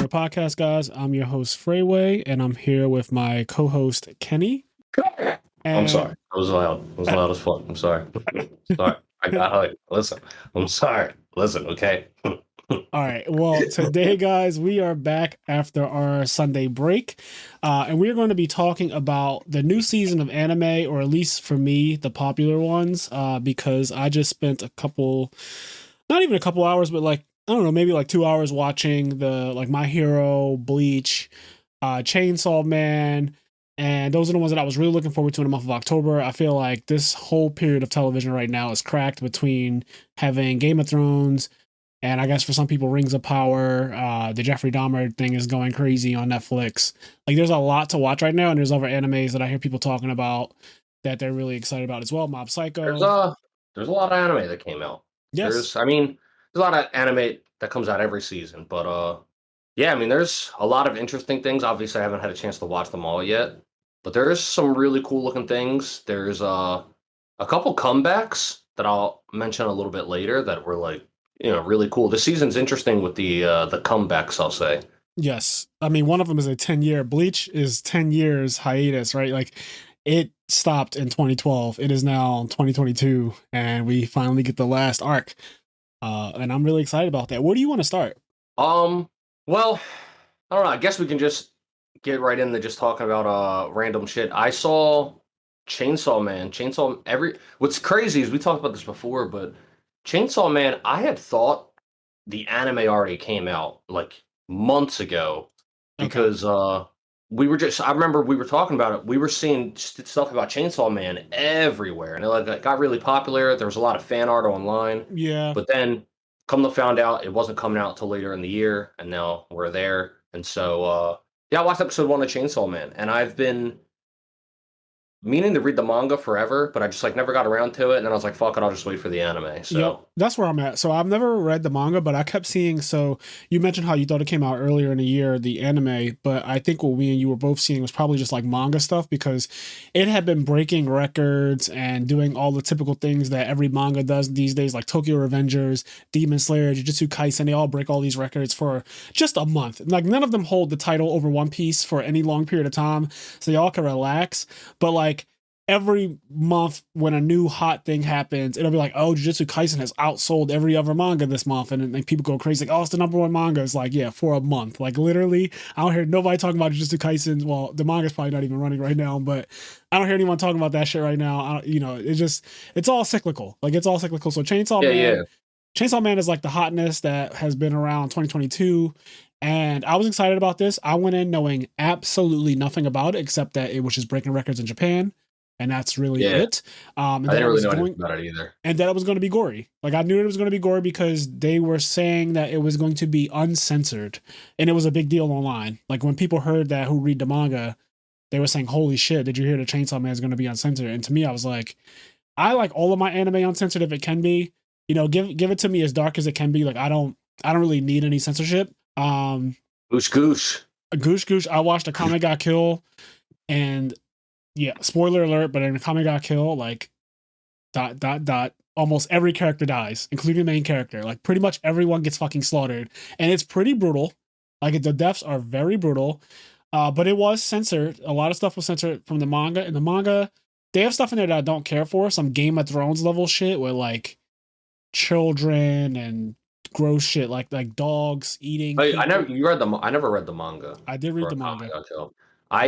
IMNerd podcast, guys. I'm your host Freeway, and I'm here with my co-host Kenny. I'm sorry. And It was loud. It was loud as fuck. I'm sorry. Sorry. I got hype. Listen. I'm sorry. Listen, okay? all right, well, today, guys, we are back after our Sunday break, and we're going to be talking about the new season of anime, or at least for me, the popular ones, because I just spent not even a couple hours, but like I don't know, maybe like 2 hours watching the like My Hero, Bleach, Chainsaw Man, and those are the ones that I was really looking forward to in the month of October. I feel like this whole period of television right now is cracked between having Game of Thrones and I guess for some people Rings of Power. The Jeffrey Dahmer thing is going crazy on Netflix. Like there's a lot to watch right now, and there's other animes that I hear people talking about that they're really excited about as well. Mob There's Psycho. a there's a lot of anime that came out. Yes. There's a lot of anime that comes out every season, but yeah, I mean there's a lot of interesting things. Obviously I haven't had a chance to watch them all yet, but there's some really cool looking things. There's a couple comebacks that I'll mention a little bit later that were like, really cool. The season's interesting with the comebacks, I'll say. Yes. I mean, one of them is a 10-year. Bleach is 10 years hiatus, right? Like it stopped in 2012. It is now 2022 and we finally get the last arc. And I'm really excited about that. Where do you want to start? Well, I don't know. I guess we can just get right into just talking about random shit. I saw Chainsaw Man. What's crazy is we talked about this before, but Chainsaw Man, I had thought the anime already came out like months ago Okay. because I remember we were talking about it. We were seeing stuff about Chainsaw Man everywhere, and it got really popular. There was a lot of fan art online, Yeah. but then come to find out it wasn't coming out till later in the year, and now we're there. And so yeah, I watched episode 1 of Chainsaw Man, and I've been meaning to read the manga forever, but I just like never got around to it. And then I was like, fuck it, I'll just wait for the anime. Yep, So that's where I'm at. So I've never read the manga, but I kept seeing. So you mentioned how you thought it came out earlier in the year, the anime, but I think what we and you were both seeing was probably just like manga stuff because it had been breaking records and doing all the typical things that every manga does these days, like Tokyo Revengers, Demon Slayer, Jujutsu Kaisen. They all break all these records for just a month. Like none of them hold the title over One Piece for any long period of time, so y'all can relax. But like every month when a new hot thing happens, it'll be like, oh, Jujutsu Kaisen has outsold every other manga this month. And then people go crazy, like, oh, it's the number one manga. It's like, yeah, for a month. Like, literally, I don't hear nobody talking about Jujutsu Kaisen. Well, the manga's probably not even running right now, but I don't hear anyone talking about that shit right now. It's all cyclical. Like, it's all cyclical. So, yeah, yeah. Chainsaw Man is like the hotness that has been around 2022. And I was excited about this. I went in knowing absolutely nothing about it except that it was just breaking records in Japan, and that's really Yeah. it. And I that didn't it really was know anything going, about it either. and that it was going to be gory. Like I knew it was going to be gory because they were saying that it was going to be uncensored, and it was a big deal online. Like when people heard that who read the manga, they were saying, "Holy shit! Did you hear the Chainsaw Man is going to be uncensored?" And to me, I was like, I like all of my anime uncensored if it can be. Give it to me as dark as it can be. Like I don't really need any censorship. Goosh goosh. Goosh Goosh. I watched a Kame Ga Kill, and yeah, spoiler alert, but in a Kame Ga Kill, like dot dot dot, almost every character dies, including the main character. Like pretty much everyone gets fucking slaughtered, and it's pretty brutal. Like the deaths are very brutal. But it was censored. A lot of stuff was censored from the manga. And the manga, they have stuff in there that I don't care for. Some Game of Thrones level shit with like children and gross shit like dogs eating I never people. you read the I never read the manga I did read for the a comic manga. until I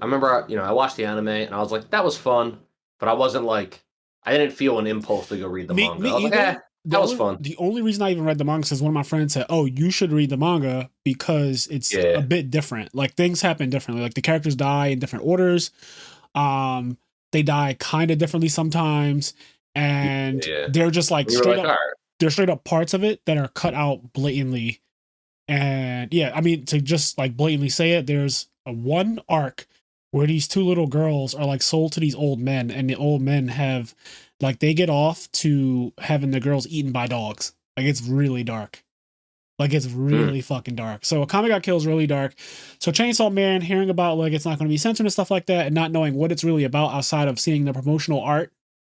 remember I watched the anime and I was like that was fun, but I wasn't like I didn't feel an impulse to go read the Me manga. I was like, either. The that was only fun. the only reason I even read the manga is one of my friends said, "Oh, you should read the manga because it's a Yeah, bit different. Like things happen differently. Like the characters die in different orders. Um, they die kind of differently sometimes, yeah, and yeah. they're just like And you were straight like, up. all right, There's straight up parts of it that are cut out blatantly. And yeah, I mean to just like blatantly say it, there's a one arc where these two little girls are like sold to these old men, and the old men have like they get off to having the girls eaten by dogs. Like it's really dark. Like it's hmm. really fucking dark. So a comic got kills really dark. So Chainsaw Man, hearing about like it's not going to be censored and stuff like that, and not knowing what it's really about outside of seeing the promotional art,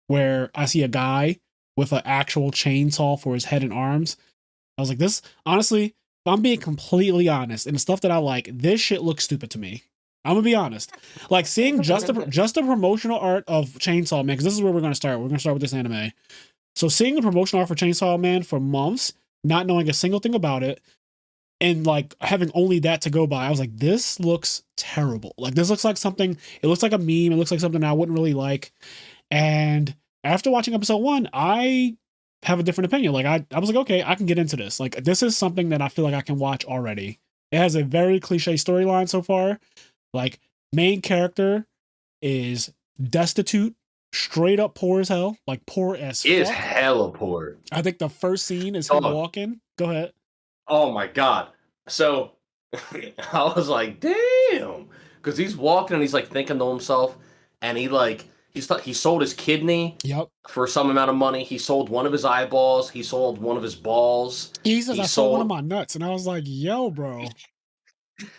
where I see a guy with an actual chainsaw for his head and arms. I was like, this honestly, I'm being completely honest, and the stuff that I like, this shit looks stupid to me. I'm gonna be honest. Like seeing just the promotional art of Chainsaw Man, because this is where we're gonna start. We're gonna start with this anime. So seeing the promotional art for Chainsaw Man for months, not knowing a single thing about it, and like having only that to go by, I was like, this looks terrible. Like this looks like something. It looks like a meme. It looks like something I wouldn't really like. And after watching episode one, I have a different opinion. Like I was like, okay, I can get into this. Like this is something that I feel like I can watch already. It has a very cliche storyline so far. Like main character is destitute, straight up poor as hell, like poor as He is fuck. hella poor. I think the first scene is him Dog. walking. Go ahead. Oh my god. So I was like, damn, because he's walking and he's like thinking to himself, and he sold his kidney Yep. for some amount of money. He sold one of his eyeballs. He sold one of his balls. He says He I sold one of sold my nuts, and I was like, yo, bro.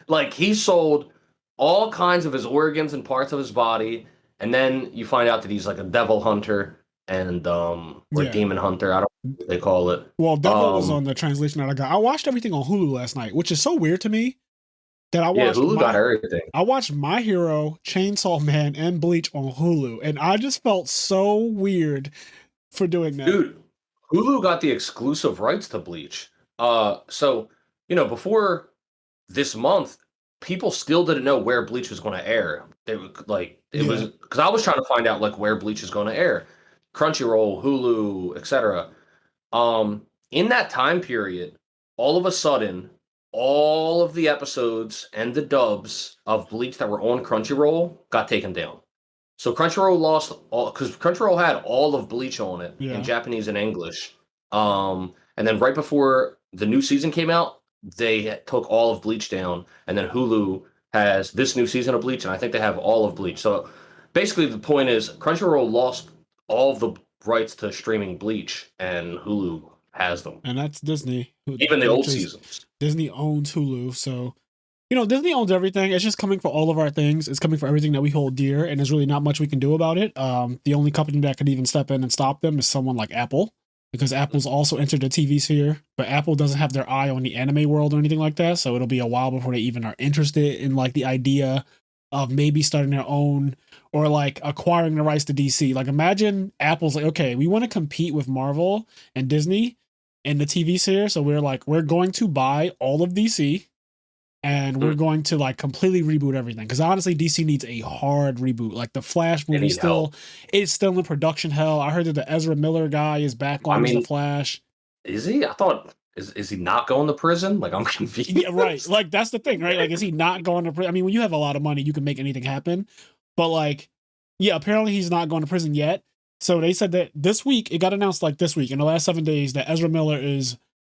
like he sold all kinds of his organs and parts of his body, and then you find out that he's like a devil hunter and or Yeah. demon hunter. I don't know what they call it. Well, Devil was on the translation that I got. I watched everything on Hulu last night, which is so weird to me that Yeah, Hulu got everything. I watched My Hero, Chainsaw Man, and Bleach on Hulu, and I just felt so weird for doing that. Dude, Hulu got the exclusive rights to Bleach. So before this month, people still didn't know where Bleach was going to air. It was because I was trying to find out like where Bleach is going to air, Crunchyroll, Hulu, etc. In that time period, all of a sudden, all of the episodes and the dubs of Bleach that were on Crunchyroll got taken down. So Crunchyroll lost all because Crunchyroll had all of Bleach on it in Japanese and English. And then right before the new season came out, they took all of Bleach down, and then Hulu has this new season of Bleach, and I think they have all of Bleach. So basically, the point is Crunchyroll lost all of the rights to streaming Bleach, and Hulu has them, and that's Disney. Even the old seasons. Disney owns Hulu, so Disney owns everything. It's just coming for all of our things. It's coming for everything that we hold dear, and there's really not much we can do about it. The only company that could even step in and stop them is someone like Apple, because Apple's also entered the TV sphere, but Apple doesn't have their eye on the anime world or anything like that, so it'll be a while before they even are interested in like the idea of maybe starting their own or like acquiring the rights to DC. Like imagine Apple's like, okay, we want to compete with Marvel and Disney in the TV sphere, so we're going to buy all of DC and we're going to like completely reboot everything, because honestly DC needs a hard reboot. Like the Flash movie it's still in production hell. I heard that the Ezra Miller guy is back on the Flash. Is he? I thought is he not going to prison? Like I'm confused. Yeah, right. Like that's the thing, right? Like is he not going to prison? I mean, when you have a lot of money you can make anything happen, but like yeah, apparently he's not going to prison yet. So they said that this week, it got announced like this week in the last 7 days that Ezra Miller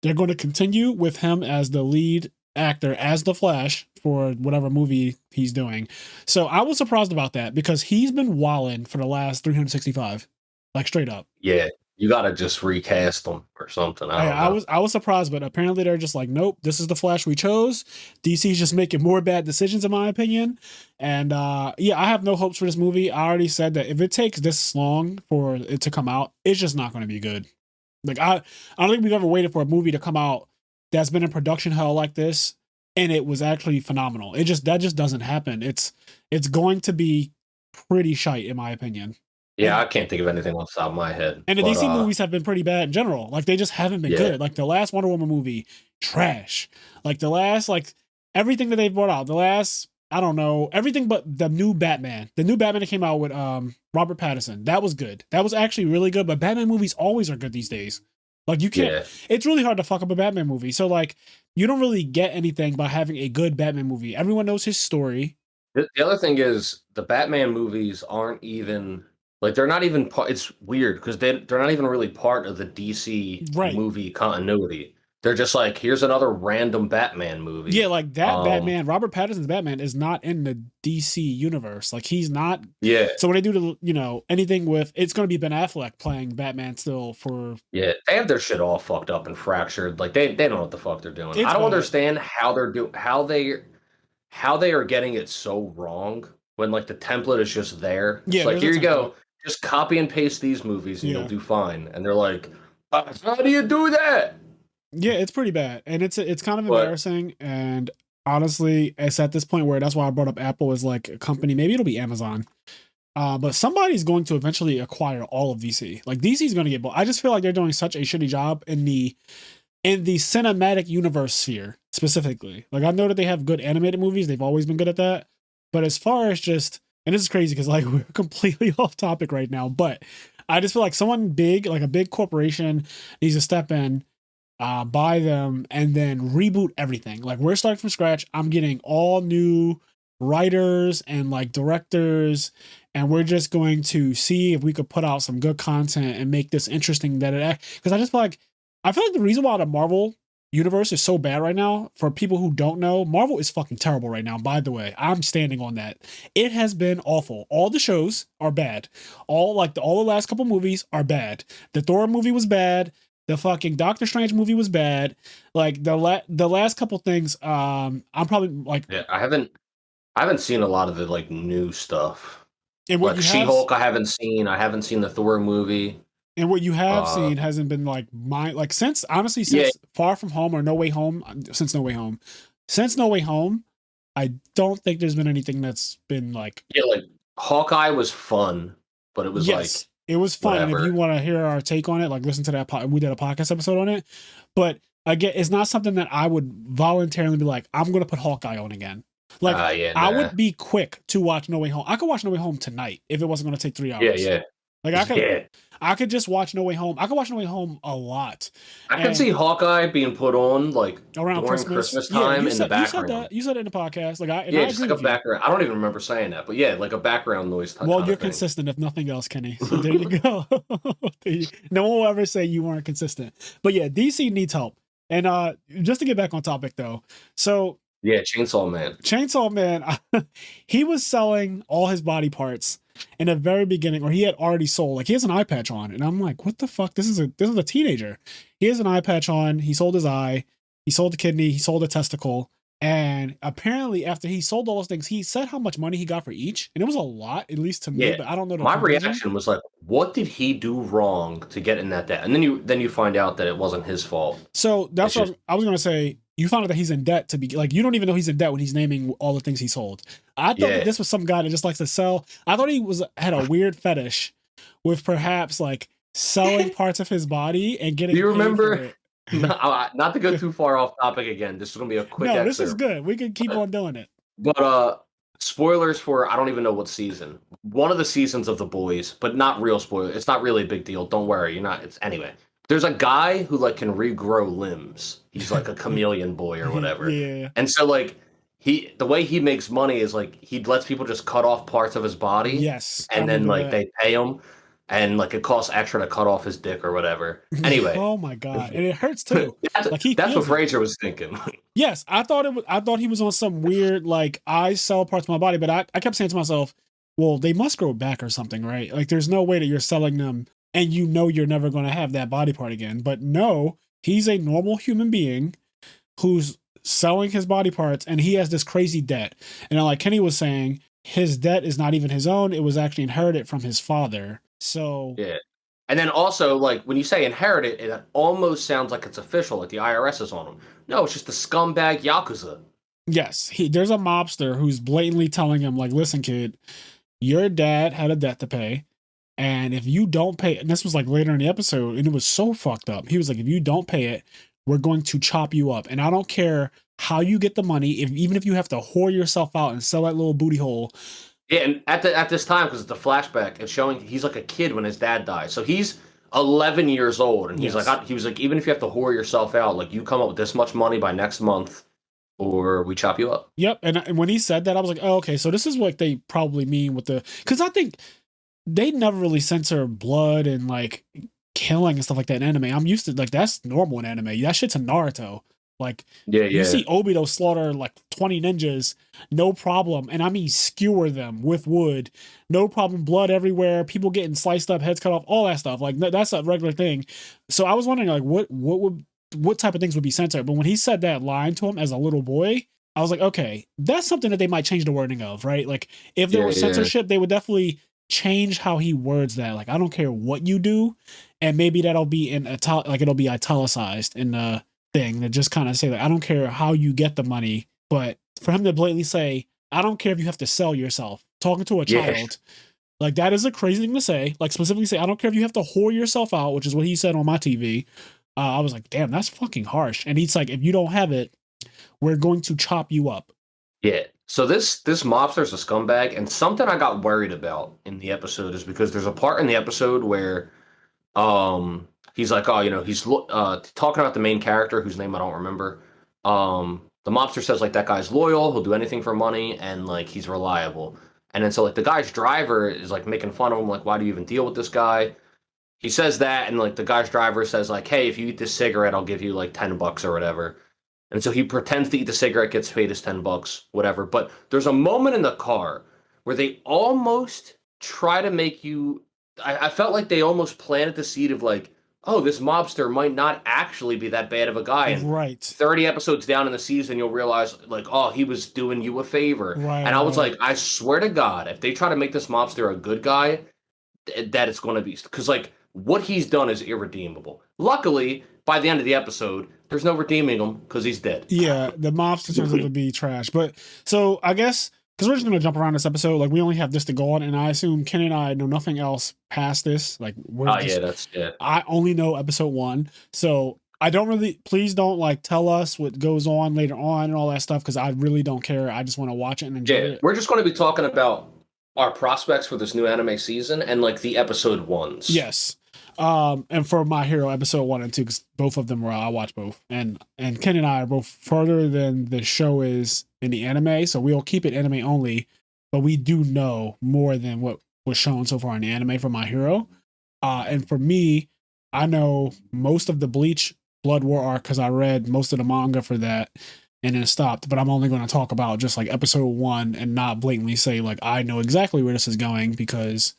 they're going to continue with him as the lead actor as the Flash for whatever movie he's doing. So I was surprised about that because he's been wilding for the last 365, like straight up. Yeah, you got to just recast him or something. I was surprised, but apparently they're just like, nope, this is the Flash we chose. DC's just making more bad decisions, in my opinion. And yeah, I have no hopes for this movie. I already said that if it takes this long for it to come out, it's just not going to be good. Like I don't think we've ever waited for a movie to come out that's been in production hell like this, and it was actually phenomenal. That just doesn't happen. It's going to be pretty shite, in my opinion. Yeah, I can't think of anything off the top of my head. And the DC movies have been pretty bad in general. Like they just haven't been good. Like the last Wonder Woman movie, trash. Like the last, like everything that they've brought out, the last, I don't know, everything but the new Batman. The new Batman that came out with Robert Pattinson. That was good. That was actually really good. But Batman movies always are good these days. Like you can't. It's really hard to fuck up a Batman movie. So like you don't really get anything by having a good Batman movie. Everyone knows his story. The other thing is the Batman movies aren't even like they're not even part. It's weird because they're not even really part of the DC movie continuity. They're just like, here's another random Batman movie. Yeah, like that Batman, Robert Pattinson's Batman is not in the DC universe. Like he's not. Yeah. So when they do anything with, it's going to be Ben Affleck playing Batman still for. Yeah, they have their shit all fucked up and fractured. Like they don't know what the fuck they're doing. I don't understand how they are getting it so wrong when like the template is just there. It's like, here you go. Just copy and paste these movies and you'll do fine. And they're like, how do you do that? Yeah, it's pretty bad, and it's kind of But embarrassing. And honestly, it's at this point where that's why I brought up Apple as like a company. Maybe it'll be Amazon. But somebody's going to eventually acquire all of DC. Like DC's going to get bought. I just feel like they're doing such a shitty job in the cinematic universe sphere specifically. Like I know that they have good animated movies. They've always been good at that. But as far as just, and this is crazy because like we're completely off topic right now, but I just feel like someone big, like a big corporation, needs to step in, buy them, and then reboot everything. Like we're starting from scratch. I'm getting all new writers and like directors, and we're just going to see if we could put out some good content and make this interesting. That it, because I feel like the reason why the Marvel universe is so bad right now, for people who don't know, Marvel is fucking terrible right now. By the way, I'm standing on that. It has been awful. All the shows are bad. All the last couple movies are bad. The Thor movie was bad. The fucking Doctor Strange movie was bad. Like the last couple things, I'm probably like, yeah, I haven't seen a lot of the like new stuff. and what Like you have She-Hulk, I haven't seen. I haven't seen the Thor movie. and what you have Uh, seen hasn't been like my like since honestly yeah, since Far From Home or No Way Home, since No Way Home, I don't think there's been anything that's been like, yeah, like Hawkeye was fun, but it was like yes, it was fun. And if you whatever. want to hear our take on it, like listen to that, we did a podcast episode on it. But again, it's not something that I would voluntarily be like, I'm going to put Hawkeye on again. Like, Yeah, I nah. would be quick to watch No Way Home. I could watch No Way Home tonight if it wasn't going to take three Yeah, hours. yeah, Like, yeah. I could just watch No Way Home. I could watch No Way Home a lot. I could And see Hawkeye being put on like around during Christmas, Christmas yeah, time in the you said background. that. You said it in the podcast. Like, I Yeah, just agree like a with you. background. I don't even remember saying that, but yeah, like a background noise Well, kind you're of thing. consistent, if nothing else, Kenny. So there you go. No one will ever say you weren't consistent. But yeah, DC needs help. And just to get back on topic though, so Yeah, Chainsaw Man. Chainsaw Man, he was selling all his body parts in the very beginning, or he had already sold. Like he has an eye patch on, and I'm like, what the fuck? This is a teenager. He has an eye patch on. He sold his eye. He sold the kidney. He sold a testicle. And apparently, after he sold all those things, he said how much money he got for each, and it was a lot, at least to me. Yeah. But I don't know the My conversion. reaction was like, what did he do wrong to get in that debt? And then you find out that it wasn't his fault. So It's that's what just I was gonna say. You found out that he's in debt to be like, you don't even know he's in debt when he's naming all the things he sold. I thought that yeah. this was some guy that just likes to sell. I thought he had a weird fetish with perhaps like selling parts of his body and Do getting you paid for remember? it. Not to go too far off topic again. This is gonna be a quick No, this is excerpt. good. We can keep But on doing it. spoilers for I don't even know what season. One of the seasons of The Boys, but not real spoiler. It's not really a big deal. Don't worry. You're not. It's anyway. There's a guy who like can regrow limbs. He's like a chameleon boy or whatever. Yeah. And so like the way he makes money is like he lets people just cut off parts of his body Yes, I and then remember like that. they pay him and like it costs extra to cut off his dick or whatever. Anyway, Oh my god, and it hurts too. Like he that's what feels it. Fraser was thinking. Yes, I thought it was. I thought he was on some weird like I sell parts of my body, but I kept saying to myself, well, they must grow back or something, right? Like there's no way that you're selling them and you know you're never going to have that body part again. But no, he's a normal human being who's selling his body parts and he has this crazy debt. And like Kenny was saying, his debt is not even his own. It was actually inherited from his father. So Yeah. And then also, like, when you say inherited, it almost sounds like it's official, like the IRS is on him. No, it's just the scumbag Yakuza. yes, there's a mobster who's blatantly telling him, like, listen, kid, your dad had a debt to pay. And if you don't pay, and this was like later in the episode, and it was so fucked up. He was like, if you don't pay it, we're going to chop you up. And I don't care how you get the money, even if you have to whore yourself out and sell that little booty hole. Yeah, and at this time, because it's a flashback, it's showing he's like a kid when his dad dies. So he's 11 years old, and he's Yes. like, he was like, even if you have to whore yourself out, like, you come up with this much money by next month, or we chop you up. Yep. And when he said that, I was like, oh, okay. So this is what they probably mean with the, because I think they never really censor blood and like killing and stuff like that in anime. I'm used to like that's normal in anime. That shit's in Naruto. Like Yeah, you yeah. see Obito slaughter like 20 ninjas, no problem. And I mean skewer them with wood, no problem. Blood everywhere, people getting sliced up, heads cut off, all that stuff. Like that's a regular thing. So I was wondering like what type of things would be censored. But when he said that line to him as a little boy, I was like, okay, that's something that they might change the wording of, right? Like if there Yeah, was yeah. censorship, they would definitely change how he words that. Like I don't care what you do, and maybe that'll be in like it'll be italicized in thing to just kind of say, like, I don't care how you get the money, but for him to blatantly say, I don't care if you have to sell yourself, talking to a Yeah, child, like that is a crazy thing to say. Like specifically say, I don't care if you have to whore yourself out, which is what he said on my TV. I was like, damn, that's fucking harsh. And he's like, if you don't have it, we're going to chop you up. yeah. So this mobster's a scumbag, and something I got worried about in the episode is because there's a part in the episode where he's like, oh, he's talking about the main character whose name I don't remember. The mobster says like that guy's loyal, he'll do anything for money, and like he's reliable. And then so like the guy's driver is like making fun of him, like, why do you even deal with this guy? He says that, and like the guy's driver says like, hey, if you eat this cigarette, I'll give you like $10 or whatever. And so he pretends to eat the cigarette, gets paid his $10, whatever. But there's a moment in the car where they almost try to make you. I felt like they almost planted the seed of like, oh, this mobster might not actually be that bad of a guy. And Right. 30 episodes down in the season, you'll realize like, oh, he was doing you a favor. Right. And I was like, I swear to God, if they try to make this mobster a good guy, that it's going to be, because like what he's done is irredeemable. Luckily, by the end of the episode, there's no redeeming him because he's dead. Yeah, the mobster turns out to be trash. But so I guess because we're just gonna jump around this episode, like we only have this to go on, and I assume Ken and I know nothing else past this. Like Yeah, that's it. I only know episode 1, so I don't really. Please don't like tell us what goes on later on and all that stuff because I really don't care. I just want to watch it and enjoy it. We're just going to be talking about our prospects for this new anime season and like the episode ones. Yes. And for My Hero episode 1 and 2, because both of them were, I watched both, and Ken and I are both further than the show is in the anime, so we'll keep it anime only, but we do know more than what was shown so far in the anime for My Hero. And for me, I know most of the Bleach Blood War arc because I read most of the manga for that and then stopped, but I'm only going to talk about just like episode 1 and not blatantly say like I know exactly where this is going because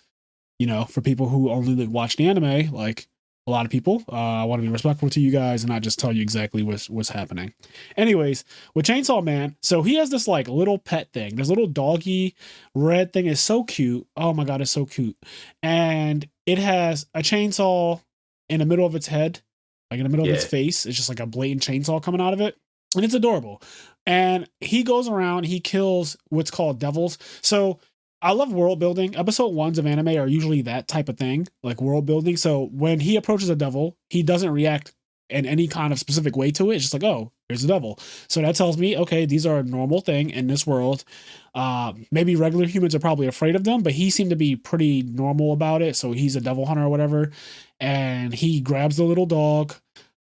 for people who only watch the anime, like a lot of people, I want to be respectful to you guys and not just tell you exactly what's happening. Anyways, with Chainsaw Man, so he has this like little pet thing. This little doggy red thing is so cute. Oh my god, it's so cute. And it has a chainsaw in the middle of its head, like in the middle of its face. It's just like a blatant chainsaw coming out of it. And it's adorable. And he goes around, he kills what's called devils. So I love world building. Episode 1s of anime are usually that type of thing, like world building. So when he approaches a devil, he doesn't react in any kind of specific way to it. It's just like, oh, there's a devil. So that tells me, okay, these are a normal thing in this world. Maybe regular humans are probably afraid of them, but he seemed to be pretty normal about it. So he's a devil hunter or whatever. And he grabs the little dog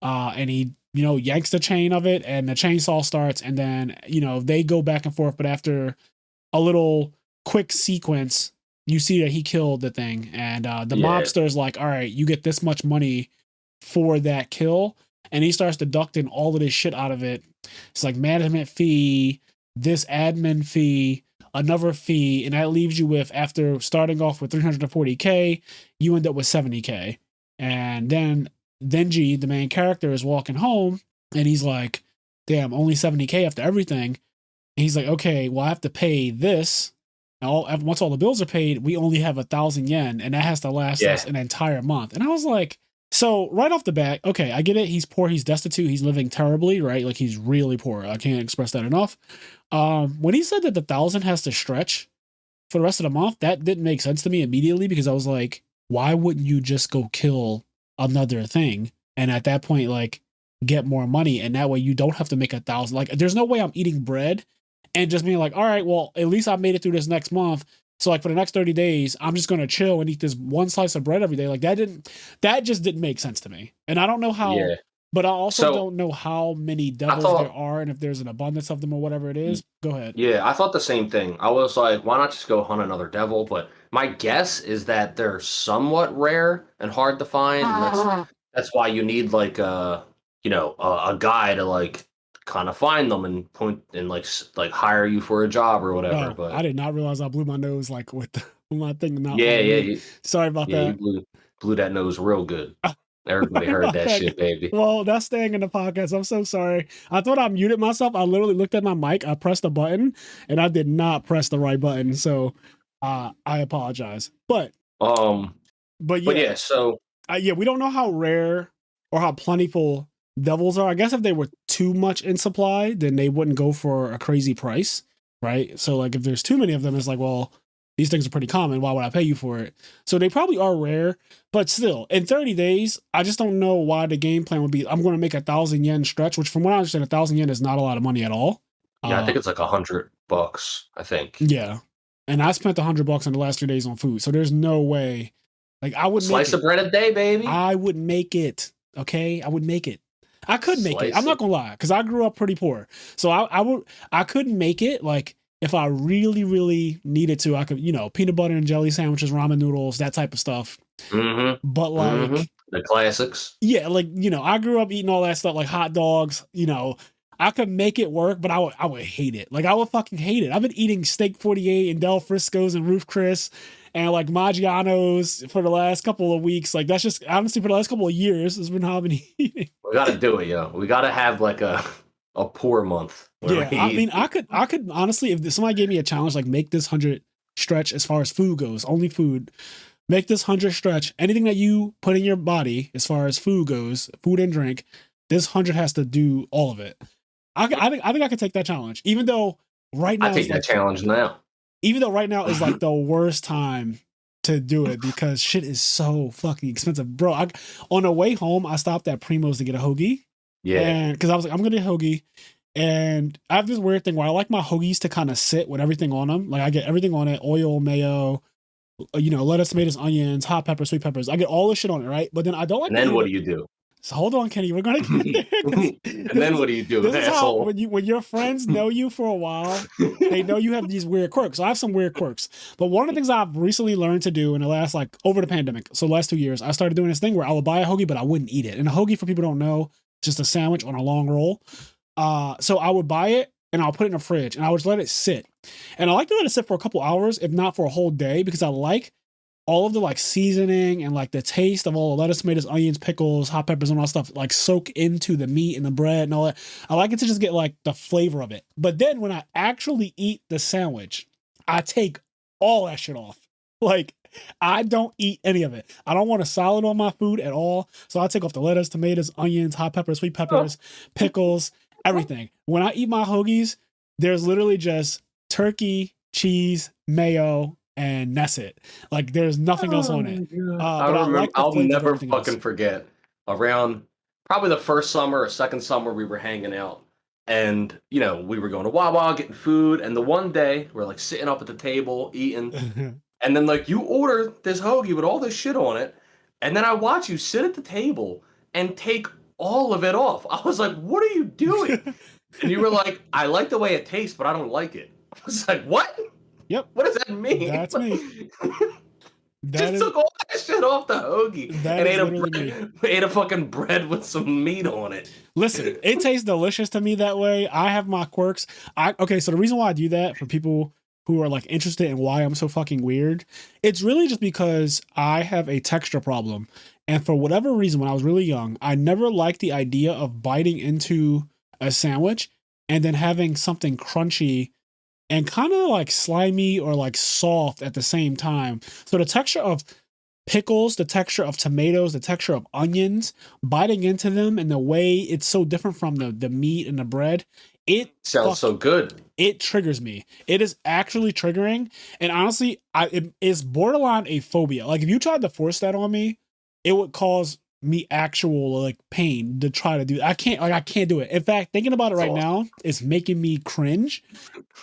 and he, yanks the chain of it and the chainsaw starts. And then, they go back and forth. But after a little quick sequence, you see that he killed the thing, and the mobster is like, all right, you get this much money for that kill, and he starts deducting all of this shit out of it. It's like management fee, this admin fee, another fee, and that leaves you with, after starting off with 340k, you end up with 70k. And then Denji, the main character, is walking home and he's like, damn, only 70k after everything. And he's like, okay, well, I have to pay this. And once all the bills are paid, we only have 1,000 yen, and that has to last us an entire month. And I was like, so right off the bat, okay, I get it. He's poor, he's destitute, he's living terribly, right? Like he's really poor. I can't express that enough. When he said that the 1,000 has to stretch for the rest of the month, that didn't make sense to me immediately because I was like, why wouldn't you just go kill another thing? And at that point, like, get more money, and that way you don't have to make 1,000. Like, there's no way I'm eating bread and just being like, all right, well, at least I made it through this next month. So like for the next 30 days, I'm just going to chill and eat this one slice of bread every day. Like that just didn't make sense to me. And I don't know how, but I also don't know how many devils there are and if there's an abundance of them or whatever it is. Go ahead. Yeah, I thought the same thing. I was like, why not just go hunt another devil? But my guess is that they're somewhat rare and hard to find. And that's why you need like a guy to like kind of find them and point and like hire you for a job or whatever. But I did not realize I blew my nose like with my thing. Sorry about that. You blew that nose real good. Everybody heard that shit, baby. Well, that's staying in the podcast. I'm so sorry. I thought I muted myself. I literally looked at my mic. I pressed the button, and I did not press the right button. So I apologize. But yeah. So we don't know how rare or how plentiful devils are. I guess if they were too much in supply, then they wouldn't go for a crazy price, right? So like if there's too many of them, it's like, well, these things are pretty common. Why would I pay you for it? So they probably are rare, but still, in 30 days, I just don't know why the game plan would be. I'm going to make 1,000 yen stretch, which from what I understand, 1,000 yen is not a lot of money at all. Yeah, I think it's like $100. I think Yeah, and I spent $100 in the last 3 days on food, so there's no way. Like I would make slice it. of bread a day, baby. I would make it. Okay, I would make it. I could make it. I'm Slice not it. gonna lie, because I grew up pretty poor, so I couldn't make it. Like if I really really needed to, I could peanut butter and jelly sandwiches, ramen noodles, that type of stuff. But Mm-hmm. Mm-hmm. like The classics. yeah, like I grew up eating all that stuff, like hot dogs. I could make it work, but I would hate it. Like I would fucking hate it. I've been eating Steak 48 and Del Frisco's and Roof Chris and like Maggiano's for the last couple of weeks. Like that's just honestly for the last couple of years has been how I've been eating. We got to do it, yo. We got to have like a poor month where Yeah, we I eat. mean, I could honestly, if somebody gave me a challenge, like make this 100 stretch as far as food goes, only food. Make this 100 stretch. Anything that you put in your body as far as food goes, food and drink, this 100 has to do all of it. I think I could take that challenge, even though right I now take is that like, challenge now. even though right now is like the worst time to do it because shit is so fucking expensive, bro. On the way home, I stopped at Primo's to get a hoagie, Yeah. and because I was like, I'm gonna get a hoagie, and I have this weird thing where I like my hoagies to kind of sit with everything on them. Like I get everything on it: oil, mayo, lettuce, tomatoes, onions, hot peppers, sweet peppers. I get all this shit on it, right? But then I don't like And to then eat what it. do you do? So hold on, Kenny. We're gonna get there. And then what do you do, This is how asshole? when your friends know you for a while, they know you have these weird quirks. So I have some weird quirks. But one of the things I've recently learned to do in the last like over the pandemic, so the last 2 years, I started doing this thing where I would buy a hoagie, but I wouldn't eat it. And a hoagie, for people who don't know, just a sandwich on a long roll. So I would buy it and I'll put it in the fridge and I would just let it sit. And I like to let it sit for a couple hours, if not for a whole day, because I like all of the like seasoning and like the taste of all the lettuce, tomatoes, onions, pickles, hot peppers, and all that stuff like soak into the meat and the bread and all that. I like it to just get like the flavor of it. But then when I actually eat the sandwich, I take all that shit off. Like I don't eat any of it. I don't want a salad on my food at all. So I take off the lettuce, tomatoes, onions, hot peppers, sweet peppers, pickles, everything. When I eat my hoagies, there's literally just turkey, cheese, mayo, and that's it. Like there's nothing else on it. But I like the I'll flavor of never everything else. fucking forget around probably the first summer or second summer we were hanging out. And, we were going to Wawa, getting food. And the one day we're like sitting up at the table, eating. And then like you order this hoagie with all this shit on it. And then I watch you sit at the table and take all of it off. I was like, what are you doing? And you were like, I like the way it tastes, but I don't like it. I was like, what? Yep. What does that mean? That's me. Just took all that shit off the hoagie and ate a fucking bread with some meat on it. Listen, it tastes delicious to me that way. I have my quirks. Okay, so the reason why I do that for people who are like interested in why I'm so fucking weird, it's really just because I have a texture problem. And for whatever reason, when I was really young, I never liked the idea of biting into a sandwich and then having something crunchy and kind of like slimy or like soft at the same time. So the texture of pickles, the texture of tomatoes, the texture of onions, biting into them and the way it's so different from the meat and the bread, it sounds so good. It triggers me. It is actually triggering. And honestly, it is borderline a phobia. Like if you tried to force that on me, it would cause me actual like pain to try to do. I can't do it. In fact, thinking about it right now is making me cringe.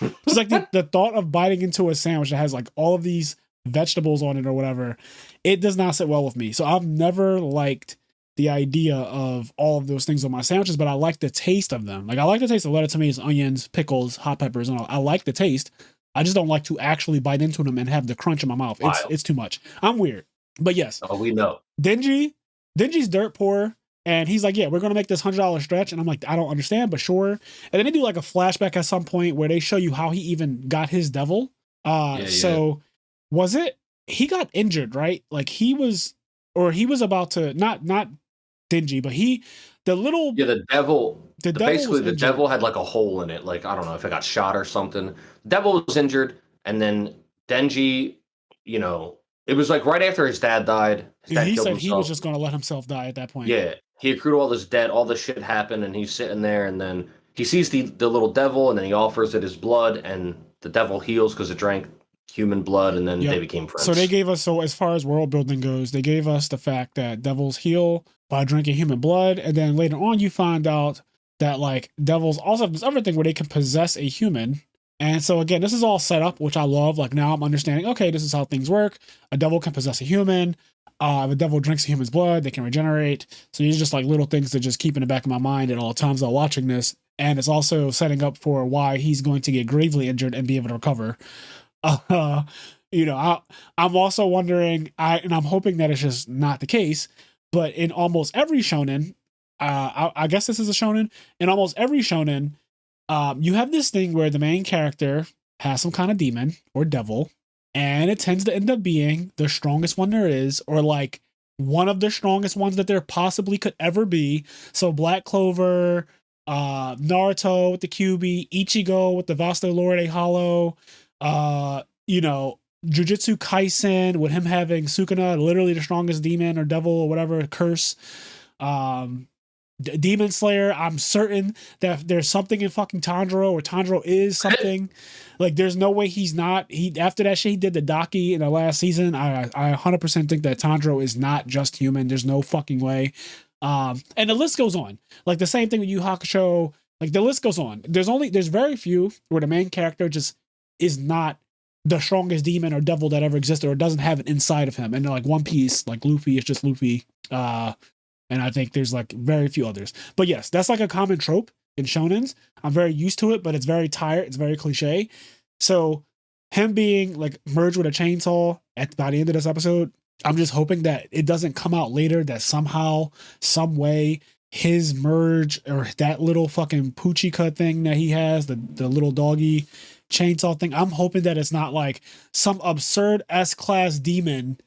Just like the thought of biting into a sandwich that has like all of these vegetables on it or whatever, it does not sit well with me. So I've never liked the idea of all of those things on my sandwiches, but I like the taste of them. Like I like the taste of lettuce, tomatoes, onions, pickles, hot peppers, and all. I like the taste. I just don't like to actually bite into them and have the crunch in my mouth. It's too much. I'm weird. But yes. Oh, we know. Denji's dirt poor, and he's like, yeah, we're going to make this $100 stretch. And I'm like, I don't understand, but sure. And then they do like a flashback at some point where they show you how he even got his devil. Was it, he got injured, right? Like he was about to, not Denji, but the devil had like a hole in it. Like, I don't know if it got shot or something. The devil was injured. And then Denji, it was like right after his dad died. His dad he killed said himself. he was just going to let himself die at that point. Yeah. he accrued all this debt, all this shit happened, and he's sitting there, and then he sees the little devil, and then he offers it his blood, and the devil heals because it drank human blood, and then they Yep. became So they friends. gave us, so as far as world building goes, they gave us the fact that devils heal by drinking human blood, and then later on you find out that like devils also have this other thing where they can possess a human. And so again, this is all set up, which I love. Like now I'm understanding, okay, this is how things work. A devil can possess a human. If a devil drinks a human's blood, they can regenerate. So these are just like little things to just keep in the back of my mind at all times while watching this. And it's also setting up for why he's going to get gravely injured and be able to recover. Uh, I'm also wondering, and I'm hoping that it's just not the case, but in almost every shonen, I guess this is a shonen. In almost every shonen, you have this thing where the main character has some kind of demon or devil, and it tends to end up being the strongest one there is, or like one of the strongest ones that there possibly could ever be. So Black Clover, Naruto with the QB, Ichigo with the Vasto Lorde Hollow, uh, you know, Jujutsu Kaisen with him having Sukuna, literally the strongest demon or devil or whatever curse. Um, Demon Slayer, I'm certain that there's something in fucking Tanjiro, or Tanjiro is something. Like, there's no way he's not. He after that shit he did the Daki in the last season. I 100% think that Tanjiro is not just human. There's no fucking way. And the list goes on. Like the same thing with Yu Hakusho. Like the list goes on. There's very few where the main character just is not the strongest demon or devil that ever existed, or doesn't have it inside of him. And like One Piece, like Luffy is just Luffy. And I think there's like very few others. But yes, that's like a common trope in shonens. I'm very used to it, but it's very tired. It's very cliche. So him being like merged with a chainsaw by the end of this episode, I'm just hoping that it doesn't come out later that somehow, some way, his merge or that little fucking Puchika thing that he has, the little doggy chainsaw thing. I'm hoping that it's not like some absurd S-class demon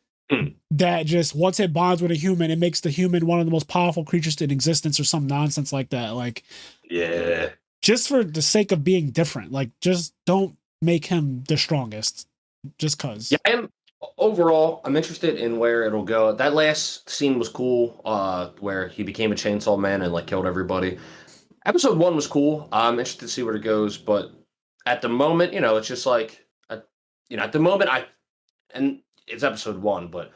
that just once it bonds with a human, it makes the human one of the most powerful creatures in existence or some nonsense like that. Like, Yeah. just for the sake of being different, like just don't make him the strongest just cause. Yeah, overall, I'm interested in where it'll go. That last scene was cool, where he became a chainsaw man and like killed everybody. Episode 1 was cool. I'm interested to see where it goes, but at the moment, it's just like, at the moment, and it's episode 1, but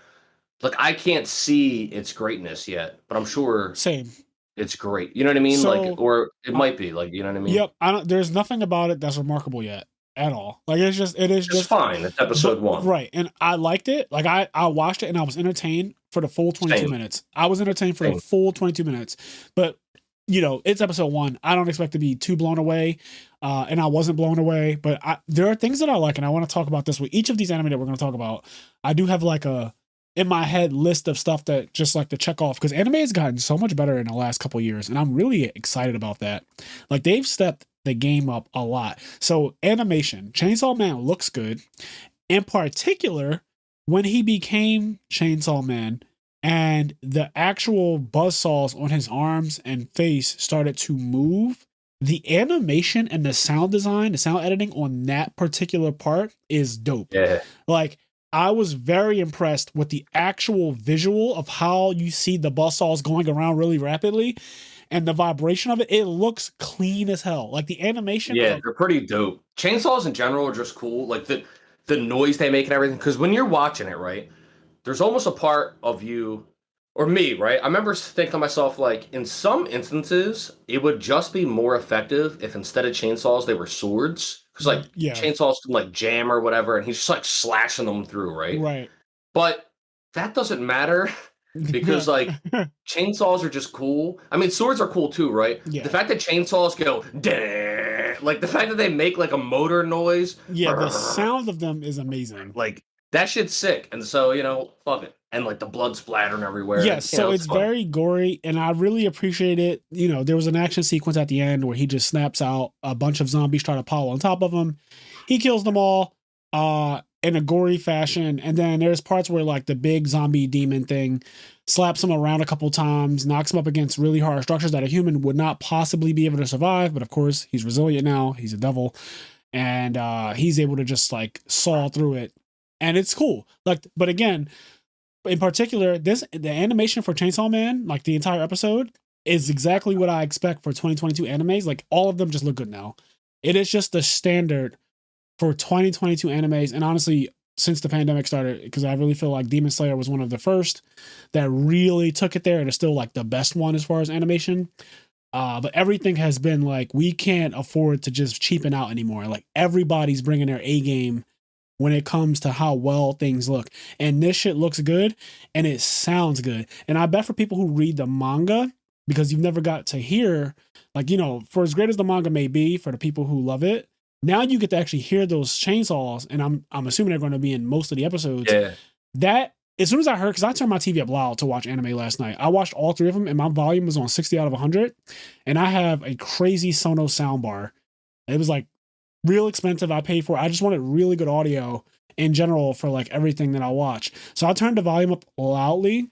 like I can't see its greatness yet, but I'm sure Same. it's great. You know what I mean? So, like, or it might be like, you know what I mean? Yep. There's nothing about it that's remarkable yet at all. Like it is It's just fine. It's episode 1. right. And I liked it. Like I watched it and I was entertained for the full 22 Same. minutes. I was entertained for Same. the full 22 minutes. But it's episode 1. I don't expect to be too blown away. And I wasn't blown away, but there are things that I like, and I want to talk about this with each of these anime that we're going to talk about. I do have like a in my head list of stuff that just like to check off, because anime has gotten so much better in the last couple of years, and I'm really excited about that. Like they've stepped the game up a lot. So animation, Chainsaw Man looks good. In particular, when he became Chainsaw Man and the actual buzzsaws on his arms and face started to move, the animation and the sound design, the sound editing on that particular part is dope. Yeah. Like, I was very impressed with the actual visual of how you see the buzzsaws going around really rapidly and the vibration of it. It looks clean as hell. Like the animation. Yeah, they're pretty dope. Chainsaws in general are just cool. Like the noise they make and everything. Because when you're watching it, right, there's almost a part of you or me, right? I remember thinking to myself, like, in some instances, it would just be more effective if instead of chainsaws, they were swords. Because, like, chainsaws can, like, jam or whatever, and he's just, like, slashing them through, right? Right. But that doesn't matter because, like, chainsaws are just cool. I mean, swords are cool, too, right? Yeah. The fact that chainsaws go, like, the fact that they make, like, a motor noise. Yeah, the sound of them is amazing. Like, that shit's sick. And so, fuck it. And like the blood splattering everywhere. Yes, so it's very gory, and I really appreciate it. There was an action sequence at the end where he just snaps out, a bunch of zombies try to pile on top of him. He kills them all in a gory fashion, and then there's parts where like the big zombie demon thing slaps him around a couple times, knocks him up against really hard structures that a human would not possibly be able to survive. But of course, he's resilient now. He's a devil, and he's able to just like saw through it, and it's cool. Like, but again, in particular, the animation for Chainsaw Man, like the entire episode, is exactly what I expect for 2022 animes. Like all of them just look good now. It is just the standard for 2022 animes, and honestly, since the pandemic started, because I really feel like Demon Slayer was one of the first that really took it there, and it's still like the best one as far as animation. But everything has been like, we can't afford to just cheapen out anymore. Like everybody's bringing their A game when it comes to how well things look. And this shit looks good and it sounds good. And I bet for people who read the manga, because you've never got to hear, like, you know, for as great as the manga may be, for the people who love it, now you get to actually hear those chainsaws, and I'm assuming they're going to be in most of the episodes. Yeah. That, as soon as I heard, because I turned my TV up loud to watch anime last night, I watched all three of them, and my volume was on 60 out of 100, and I have a crazy Sonos soundbar. It was like real expensive. I paid for it. I just wanted really good audio in general for like everything that I watch. So I turned the volume up loudly,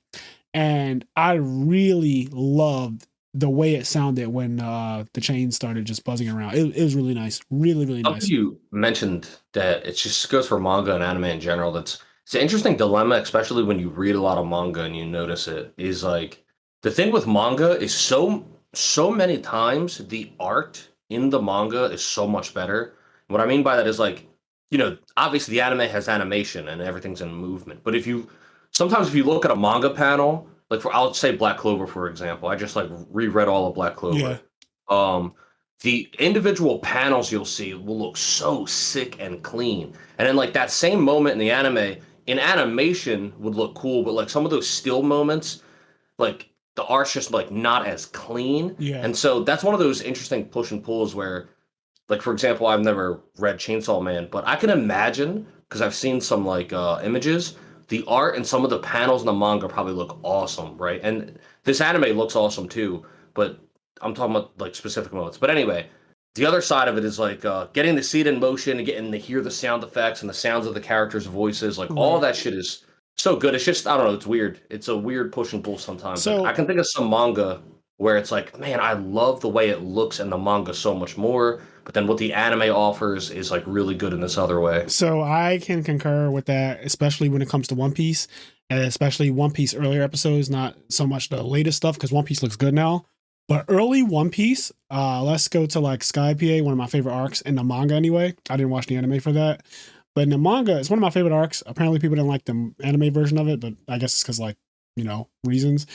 and I really loved the way it sounded when the chain started just buzzing around. It was really nice. Really, really Something nice. you mentioned that it just goes for manga and anime in general. It's an interesting dilemma, especially when you read a lot of manga and you notice it. Is like the thing with manga is so many times the art in the manga is so much better. What I mean by that is like, you know, obviously the anime has animation and everything's in movement. But if you look at a manga panel, like for I'll say Black Clover for example, I just like reread all of Black Yeah. Clover. Um, the individual panels you'll see will look so sick and clean. And then like that same moment in the anime, in animation would look cool, but like some of those still moments, like the art's just like not as clean. Yeah. And so that's one of those interesting push and pulls where, like for example, I've never read Chainsaw Man, but I can imagine because I've seen some like images, the art and some of the panels in the manga probably look awesome, right? And this anime looks awesome too, but I'm talking about like specific moments. But anyway, the other side of it is like getting to see it in motion and getting to hear the sound effects and the sounds of the characters' voices. Like all Right. that shit is so good. It's just I don't know. It's weird. It's a weird push and pull sometimes. Like I So can think of some manga where it's like, man, I love the way it looks in the manga so much more. But then what the anime offers is like really good in this other way. so I can concur with that, especially when it comes to One Piece, and especially One Piece earlier episodes, not so much the latest stuff because One Piece looks good now. But early One Piece, let's go to like Sky PA, one of my favorite arcs in the manga anyway. I didn't watch the anime for that. But in the manga, it's one of my favorite arcs. Apparently people didn't like the anime version of it, but I guess it's because like, you know, reasons.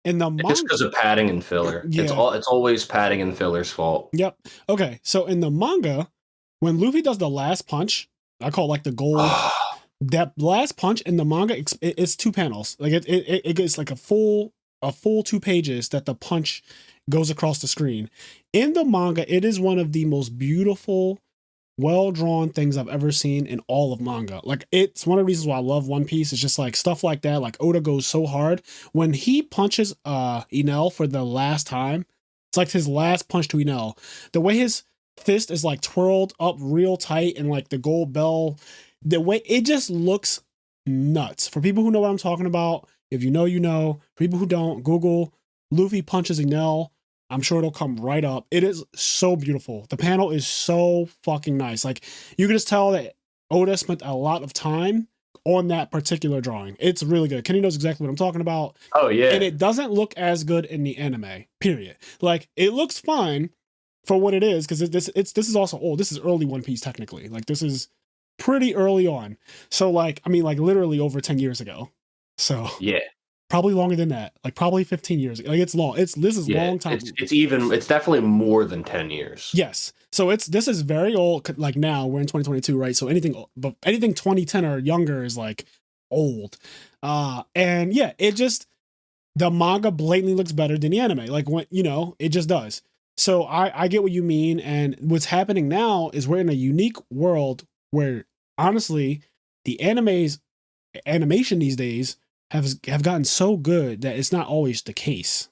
In the It's just manga, because of padding and filler. yeah. It's always padding and filler's fault. Yep. Okay. So in the manga, when Luffy does the last punch, I call it like the gold. That last punch in the manga, it's two panels. Like it gets like a full 2 pages that the punch goes across the screen. In the manga, it is one of the most beautiful, well drawn things I've ever seen in all of manga. Like it's one of the reasons why I love One Piece. It's just like stuff like that. Like Oda goes so hard when he punches Enel for the last time. It's like his last punch to Enel. The way his fist is like twirled up real tight and like the gold bell, the way it just looks nuts. For people who know what I'm talking about, if you know, you know. For people who don't, Google Luffy punches Enel. I'm sure it'll come right up. It is so beautiful. The panel is so fucking nice. Like you can just tell that Oda spent a lot of time on that particular drawing. It's really good. Kenny knows exactly what I'm talking about. Oh yeah. And it doesn't look as good in the anime. Period. Like it looks fine for what it is because this is also old. This is early One Piece technically. Like this is pretty early on. So like I mean like literally over 10 years ago. So Yeah. probably longer than that. Like probably 15 years ago. Like it's long. This is long time. It's definitely more than 10 years. Yes. So this is very old. Like now we're in 2022, right? So anything 2010 or younger is like old. And yeah, it just the manga blatantly looks better than the anime. Like when you know, it just does. So I get what you mean. And what's happening now is we're in a unique world where honestly, the animation these days have gotten so good that it's not always the case.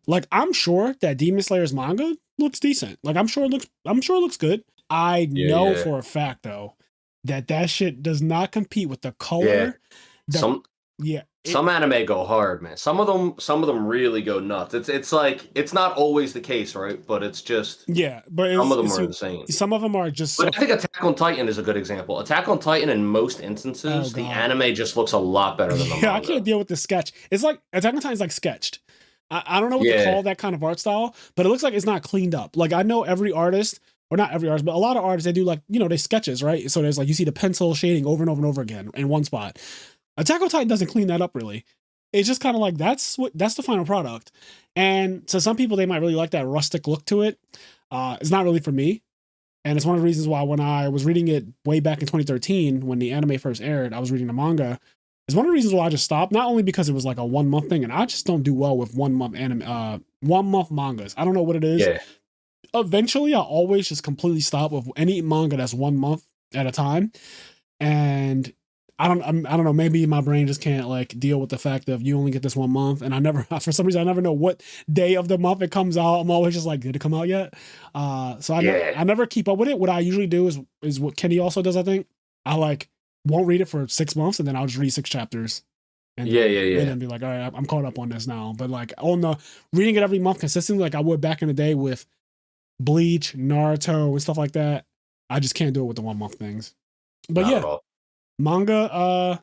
Like I'm sure that Demon Slayer's manga looks decent. Like I'm sure it looks good. I know for a fact though that shit does not compete with the color. Yeah. it Some anime go hard, man. Some of them really go nuts. It's like it's not always the case, right? But it's just yeah, but some of them are insane. some of them are just so But I think Attack on Titan is a good example. Attack on Titan, in most oh instances, the god. anime just looks a lot better than the Yeah, I can't manga. deal with the sketch. It's like Attack on Titan is like sketched. I don't know what to Yeah, call that kind of art style, but it looks like it's not cleaned up. Like I know every artist, or not every artist, but a lot of artists they do like they sketches, right? So there's like you see the pencil shading over and over and over again in one spot. Attack on Titan doesn't clean that up really. It's just kind of like that's the final product. And to some people they might really like that rustic look to it. It's not really for me. And it's one of the reasons why when I was reading it way back in 2013, when the anime first aired, I was reading the manga. It's one of the reasons why I just stopped. Not only because it was like a 1 month thing, and I just don't do well with 1 month anime, 1 month mangas. I don't know what it is. yeah, Eventually, I always just completely stop with any manga that's 1 month at a time. And I don't know. Maybe my brain just can't like deal with the fact of you only get this 1 month, and I never for some reason I never know what day of the month it comes out. I'm always just like, did it come out yet? So yeah, I never keep up with it. What I usually do is what Kenny also does. I think I like won't read it for 6 months, and then I'll just read 6 chapters, and yeah, yeah, and yeah. then be like, all right, I'm caught up on this now. But like on the reading it every month consistently, like I would back in the day with Bleach, Naruto, and stuff like that. I just can't do it with the 1 month things. But Not at yeah, all. manga,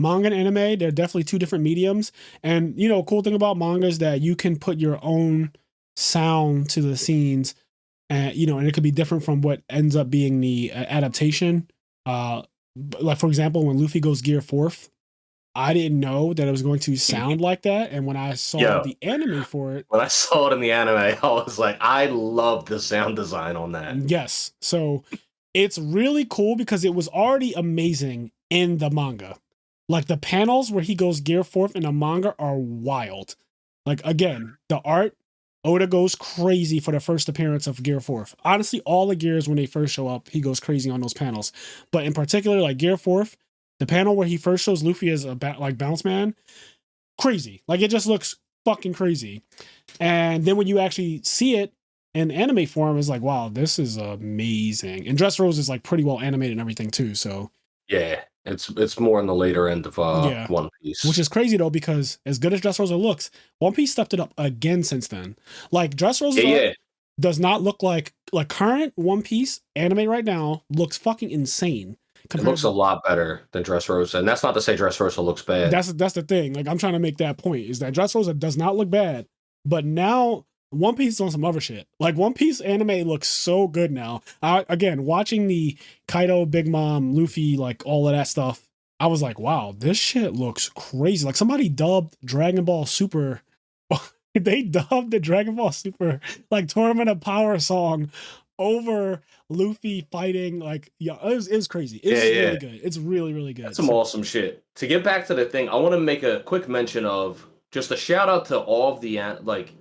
manga and anime, they're definitely two different mediums. And cool thing about manga is that you can put your own sound to the scenes, and and it could be different from what ends up being the adaptation. Uh, like for example, when Luffy goes Gear Fourth, I didn't know that it was going to sound like that, and when I saw Yo, the anime for it, when I saw it in the anime, I was like, I love the sound design on that. yes, so it's really cool because it was already amazing in the manga. Like the panels where he goes Gear Fourth in the manga are wild. Like again, the art, Oda goes crazy for the first appearance of Gear Fourth. Honestly, all the gears when they first show up, he goes crazy on those panels. But in particular, like Gear Fourth, the panel where he first shows Luffy as a like bounce man, crazy. Like it just looks fucking crazy. And then when you actually see it in anime form, it's like, wow, this is amazing. And Dressrosa is like pretty well animated and everything too. So Yeah, it's more in the later end of yeah. One Which Piece. is crazy though, because as good as Dressrosa looks, One Piece stepped it up again since then. Like Yeah, Dressrosa's art yeah. does not look like current One Piece anime right now looks fucking insane It compared looks a to lot better than Dressrosa, and that's not to say Dressrosa looks bad. that's the thing. Like I'm trying to make that point is that Dressrosa does not look bad, but now One Piece is on some other shit. Like One Piece anime looks so good now. Again, watching the Kaido, Big Mom, Luffy, like all of that stuff, I was like, wow, this shit looks crazy. Like somebody dubbed Dragon Ball Super. They dubbed the Dragon Ball Super like Tournament of Power song over Luffy fighting. Like, yeah, it was crazy. Yeah, It's really yeah. good. It's really, really That's good. some So, awesome shit. To get back to the thing, I want to make a quick mention of just a shout out to all of like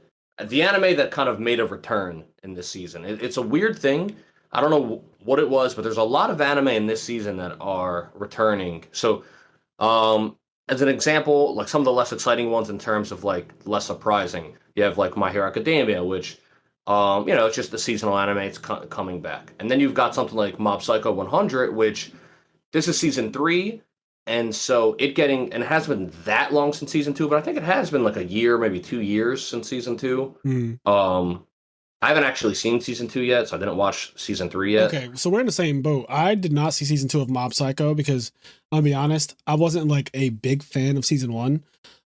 the anime that kind of made a return in this season. It's a weird thing. I don't know what it was, but there's a lot of anime in this season that are returning. So, as an example, like some of the less exciting ones in terms of like less surprising, you have like My Hero Academia, which it's just the seasonal anime. It's coming back, and then you've got something like Mob Psycho 100, which this is season three, and so it hasn't been that long since season two, but I think it has been like a year, maybe 2 years since season two. mm. Um, I haven't actually seen season two yet, so I didn't watch season three yet. Okay, so we're in the same boat. I did not see season 2 of Mob Psycho because I'll be honest, I wasn't like a big fan of season 1.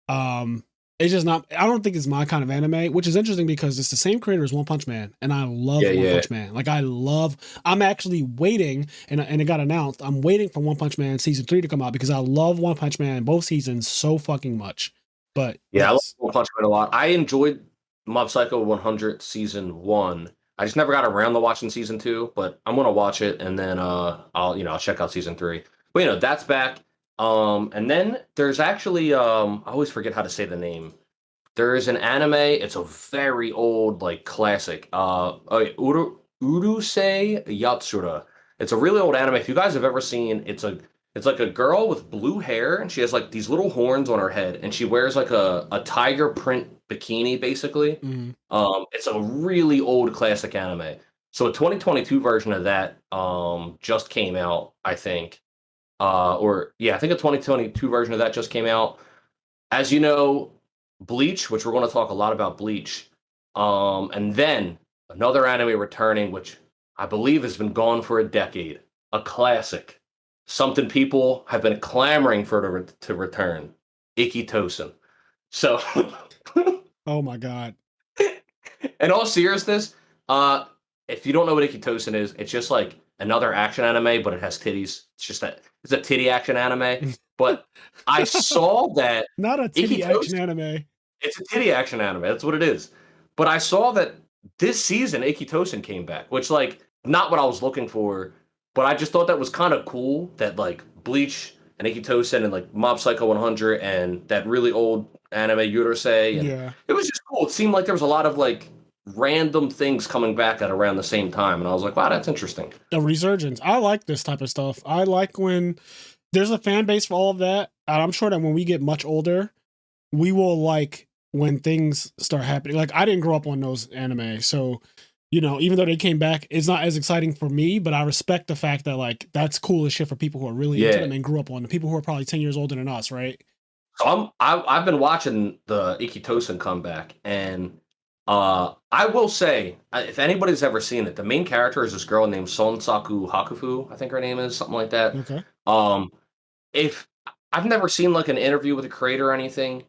Um, it's just not. I don't think it's my kind of anime, which is interesting because it's the same creator as One Punch Man, and I love Yeah, One yeah, Punch Man. Like I love. I'm actually waiting, and it got announced. I'm waiting for One Punch Man season 3 to come out because I love One Punch Man both seasons so fucking much. But yeah. I love yes, One Punch Man a lot. I enjoyed Mob Psycho 100 season one. I just never got around to watching season two, but I'm gonna watch it and then I'll check out season three. But that's back. And then there's actually I always forget how to say the name. There is an anime. It's a very old, like classic. Urusei Yatsura. It's a really old anime. If you guys have ever seen, it's like a girl with blue hair, and she has like these little horns on her head, and she wears like a tiger print bikini, basically. mm, It's a really old classic anime. So a 2022 version of that just came out, I think. Or yeah, I think a 2022 version of that just came out. as you know, Bleach, which we're going to talk a lot about Bleach, and then another anime returning, which I believe has been gone for a decade, a classic, something people have been clamoring for to return, Ikitosen. So, Oh my god. in all seriousness, uh, if you don't know what Ikitosen is, it's just like another action anime, but it has titties. It's just that it's a titty action anime. But I saw that Not a titty action Ikitosen, anime. it's a titty action anime. That's what it is. But I saw that this season Ikitosen came back, which like not what I was looking for, but I just thought that was kind of cool that like Bleach and Ikitosen and like Mob Psycho 100 and that really old anime Yurosei, and Yeah. it was just cool. It seemed like there was a lot of like random things coming back at around the same time, and I was like, wow, that's interesting. A resurgence. I like this type of stuff. I like when there's a fan base for all of that. And I'm sure that when we get much older, we will like when things start happening. Like I didn't grow up on those anime, so even though they came back, it's not as exciting for me. But I respect the fact that like that's cool as shit for people who are really into Yeah. them and grew up on them. People who are probably 10 years older than us, right? So I've been watching the Ikitosen comeback, and I will say, if anybody's ever seen it, the main character is this girl named Sonsaku Hakufu, I think her name is something like that. Okay. Um, if I've never seen like an interview with a creator or anything,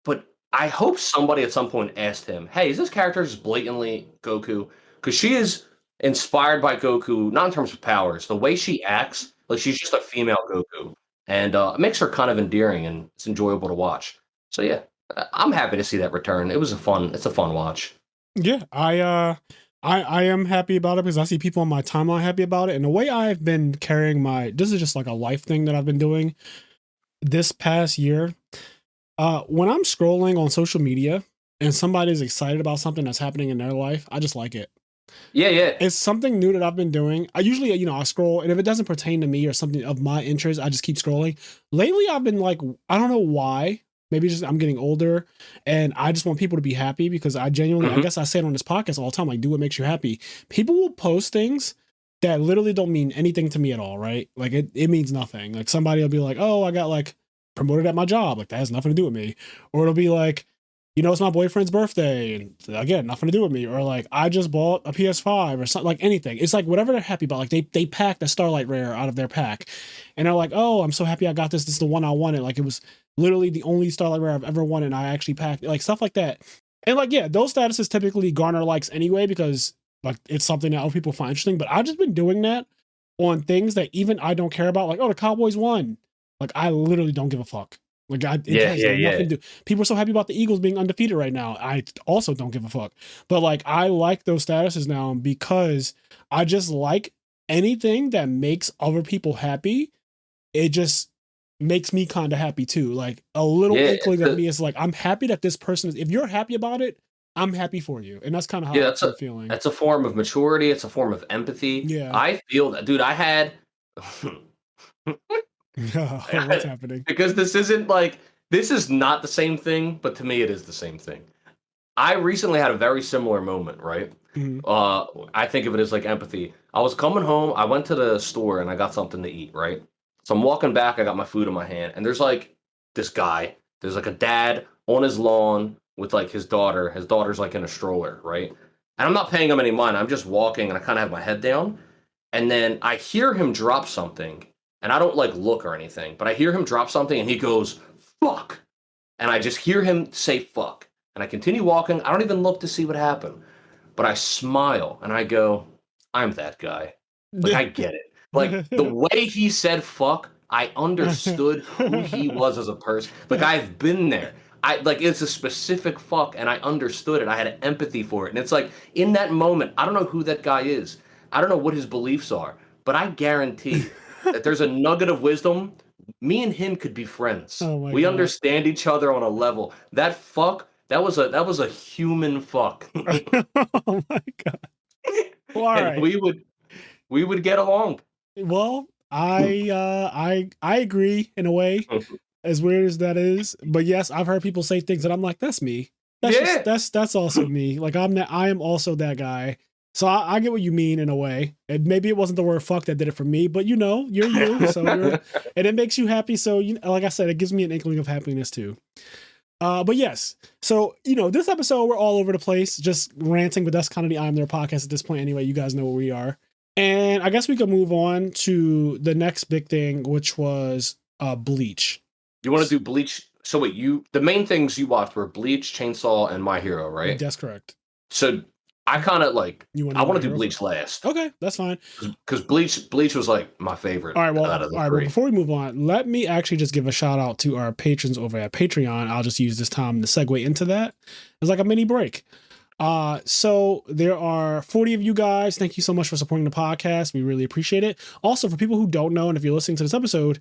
but I hope somebody at some point asked him, "Hey, is this character just blatantly Goku?" Because she is inspired by Goku, not in terms of powers, the way she acts, like she's just a female Goku, and it makes her kind of endearing and it's enjoyable to watch. So yeah, I'm happy to see that return. It's a fun watch. Yeah, I am happy about it because I see people on my timeline happy about it. And the way I've been carrying this is just like a life thing that I've been doing this past year. When I'm scrolling on social media and somebody's excited about something that's happening in their life, I just like it. Yeah, yeah. It's something new that I've been doing. I usually, I scroll, and if it doesn't pertain to me or something of my interest, I just keep scrolling. Lately, I've been like, I don't know why. Maybe just I'm getting older, and I just want people to be happy because I genuinely, I Hmm. guess I say it on this podcast all the time, like, do what makes you happy. People will post things that literally don't mean anything to me at all, right? Like it means nothing. Like somebody will be like, oh, I got like promoted at my job. Like that has nothing to do with me. Or it'll be like, it's my boyfriend's birthday, and again, nothing to do with me. Or like, I just bought a PS5 or something, like anything. It's like whatever they're happy about. Like they packed a Starlight Rare out of their pack, and they're like, oh, I'm so happy I got this. This is the one I wanted. Like it was literally the only Starlight Rare I've ever wanted. And I actually packed like stuff like that. And like, yeah, those statuses typically garner likes anyway because like it's something that other people find interesting. But I've just been doing that on things that even I don't care about. Like, oh, the Cowboys won. Like I literally don't give a fuck. Like it Yeah, has yeah, yeah. nothing to do. People are so happy about the Eagles being undefeated right now. I also don't give a fuck. But like I like those statuses now because I just like anything that makes other people happy. It just makes me kind of happy too. Like a little Yeah, inkling of me is like I'm happy that this person is. If you're happy about it, I'm happy for you, and that's kind of how yeah, I've been feeling. that's a form of maturity. It's a form of empathy. Yeah. I feel that, dude. I had What's happening? because this is not the same thing, but to me it is the same thing. I recently had a very similar moment, right? Mhm. I think of it as like empathy. I was coming home, I went to the store and I got something to eat, right? So I'm walking back, I got my food in my hand, and there's like this guy, there's like a dad on his lawn with like his daughter. His daughter's like in a stroller, right? And I'm not paying him any mind. I'm just walking and I kind of have my head down. And then I hear him drop something, and I don't like look or anything, but I hear him drop something and he goes, fuck. And I just hear him say fuck. And I continue walking. I don't even look to see what happened, but I smile and I go, I'm that guy. Like, I get it. Like, the way he said fuck, I understood who he was as a person. Like, I've been there. It's a specific fuck, and I understood it. I had empathy for it. And it's like, in that moment, I don't know who that guy is. I don't know what his beliefs are, but I guarantee that there's a nugget of wisdom. Me and him could be friends. Oh my We god. understand each other on a level. That fuck, that was a human fuck. Oh my god. Well, all And right. we would get along. Well, I agree in a way, as weird as that is. But yes, I've heard people say things that I'm like, that's me. That's just Yeah. that's also me. Like I am also that guy. So I get what you mean in a way. And maybe it wasn't the word fuck that did it for me, but you know, you're you. So you're, and it makes you happy. So, you like I said, it gives me an inkling of happiness too. But yes, so, you know, this episode, we're all over the place, just ranting, but that's kind of the I'm There podcast at this point anyway. You guys know where we are. And I guess we could move on to the next big thing, which was Bleach. You want to do Bleach? So wait, the main things you watched were Bleach, Chainsaw, and My Hero, right? That's correct. So I kind of like I want to do Bleach first? last. Okay, that's fine. Because Bleach was like my favorite. All right, well, out of the all right. three. Well, before we move on, let me actually just give a shout out to our patrons over at Patreon. I'll just use this time to segue into that. It's like a mini break. So there are 40 of you guys. Thank you so much for supporting the podcast. We really appreciate it. Also, for people who don't know, and if you're listening to this episode,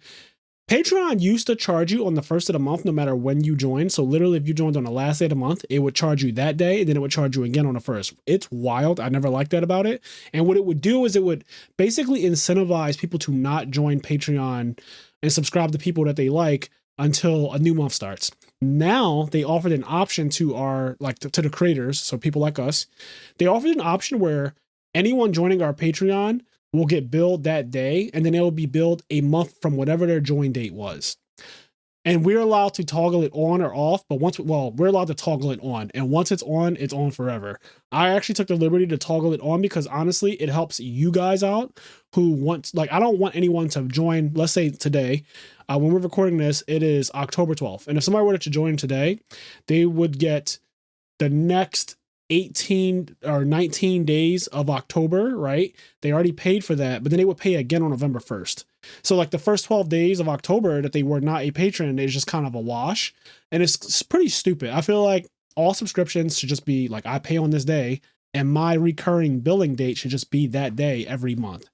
Patreon used to charge you on the first of the month, no matter when you joined. So literally, if you joined on the last day of the month, it would charge you that day, and then it would charge you again on the first. It's wild. I never liked that about it. And what it would do is it would basically incentivize people to not join Patreon and subscribe to people that they like until a new month starts. Now they offered an option to to the creators, so people like us. They offered an option where anyone joining our Patreon will get billed that day, and then it will be billed a month from whatever their join date was. And we're allowed to toggle it on or off, but we're allowed to toggle it on. And once it's on forever. I actually took the liberty to toggle it on because honestly, it helps you guys out who want, I don't want anyone to join, let's say today, when we're recording this, it is October 12th. And if somebody were to join today, they would get the next 18 or 19 days of October, right? They already paid for that, but then they would pay again on November 1st. So like the first 12 days of October that they were not a patron is just kind of a wash. And it's pretty stupid. I feel like all subscriptions should just be like, I pay on this day and my recurring billing date should just be that day every month.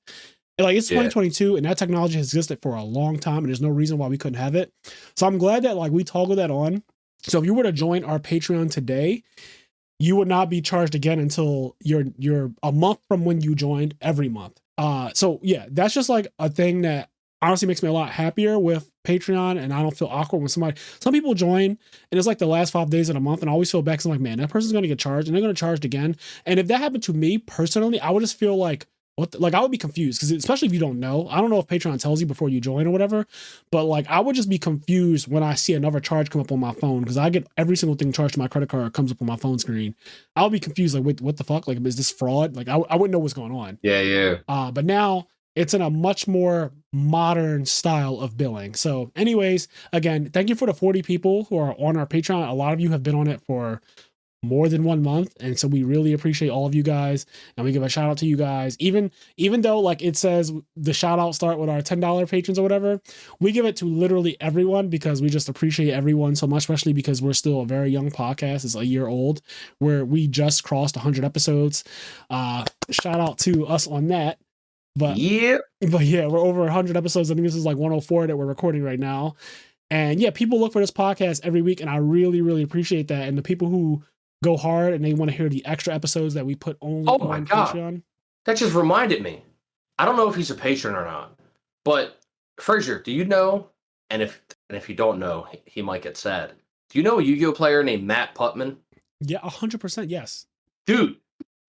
Like it's 2022 and that technology has existed for a long time and there's no reason why we couldn't have it. So I'm glad that like we toggle that on. So if you were to join our Patreon today, you would not be charged again until you're a month from when you joined every month. So yeah, that's just like a thing that honestly makes me a lot happier with Patreon, and I don't feel awkward when some people join and it's like the last 5 days of the month, and I always feel back. So I'm like, man, that person's gonna get charged, and they're gonna charge again. And if that happened to me personally, I would just feel like, I would be confused because especially if you don't know. I don't know if Patreon tells you before you join or whatever, but like I would just be confused when I see another charge come up on my phone because I get every single thing charged to my credit card comes up on my phone screen. I'll be confused like, wait, what the fuck? Like, is this fraud? Like I wouldn't know what's going on. Yeah. But now it's in a much more modern style of billing. So anyways, again, thank you for the 40 people who are on our Patreon. A lot of you have been on it for more than 1 month, and so we really appreciate all of you guys, and we give a shout out to you guys. Even though like it says the shout out start with our $10 patrons or whatever, we give it to literally everyone because we just appreciate everyone so much, especially because we're still a very young podcast. It's a year old, where we just crossed 100 episodes. Shout out to us on that. But yeah, we're over 100 episodes. I think this is like 104 that we're recording right now. And yeah, people look for this podcast every week, and I really, really appreciate that. And the people who go hard and they want to hear the extra episodes that we put only on Patreon. That just reminded me. I don't know if he's a patron or not, but Frazier, do you know? And if you don't know, he might get sad. Do you know a Yu-Gi-Oh player named Matt Putman? Yeah, 100%. Yes, dude.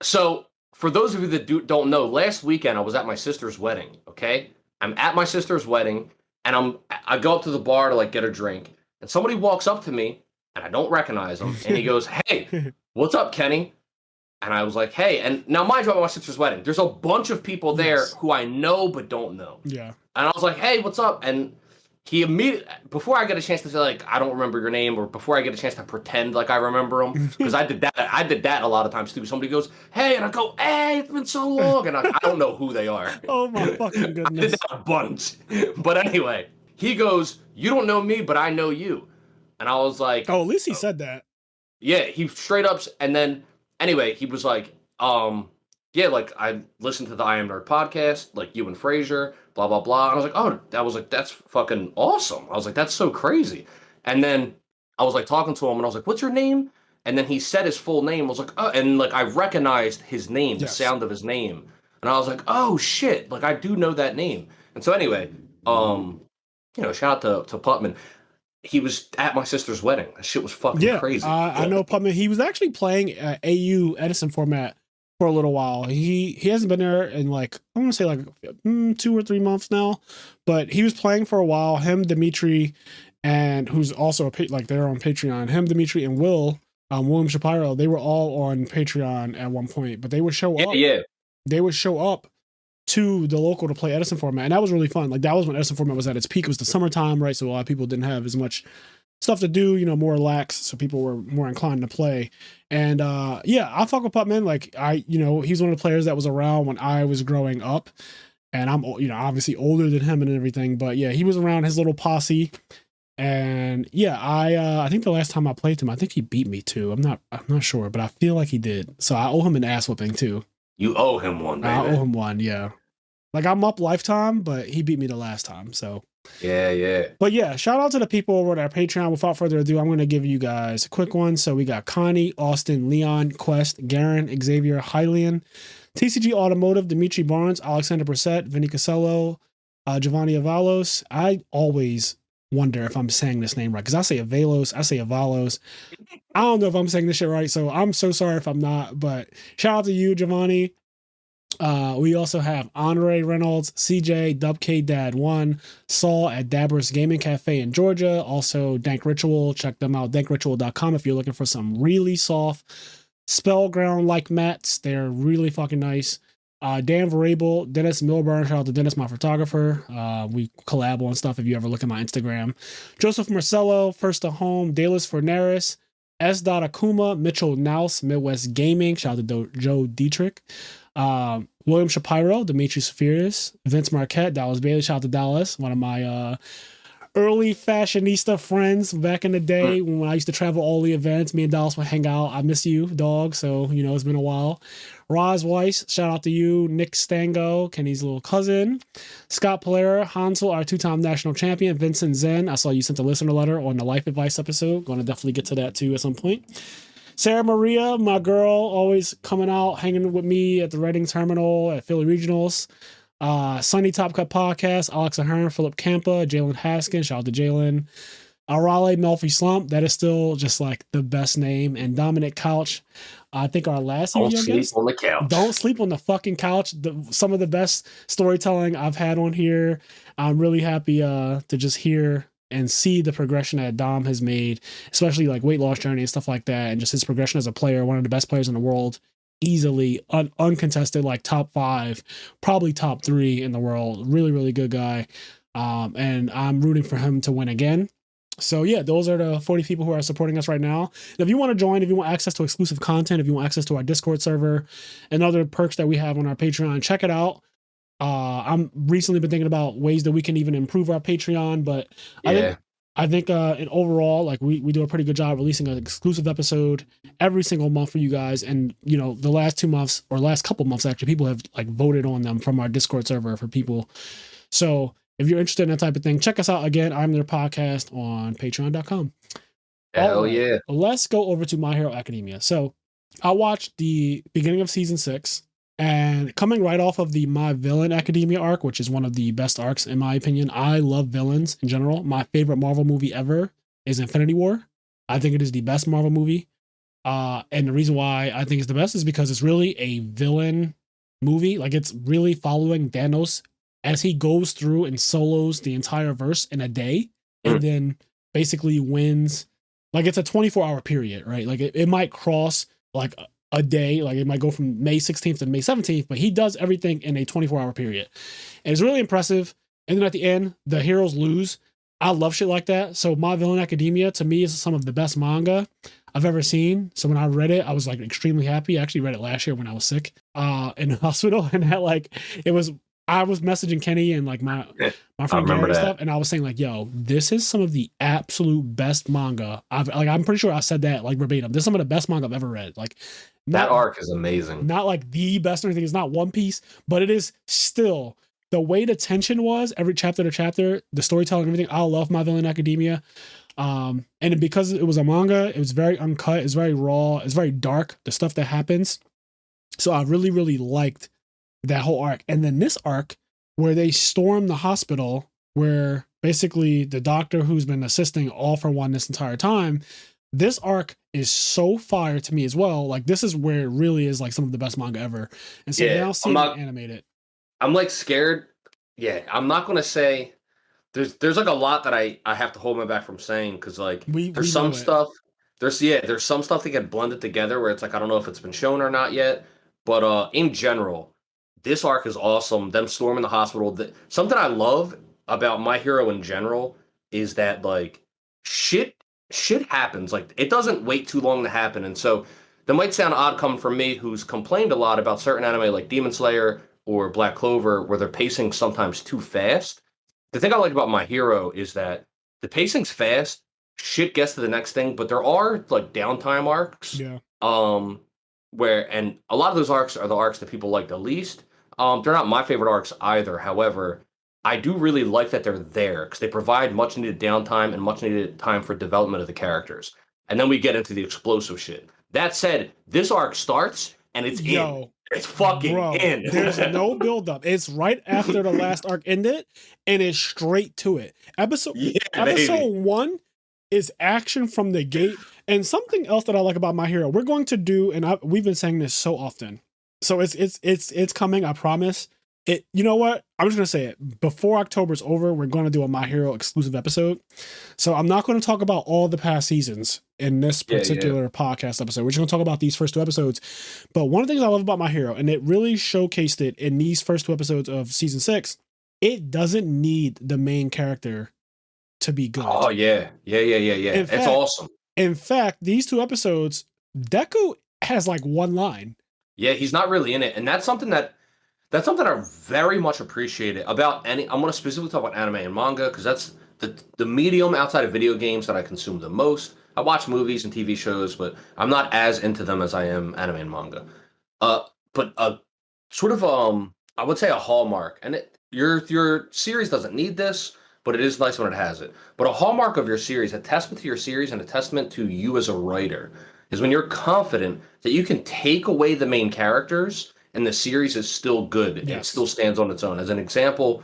So for those of you that don't know, last weekend I was at my sister's wedding. Okay, I'm at my sister's wedding, and I go up to the bar to like get a drink, and somebody walks up to me. And I don't recognize him. And he goes, "Hey, what's up, Kenny?" And I was like, "Hey." And now, mind you, I'm at my sister's wedding. There's a bunch of people there who I know but don't know. Yeah. And I was like, "Hey, what's up?" And he immediately, before I get a chance to say like, "I don't remember your name," or before I get a chance to pretend like I remember him, because I did that a lot of times too. Somebody goes, "Hey," and I go, "Hey, it's been so long," and I don't know who they are. Oh my fucking goodness! I did that a bunch. But anyway, he goes, "You don't know me, but I know you." And I was like, oh, at least he said that. Yeah, he straight up. And then, anyway, he was like, yeah, like, I listened to the IMNerd podcast, like you and Frazier, blah, blah, blah. And I was like, oh, that's fucking awesome. I was like, that's so crazy. And then I was like talking to him and I was like, what's your name? And then he said his full name. I was like, oh, and like I recognized his name, the sound of his name. And I was like, oh shit, like I do know that name. And so anyway, shout out to Putman. He was at my sister's wedding. That shit was fucking crazy. I know Putman. He was actually playing AU Edison format for a little while. He hasn't been there in like I want to say like 2 or 3 months now, but he was playing for a while. Him, Dimitri, and who's also like they're on Patreon. Him, Dimitri, and William Shapiro. They were all on Patreon at one point, but they would show Yeah, up. yeah. They would show up to the local to play Edison format, and that was really fun. Like that was when Edison format was at its peak. It was the summertime, right? So a lot of people didn't have as much stuff to do, more relaxed, so people were more inclined to play. And yeah, I fuck with Putman. Like he's one of the players that was around when I was growing up, and I'm obviously older than him and everything. But yeah, he was around his little posse. And yeah, I think the last time I played him, I think he beat me too. I'm not sure, but I feel like he did. So I owe him an ass whooping too. You owe him one, baby. I owe him one, yeah. Like I'm up lifetime, but he beat me the last time. So yeah. But yeah, shout out to the people over at our Patreon. Without further ado, I'm going to give you guys a quick one. So we got Connie, Austin, Leon, Quest, Garen, Xavier, Hylian, TCG Automotive, Dimitri Barnes, Alexander Brissett, Vinny Casello, Giovanni Avalos. I always wonder if I'm saying this name right because I say Avalos, I say Avalos. I don't know if I'm saying this shit right, so I'm so sorry if I'm not. But shout out to you, Giovanni. We also have Andre Reynolds, CJ, Dubk Dad 1, Saul at Dabber's Gaming Cafe in Georgia. Also, Dank Ritual. Check them out, dankritual.com if you're looking for some really soft Spellground like mats. They're really fucking nice. Dan Variable, Dennis Milburn. Shout out to Dennis, my photographer. We collab on stuff if you ever look at my Instagram. Joseph Marcello, First to Home, Dallas Fornaris, S. Akuma, Mitchell Naus, Midwest Gaming. Shout out to Joe Dietrich. William Shapiro, Dimitri Safiris, Vince Marquette, Dallas Bailey. Shout out to Dallas, one of my early fashionista friends back in the day when I used to travel all the events. Me and Dallas would hang out. I miss you, dog. So, it's been a while. Roz Weiss, shout out to you. Nick Stango, Kenny's little cousin. Scott Polera, Hansel, our 2-time national champion. Vincent Zen, I saw you sent a listener letter on the Life Advice episode. Going to definitely get to that too at some point. Sarah Maria, my girl, always coming out, hanging with me at the Reading Terminal at Philly Regionals. Sunny Top Cut Podcast, Alex Ahern, Philip Campa, Jalen Haskin, shout out to Jalen. Raleigh Melfi Slump, that is still just like the best name. And Dominic Couch, I think our last Don't sleep on the couch. Don't sleep on the fucking couch. Some of the best storytelling I've had on here. I'm really happy to just hear and see the progression that Dom has made, especially like weight loss journey and stuff like that, and just his progression as a player, one of the best players in the world, easily uncontested, like top 5, probably top 3 in the world. Really, really good guy. And I'm rooting for him to win again. So yeah, those are the 40 people who are supporting us right now. And if you want to join, if you want access to exclusive content, if you want access to our Discord server and other perks that we have on our Patreon, check it out. I'm recently been thinking about ways that we can even improve our Patreon, but yeah. I think in overall, like we do a pretty good job releasing an exclusive episode every single month for you guys. And the last 2 months or last couple months, actually, people have like voted on them from our Discord server for people. So if you're interested in that type of thing, check us out again. IMNerd Podcast on patreon.com. Hell yeah. Let's go over to My Hero Academia. So I watched the beginning of season 6. And coming right off of the My Villain Academia arc, which is one of the best arcs in my opinion. I love villains in general. My favorite Marvel movie ever is Infinity War. I think it is the best Marvel movie. And the reason why I think it's the best is because it's really a villain movie. Like it's really following Thanos as he goes through and solos the entire verse in a day and then basically wins. Like it's a 24-hour period, right? Like it might cross like a day, like it might go from May 16th to May 17th, but he does everything in a 24-hour period. And it's really impressive. And then at the end, the heroes lose. I love shit like that. So My Villain Academia to me is some of the best manga I've ever seen. So when I read it, I was like extremely happy. I actually read it last year when I was sick in the hospital, and I was messaging Kenny and like my friend Gary and stuff, and I was saying like, yo, this is some of the absolute best manga I'm pretty sure I said that like verbatim. This is some of the best manga I've ever read. Like that arc is amazing. Not like the best or anything. It's not One Piece, but it is still the way the tension was every chapter to chapter, the storytelling, everything. I love My Villain Academia. And because it was a manga, it was very uncut, it's very raw, it's very dark, the stuff that happens. So I really, really liked that whole arc. And then this arc where they storm the hospital, where basically the doctor who's been assisting All for One this entire time This arc is so fire to me as well. Like this is where it really is like some of the best manga ever. And so Yeah, now seeing it animated. I'm like scared. Yeah, I'm not gonna say there's like a lot that I have to hold my back from saying because like We there's some know it. stuff there's some stuff that get blended together where it's like I don't know if it's been shown or not yet, but in general, this arc is awesome. Them storming the hospital. Something I love about My Hero in general is that like shit shit happens. Like it doesn't wait too long to happen, and so that might sound odd coming from me, who's complained a lot about certain anime like Demon Slayer or Black Clover, where they're pacing sometimes too fast. The thing I like about My Hero is that the pacing's fast, shit gets to the next thing, but there are like downtime arcs. Yeah. Um where and a lot of those arcs are the arcs that people like the least. They're not my favorite arcs either. However, I do really like that they're there because they provide much needed downtime and much needed time for development of the characters. And then we get into the explosive shit. That said, this arc starts and it's in. Yo, It's fucking bro, in. there's no build up. It's right after the last arc ended, and it's straight to it. Yeah, Episode baby. 1 is action from the gate. And something else that I like about My Hero, we're going to do, and we've been saying this so often. So it's coming. I promise. It. You know what? I'm just gonna say it. Before October's over, we're going to do a My Hero exclusive episode. So I'm not going to talk about all the past seasons in this Yeah, yeah. particular podcast episode. We're just going to talk about these first 2 episodes. But one of the things I love about My Hero, and it really showcased it in these first 2 episodes of season 6, it doesn't need the main character to be good. Oh yeah. Yeah. In It's fact, awesome. In fact, these 2 episodes, Deku has like one line. Yeah, he's not really in it. And that's something I very much appreciate it about any. I'm going to specifically talk about anime and manga because that's the medium outside of video games that I consume the most. I watch movies and TV shows, but I'm not as into them as I am anime and manga. But sort of I would say a hallmark, and your series doesn't need this, but it is nice when it has it. But a hallmark of your series, a testament to your series, and a testament to you as a writer, is when you're confident that you can take away the main characters and the series is still good. It Yes. still stands on its own. As an example,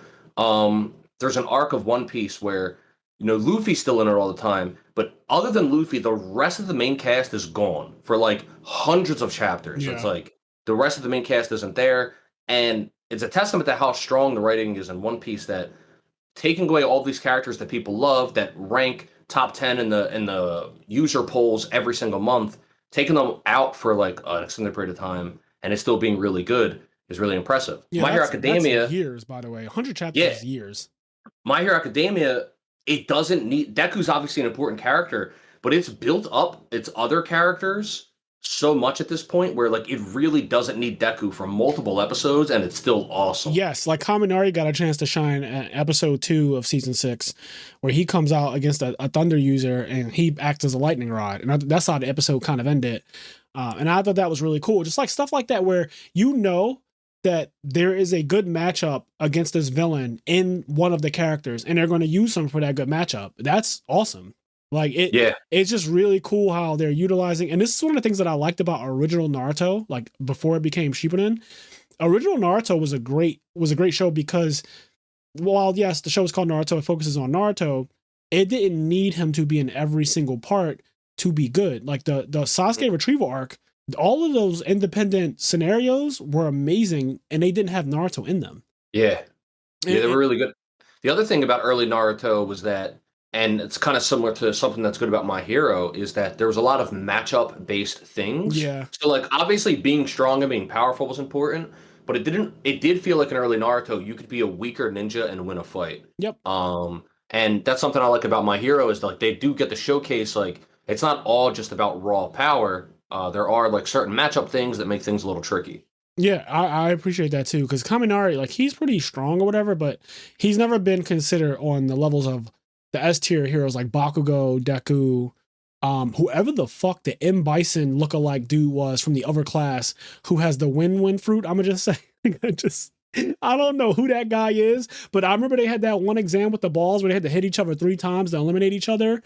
there's an arc of One Piece where Luffy's still in it all the time, but other than Luffy, the rest of the main cast is gone for like hundreds of chapters. Yeah. It's like the rest of the main cast isn't there, and it's a testament to how strong the writing is in One Piece that taking away all these characters that people love that rank top 10 in the user polls every single month, taking them out for like an extended period of time and it's still being really good is really impressive. Yeah, My Hero that's Academia, years, by the way. 100 chapters Yeah. is years. My Hero Academia, it doesn't need Deku's obviously an important character, but it's built up its other characters so much at this point where like it really doesn't need Deku for multiple episodes and it's still awesome. Yes, like Kaminari got a chance to shine at episode 2 of season 6, where he comes out against a thunder user and he acts as a lightning rod. And that's how the episode kind of ended. And I thought that was really cool. Just like stuff like that, where that there is a good matchup against this villain in one of the characters, and they're going to use him for that good matchup. That's awesome. Like it's just really cool how they're utilizing. And this is one of the things that I liked about original Naruto, like before it became Shippuden. Original Naruto was a great show because while yes, the show is called Naruto, it focuses on Naruto. It didn't need him to be in every single part to be good. Like the Sasuke retrieval arc, all of those independent scenarios were amazing, and they didn't have Naruto in them. Yeah, they were really good. The other thing about early Naruto was that, and it's kind of similar to something that's good about My Hero, is that there was a lot of matchup based things. Yeah. So like obviously being strong and being powerful was important, but it did feel like in early Naruto you could be a weaker ninja and win a fight. Yep. And that's something I like about My Hero is like they do get to showcase like it's not all just about raw power. There are like certain matchup things that make things a little tricky. Yeah, I appreciate that too, because Kaminari, like he's pretty strong or whatever, but he's never been considered on the levels of the S tier heroes like Bakugo, Deku, whoever the fuck the M Bison lookalike dude was from the other class who has the win-win fruit. I'm gonna just say, I don't know who that guy is, but I remember they had that one exam with the balls where they had to hit each other 3 times to eliminate each other.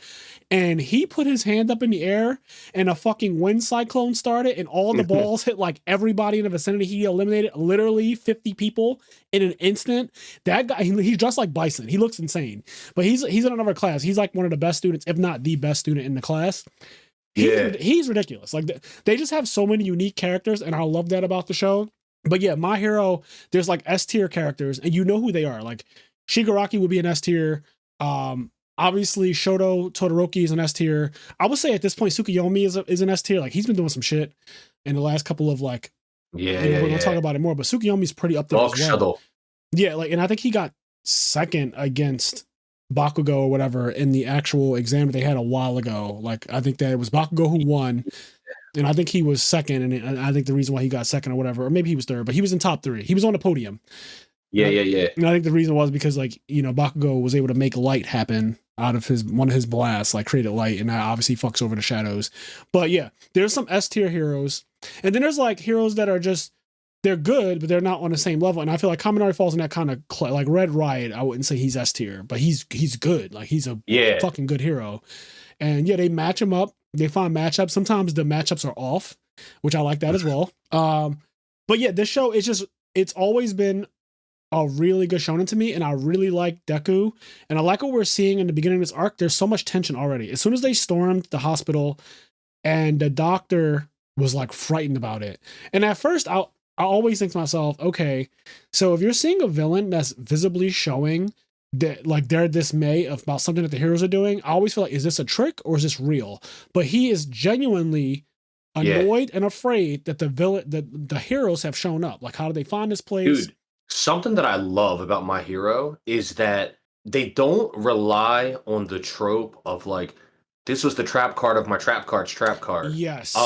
And he put his hand up in the air and a fucking wind cyclone started and all the balls hit like everybody in the vicinity. He eliminated literally 50 people in an instant. That guy, he's just like Bison. He looks insane, but he's in another class. He's like one of the best students, if not the best student in the class. Yeah. He's ridiculous. Like they just have so many unique characters, and I love that about the show. But yeah, My Hero, there's like S tier characters, and you know who they are. Like Shigaraki would be an S tier. Obviously Shoto Todoroki is an S tier. I would say at this point Tsukuyomi is an S tier. Like he's been doing some shit in the last couple of like, Yeah, you know, yeah, we're gonna talk yeah. about it more, but Tsukuyomi's pretty up there Dog as well. Shadow. Yeah, like, and I think he got second against Bakugo or whatever in the actual exam that they had a while ago. Like I think that it was Bakugo who won, and I think he was second, and I think the reason why he got second or whatever, or maybe he was third, but he was in top three. He was on the podium. Yeah, And yeah, yeah. I think the reason was because, like, you know, Bakugo was able to make light happen out of one of his blasts, like created light, and that obviously fucks over the shadows. But yeah, there's some S tier heroes, and then there's like heroes that are just, they're good, but they're not on the same level. And I feel like Kaminari falls in that kind of like Red Riot. I wouldn't say he's S tier, but he's good. Like he's a fucking good hero. And yeah, they match him up. They find matchups. Sometimes the matchups are off, which I like that as well. But yeah, this show is it's always been a really good shonen to me, and I really like Deku, and I like what we're seeing in the beginning of this arc. There's so much tension already. As soon as they stormed the hospital, and the doctor was like frightened about it, and at first I always think to myself, okay, so if you're seeing a villain that's visibly showing that like their dismay about something that the heroes are doing, I always feel like, is this a trick or is this real? But he is genuinely annoyed and afraid that the heroes have shown up. Like, how do they find this place? Dude, something that I love about My Hero is that they don't rely on the trope of like, this was the trap card of my trap card's trap card. Yes.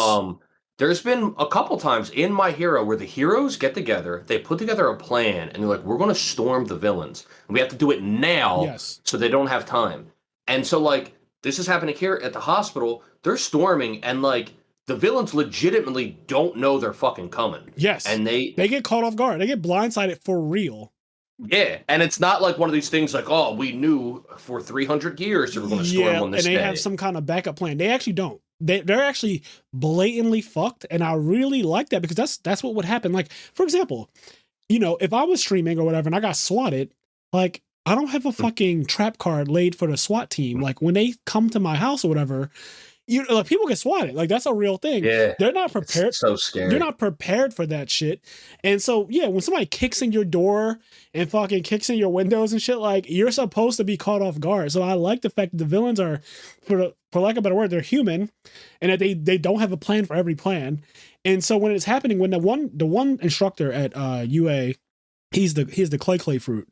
There's been a couple times in My Hero where the heroes get together, they put together a plan, and they're like, we're going to storm the villains. And we have to do it now so they don't have time. And so, like, this is happening here at the hospital. They're storming, and, like, the villains legitimately don't know they're fucking coming. Yes. And they get caught off guard. They get blindsided for real. Yeah, and it's not like one of these things like, oh, we knew for 300 years they were going to storm on this day. And they have some kind of backup plan. They actually don't. They're actually blatantly fucked, and I really like that because that's what would happen. Like, for example, you know, if I was streaming or whatever and I got swatted, like, I don't have a fucking trap card laid for the SWAT team. Like, when they come to my house or whatever, you know, like, people get swatted. Like, that's a real thing. Yeah, they're not prepared. It's so scary. They're not prepared for that shit. And so, yeah, when somebody kicks in your door and fucking kicks in your windows and shit, like, you're supposed to be caught off guard. So I like the fact that the villains are, for lack of a better word, they're human, and that they don't have a plan for every plan. And so when it's happening, when the one instructor at UA, he's the clay fruit,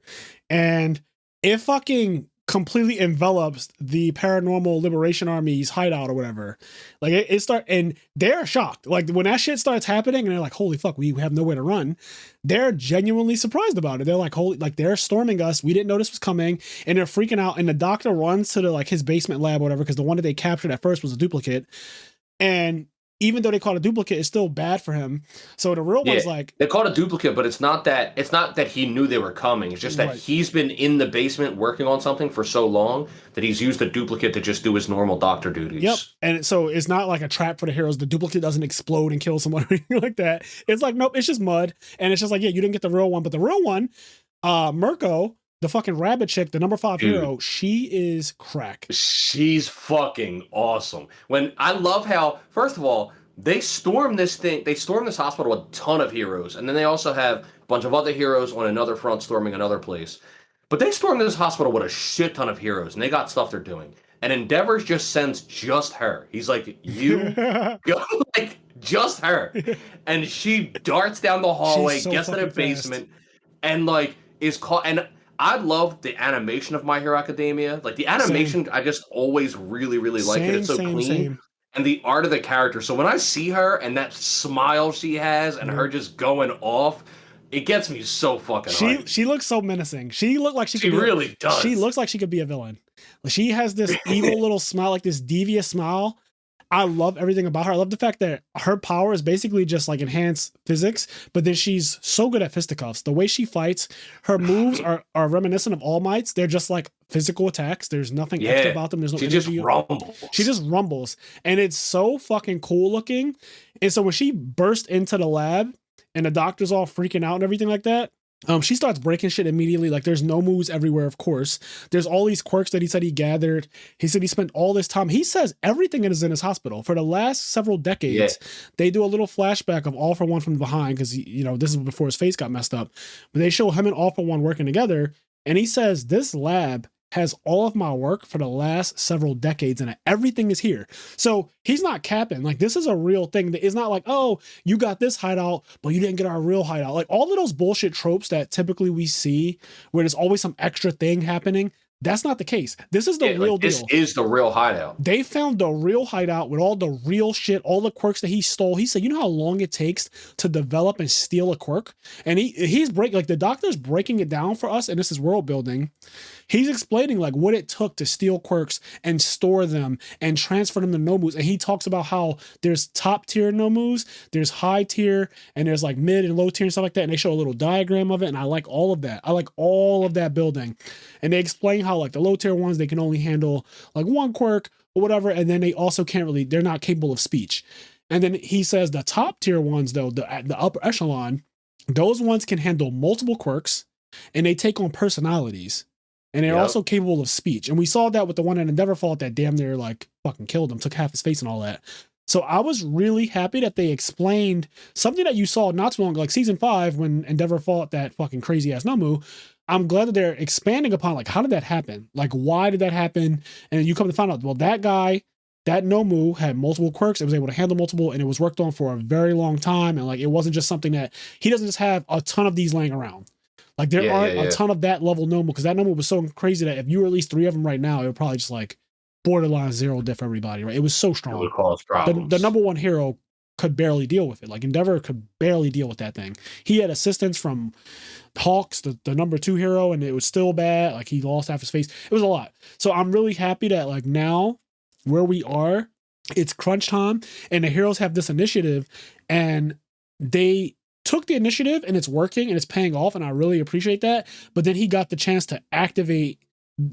and it fucking completely envelops the Paranormal Liberation Army's hideout or whatever. Like, it start, and they're shocked. Like, when that shit starts happening and they're like, holy fuck, we have nowhere to run, they're genuinely surprised about it. They're like, holy, like, they're storming us, we didn't know this was coming, and they're freaking out. And the doctor runs to the, like, his basement lab or whatever, because the one that they captured at first was a duplicate, and even though they call it a duplicate, it's still bad for him. So the real one's like, they call it a duplicate, but it's not that he knew they were coming. It's just that he's been in the basement working on something for so long that he's used a duplicate to just do his normal doctor duties. Yep. And so it's not like a trap for the heroes. The duplicate doesn't explode and kill someone or anything like that. It's like, nope, it's just mud. And it's just like, yeah, you didn't get the real one. But the real one, Mirko, the fucking rabbit chick, the number 5 hero, she is crack. She's fucking awesome. When I love how, first of all, they storm this hospital with a ton of heroes, and then they also have a bunch of other heroes on another front storming another place. But they stormed this hospital with a shit ton of heroes, and they got stuff they're doing. And Endeavors just sends just her. He's like, you go, like, just her. And she darts down the hallway, gets to the basement, and like is caught. And I love the animation of My Hero Academia. Like, the animation, I just always really, really like it. It's so clean. And the art of the character. So when I see her and that smile she has and her just going off, it gets me so fucking hyped. She looks so menacing. She looked like she really does. She looks like she could be a villain. She has this evil little smile, like this devious smile. I love everything about her. I love the fact that her power is basically just like enhanced physics, but then she's so good at fisticuffs. The way she fights, her moves are reminiscent of All Might's. They're just like physical attacks. There's nothing extra about them. There's no she energy. Just rumbles. She just rumbles. And it's so fucking cool looking. And so when she burst into the lab and the doctor's all freaking out and everything like that, She starts breaking shit immediately. Like there's no moves everywhere, of course. There's all these quirks that he said he gathered. He said he spent all this time. He says everything is in his hospital. For the last several Yeah, decades, they do a little flashback of All for One from behind because this is before his face got messed up. But they show him and All for One working together, and he says this lab has all of my work for the last several decades and everything is here. So he's not capping. Like this is a real thing. It's not like, oh, you got this hideout, but you didn't get our real hideout. Like all of those bullshit tropes that typically we see where there's always some extra thing happening. That's not the case. This is the real like this deal. is the real hideout. They found the real hideout with all the real shit, all the quirks that he stole. He said, you know how long it takes to develop and steal a quirk? And he's breaking, like the doctor's breaking it down for us, and this is world building. He's explaining like what it took to steal quirks and store them and transfer them to Nomus. And he talks about how there's top tier Nomus, there's high tier, and there's like mid and low tier and stuff like that. And they show a little diagram of it. And I like all of that. I like all of that building. And they explain how like the low tier ones, they can only handle like one quirk or whatever. And then they also can't really, they're not capable of speech. And then he says the top tier ones though, the upper echelon, those ones can handle multiple quirks and they take on personalities. And they're also capable of speech. And we saw that with the one in Endeavor Fault that damn near like fucking killed him, took half his face and all that. So I was really happy that they explained something that you saw not too long ago, like season 5 when Endeavor fought that fucking crazy ass Nomu. I'm glad that they're expanding upon like how did that happen? Like why did that happen? And you come to find out, well, that guy, that Nomu had multiple quirks. It was able to handle multiple, and it was worked on for a very long time. And like it wasn't just something that he doesn't just have a ton of these laying around. Like there aren't a ton of that level Nomu because that Nomu was so crazy that if you released 3 of them right now, it would probably just like borderline zero diff everybody, right? It was so strong. It would cause problems. The number one hero could barely deal with it. Like Endeavor could barely deal with that thing. He had assistance from Hawks, the number 2 hero, and it was still bad. Like he lost half his face. It was a lot. So I'm really happy that like now where we are, it's crunch time and the heroes have this initiative and they took the initiative and it's working and it's paying off and I really appreciate that. But then he got the chance to activate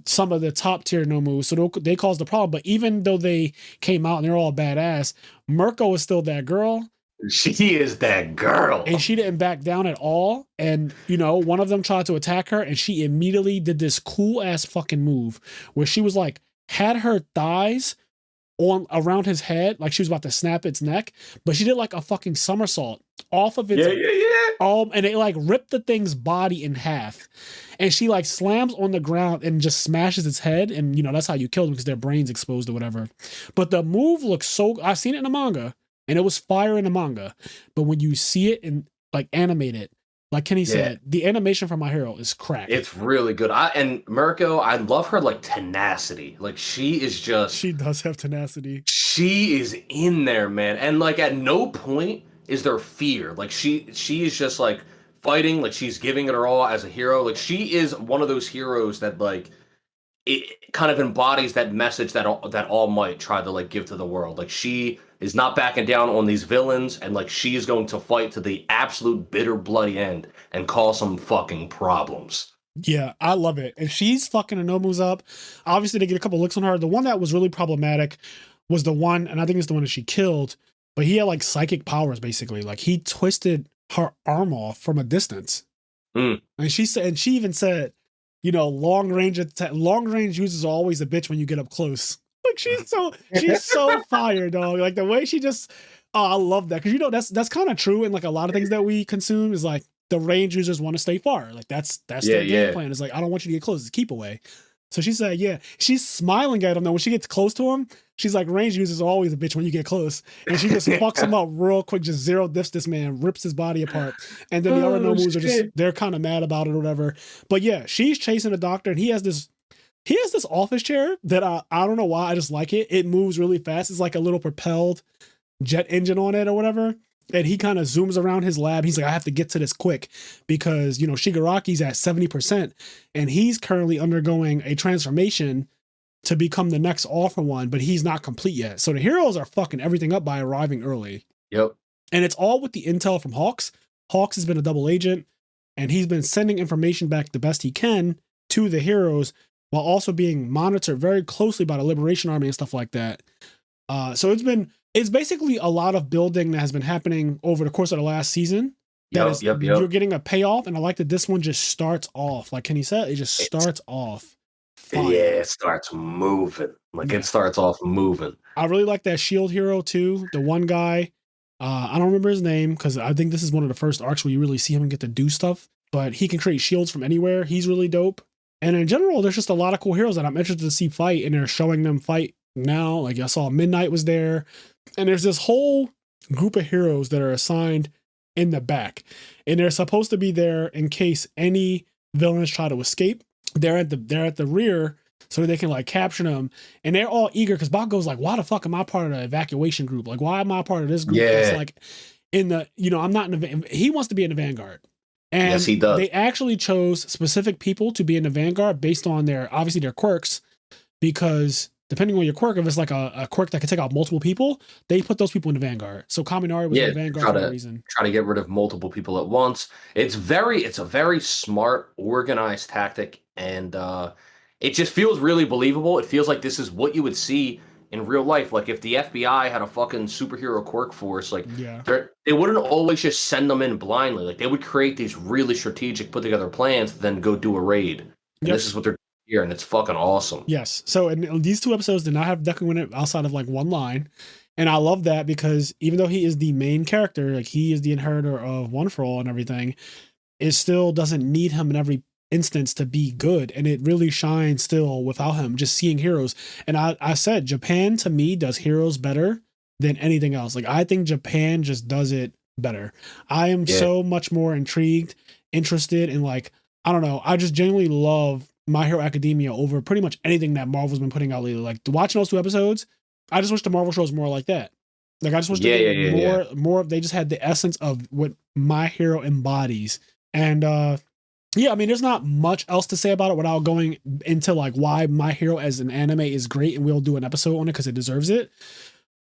some of the top tier Nomu, so they caused the problem. But even though they came out and they're all badass, Mirko is still that girl. She is that girl. And she didn't back down at all. And, one of them tried to attack her and she immediately did this cool ass fucking move where she was like, had her thighs on around his head, like she was about to snap its neck, but she did like a fucking somersault off of its and it like ripped the thing's body in half. And she like slams on the ground and just smashes its head. And that's how you kill them because their brains exposed or whatever. But the move looks so, I've seen it in the manga and it was fire in the manga. But when you see it and like animate it, like Kenny said, the animation for My Hero is crack. It's really good. And Mirko, I love her like tenacity. Like she does have tenacity. She is in there, man. And like at no point is there fear. Like she is just like fighting, like she's giving it her all as a hero. Like she is one of those heroes that like it kind of embodies that message that All Might tried to like give to the world. Like she is not backing down on these villains, and like she is going to fight to the absolute bitter bloody end and cause some fucking problems. Yeah, I love it. And she's fucking Anomu's up. Obviously, they get a couple licks on her. The one that was really problematic was the one, and I think it's the one that she killed, but he had like psychic powers basically. Like he twisted her arm off from a distance. And she said, and she even said, long range users are always a bitch when you get up close. Like she's so fire, dog. Like the way she just, I love that because that's kind of true in like a lot of things that we consume is like the range users want to stay far. Like that's their game plan. It's like I don't want you to get close. It's keep away. So she said, yeah, she's smiling at him though. When she gets close to him, she's like, range users are always a bitch when you get close. And she just fucks him up real quick, just zero diffs this man, rips his body apart. And then the other Nomus are just, they're kind of mad about it or whatever. But yeah, she's chasing the doctor and he has this office chair that I don't know why, I just like it. It moves really fast. It's like a little propelled jet engine on it or whatever. And he kind of zooms around his lab. He's like, I have to get to this quick because, Shigaraki's at 70% and he's currently undergoing a transformation to become the next All for One, but he's not complete yet. So the heroes are fucking everything up by arriving early. Yep. And it's all with the intel from Hawks. Hawks has been a double agent and he's been sending information back the best he can to the heroes while also being monitored very closely by the Liberation Army and stuff like that. So it's basically a lot of building that has been happening over the course of the last season. that Yep, is yep, you're yep. getting a payoff, and I like that this one just starts off like Kenny said, it just It's starts off yeah, fire. it starts moving. Like it Yeah, starts off moving. I really like that Shield hero too. The one guy, I don't remember his name because I think this is one of the first arcs where you really see him get to do stuff. But he can create shields from anywhere. He's really dope. And in general, there's just a lot of cool heroes that I'm interested to see fight, and they're showing them fight now. Like I saw Midnight was there, and there's this whole group of heroes that are assigned in the back, and they're supposed to be there in case any villains try to escape. They're at the rear so that they can like capture them, and they're all eager because Bakugo's like, why the fuck am I part of the evacuation group? Like, why am I part of this group that's Yeah. like in the, I'm not in the, he wants to be in the vanguard. Yes, And he does. they actually chose specific people to be in the vanguard based on their, obviously their quirks, because depending on your quirk, if it's like a quirk that can take out multiple people, they put those people in the vanguard. So Kaminari was in Yeah, the vanguard try for that to reason. try to get rid of multiple people at once. It's a very smart, organized tactic, and it just feels really believable. It feels like this is what you would see in real life. Like if the FBI had a fucking superhero quirk force, like Yeah. they wouldn't always just send them in blindly. Like they would create these really strategic, put together plans to then go do a raid. And Yep. this is what they're doing here, and it's fucking awesome. Yes. So and these two episodes did not have Deku in it outside of like one line. And I love that because even though he is the main character, like he is the inheritor of One for All and everything, it still doesn't need him in every instance to be good. And it really shines still without him, just seeing heroes. And I said, Japan to me does heroes better than anything else. Like I think Japan just does it better. I am Yeah. so much more intrigued, interested in like, I don't know. I just genuinely love My Hero Academia over pretty much anything that Marvel's been putting out lately. Like watching those two episodes, I just wish the Marvel show was more like that. Like I just wish they Yeah, yeah, did yeah, yeah. more. They just had the essence of what My Hero embodies. And yeah, I mean, there's not much else to say about it without going into like why My Hero as an anime is great, and we'll do an episode on it because it deserves it.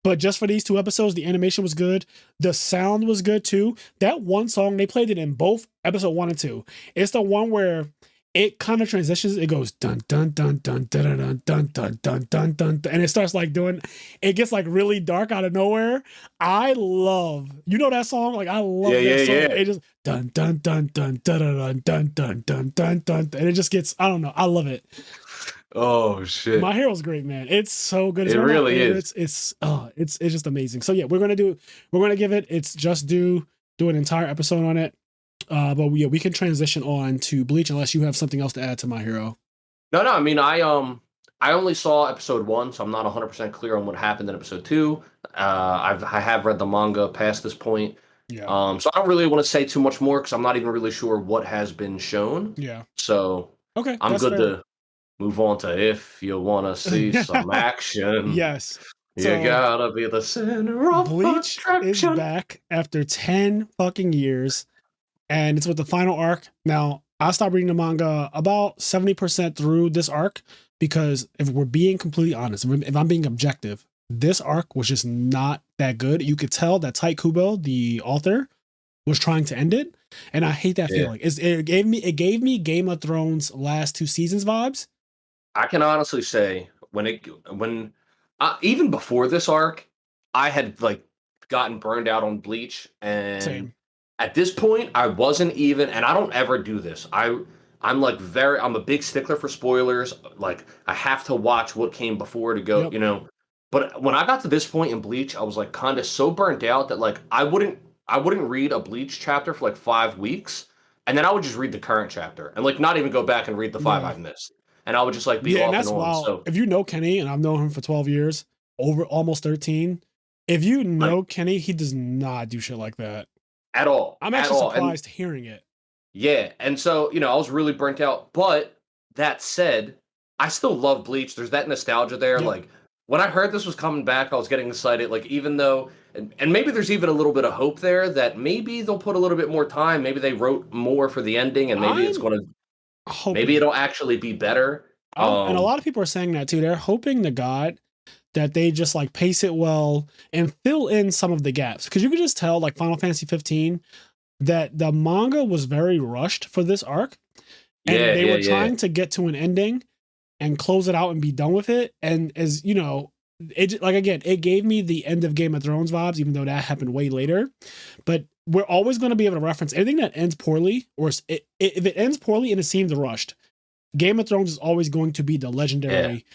But just for these two episodes, the animation was good. The sound was good too. That one song, they played it in both episode 1 and 2. It's the one where it kind of transitions. It goes dun dun dun dun dun dun dun dun dun dun dun, and it starts like doing. It gets like really dark out of nowhere. I love, that song. Like I Yeah, love that yeah, song. yeah. It just dun dun dun dun dun dun dun dun dun dun dun, and it just gets. I don't know. I love it. Oh My shit. Hero's great, man. It's so good. It's It one of my really is. favorites. It's just amazing. So yeah, we're gonna give it. It's just do an entire episode on it. But we can transition on to Bleach unless you have something else to add to My Hero. No, no. I mean, I only saw episode one, so I'm not 100% clear on what happened in episode two. I have read the manga past this point, Yeah, so I don't really want to say too much more because I'm not even really sure what has been shown. yeah. So Okay, I'm that's good fair. to move on to if you want to see some action. Yes. You So gotta be the center of Bleach is attraction. back after 10 fucking years, and it's with the final arc. Now, I stopped reading the manga about 70% through this arc because if we're being completely honest, if I'm being objective, this arc was just not that good. You could tell that Tite Kubo, the author, was trying to end it, and I hate that Yeah. feeling. It gave me Game of Thrones last 2 seasons vibes. I can honestly say when even before this arc, I had like gotten burned out on Bleach, and Same. at this point, I wasn't even. And I don't ever do this. I'm a big stickler for spoilers. Like I have to watch what came before to go. Yep. But when I got to this point in Bleach, I was like kind of so burnt out that like I wouldn't read a Bleach chapter for like 5 weeks, and then I would just read the current chapter and like not even go back and read the five Yeah. I've missed, and I would just like be Yeah, and off and that's on. wild. So If you know Kenny, and I've known him for 12 years, over almost 13, if you like know Kenny, he does not do shit like that. I'm at actually all, and surprised hearing it. yeah, and so I was really burnt out. But that said, I still love Bleach. There's that nostalgia there. Yep. Like when I heard this was coming back, I was getting excited. Like even though, and maybe there's even a little bit of hope there that maybe they'll put a little bit more time. Maybe they wrote more for the ending, and I'm maybe hoping. it'll actually be better. And a lot of people are saying that too. They're hoping to God that they just like pace it well and fill in some of the gaps. Because you could just tell, like Final Fantasy 15, that the manga was very rushed for this arc, and Yeah, they yeah, were yeah. trying to get to an ending and close it out and be done with it. And as you know, it like again, it gave me the end of Game of Thrones vibes, even though that happened way later. But we're always going to be able to reference anything that ends poorly, or if it ends poorly and it seems rushed. Game of Thrones is always going to be the Yeah, legendary.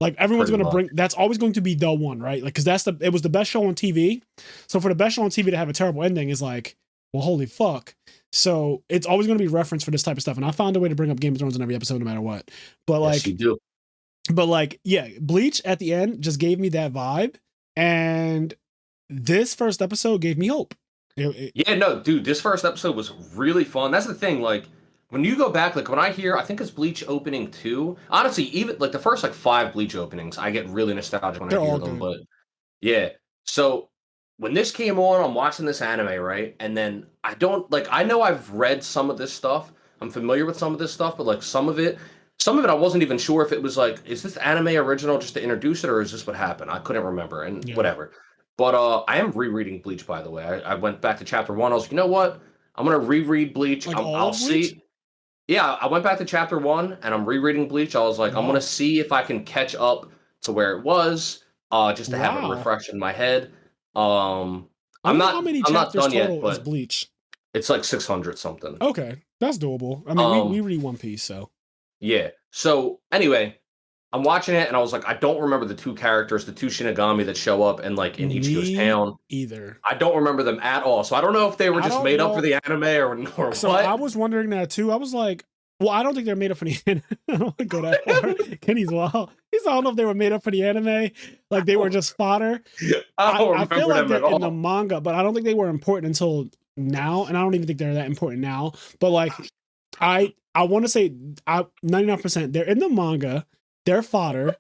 Like everyone's pretty going to much. bring. That's always going to be the one, right? Like because it was the best show on TV. So for the best show on TV to have a terrible ending is like, well, holy fuck. So it's always going to be referenced for this type of stuff. And I found a way to bring up Game of Thrones in every episode, no matter what. But Yes, like, you do. yeah, Bleach at the end just gave me that vibe, and this first episode gave me hope. Yeah, no, dude, this first episode was really fun. That's the thing, like when you go back, like when I hear, I think it's Bleach opening 2. Honestly, even like the first like 5 Bleach openings, I get really nostalgic when I They're hear all them. good. But yeah, so when this came on, I'm watching this anime, right? And then I don't like I know I've read some of this stuff. I'm familiar with some of this stuff, but like some of it I wasn't even sure if it was like, is this anime original just to introduce it, or is this what happened? I couldn't remember, and Yeah, whatever. But I am rereading Bleach, by the way. I went back to chapter 1. I was like, you know what? I'm gonna reread Bleach. like all I'll of Bleach. see. Yeah, I went back to chapter 1 and I'm rereading Bleach. I was like, I'm gonna Wow, see if I can catch up to where it was, just to have it wow. refresh in my head. Um, I wonder how many I'm not chapters done yet, total is but Bleach. it's like 600 something. Okay, that's doable. I mean, we Um, read One Piece, so yeah. So anyway, I'm watching it and I was like, I don't remember the two characters, the two Shinigami that show up and like in Ichigo's me town. either. I don't remember them at all. So I don't know if they were I just don't made up for know. the anime or So I what. was wondering that too. I was like, well, I don't think they're made up for the anime. I don't want to go that far. Kenny's wild. He's I don't know if they were made up for the anime, like they were just fodder. I don't I feel remember like them they're at in the all. manga, but I don't think they were important until now, and I don't even think they're that important now. But like, I want to say, 99% they're in the manga, they're fodder,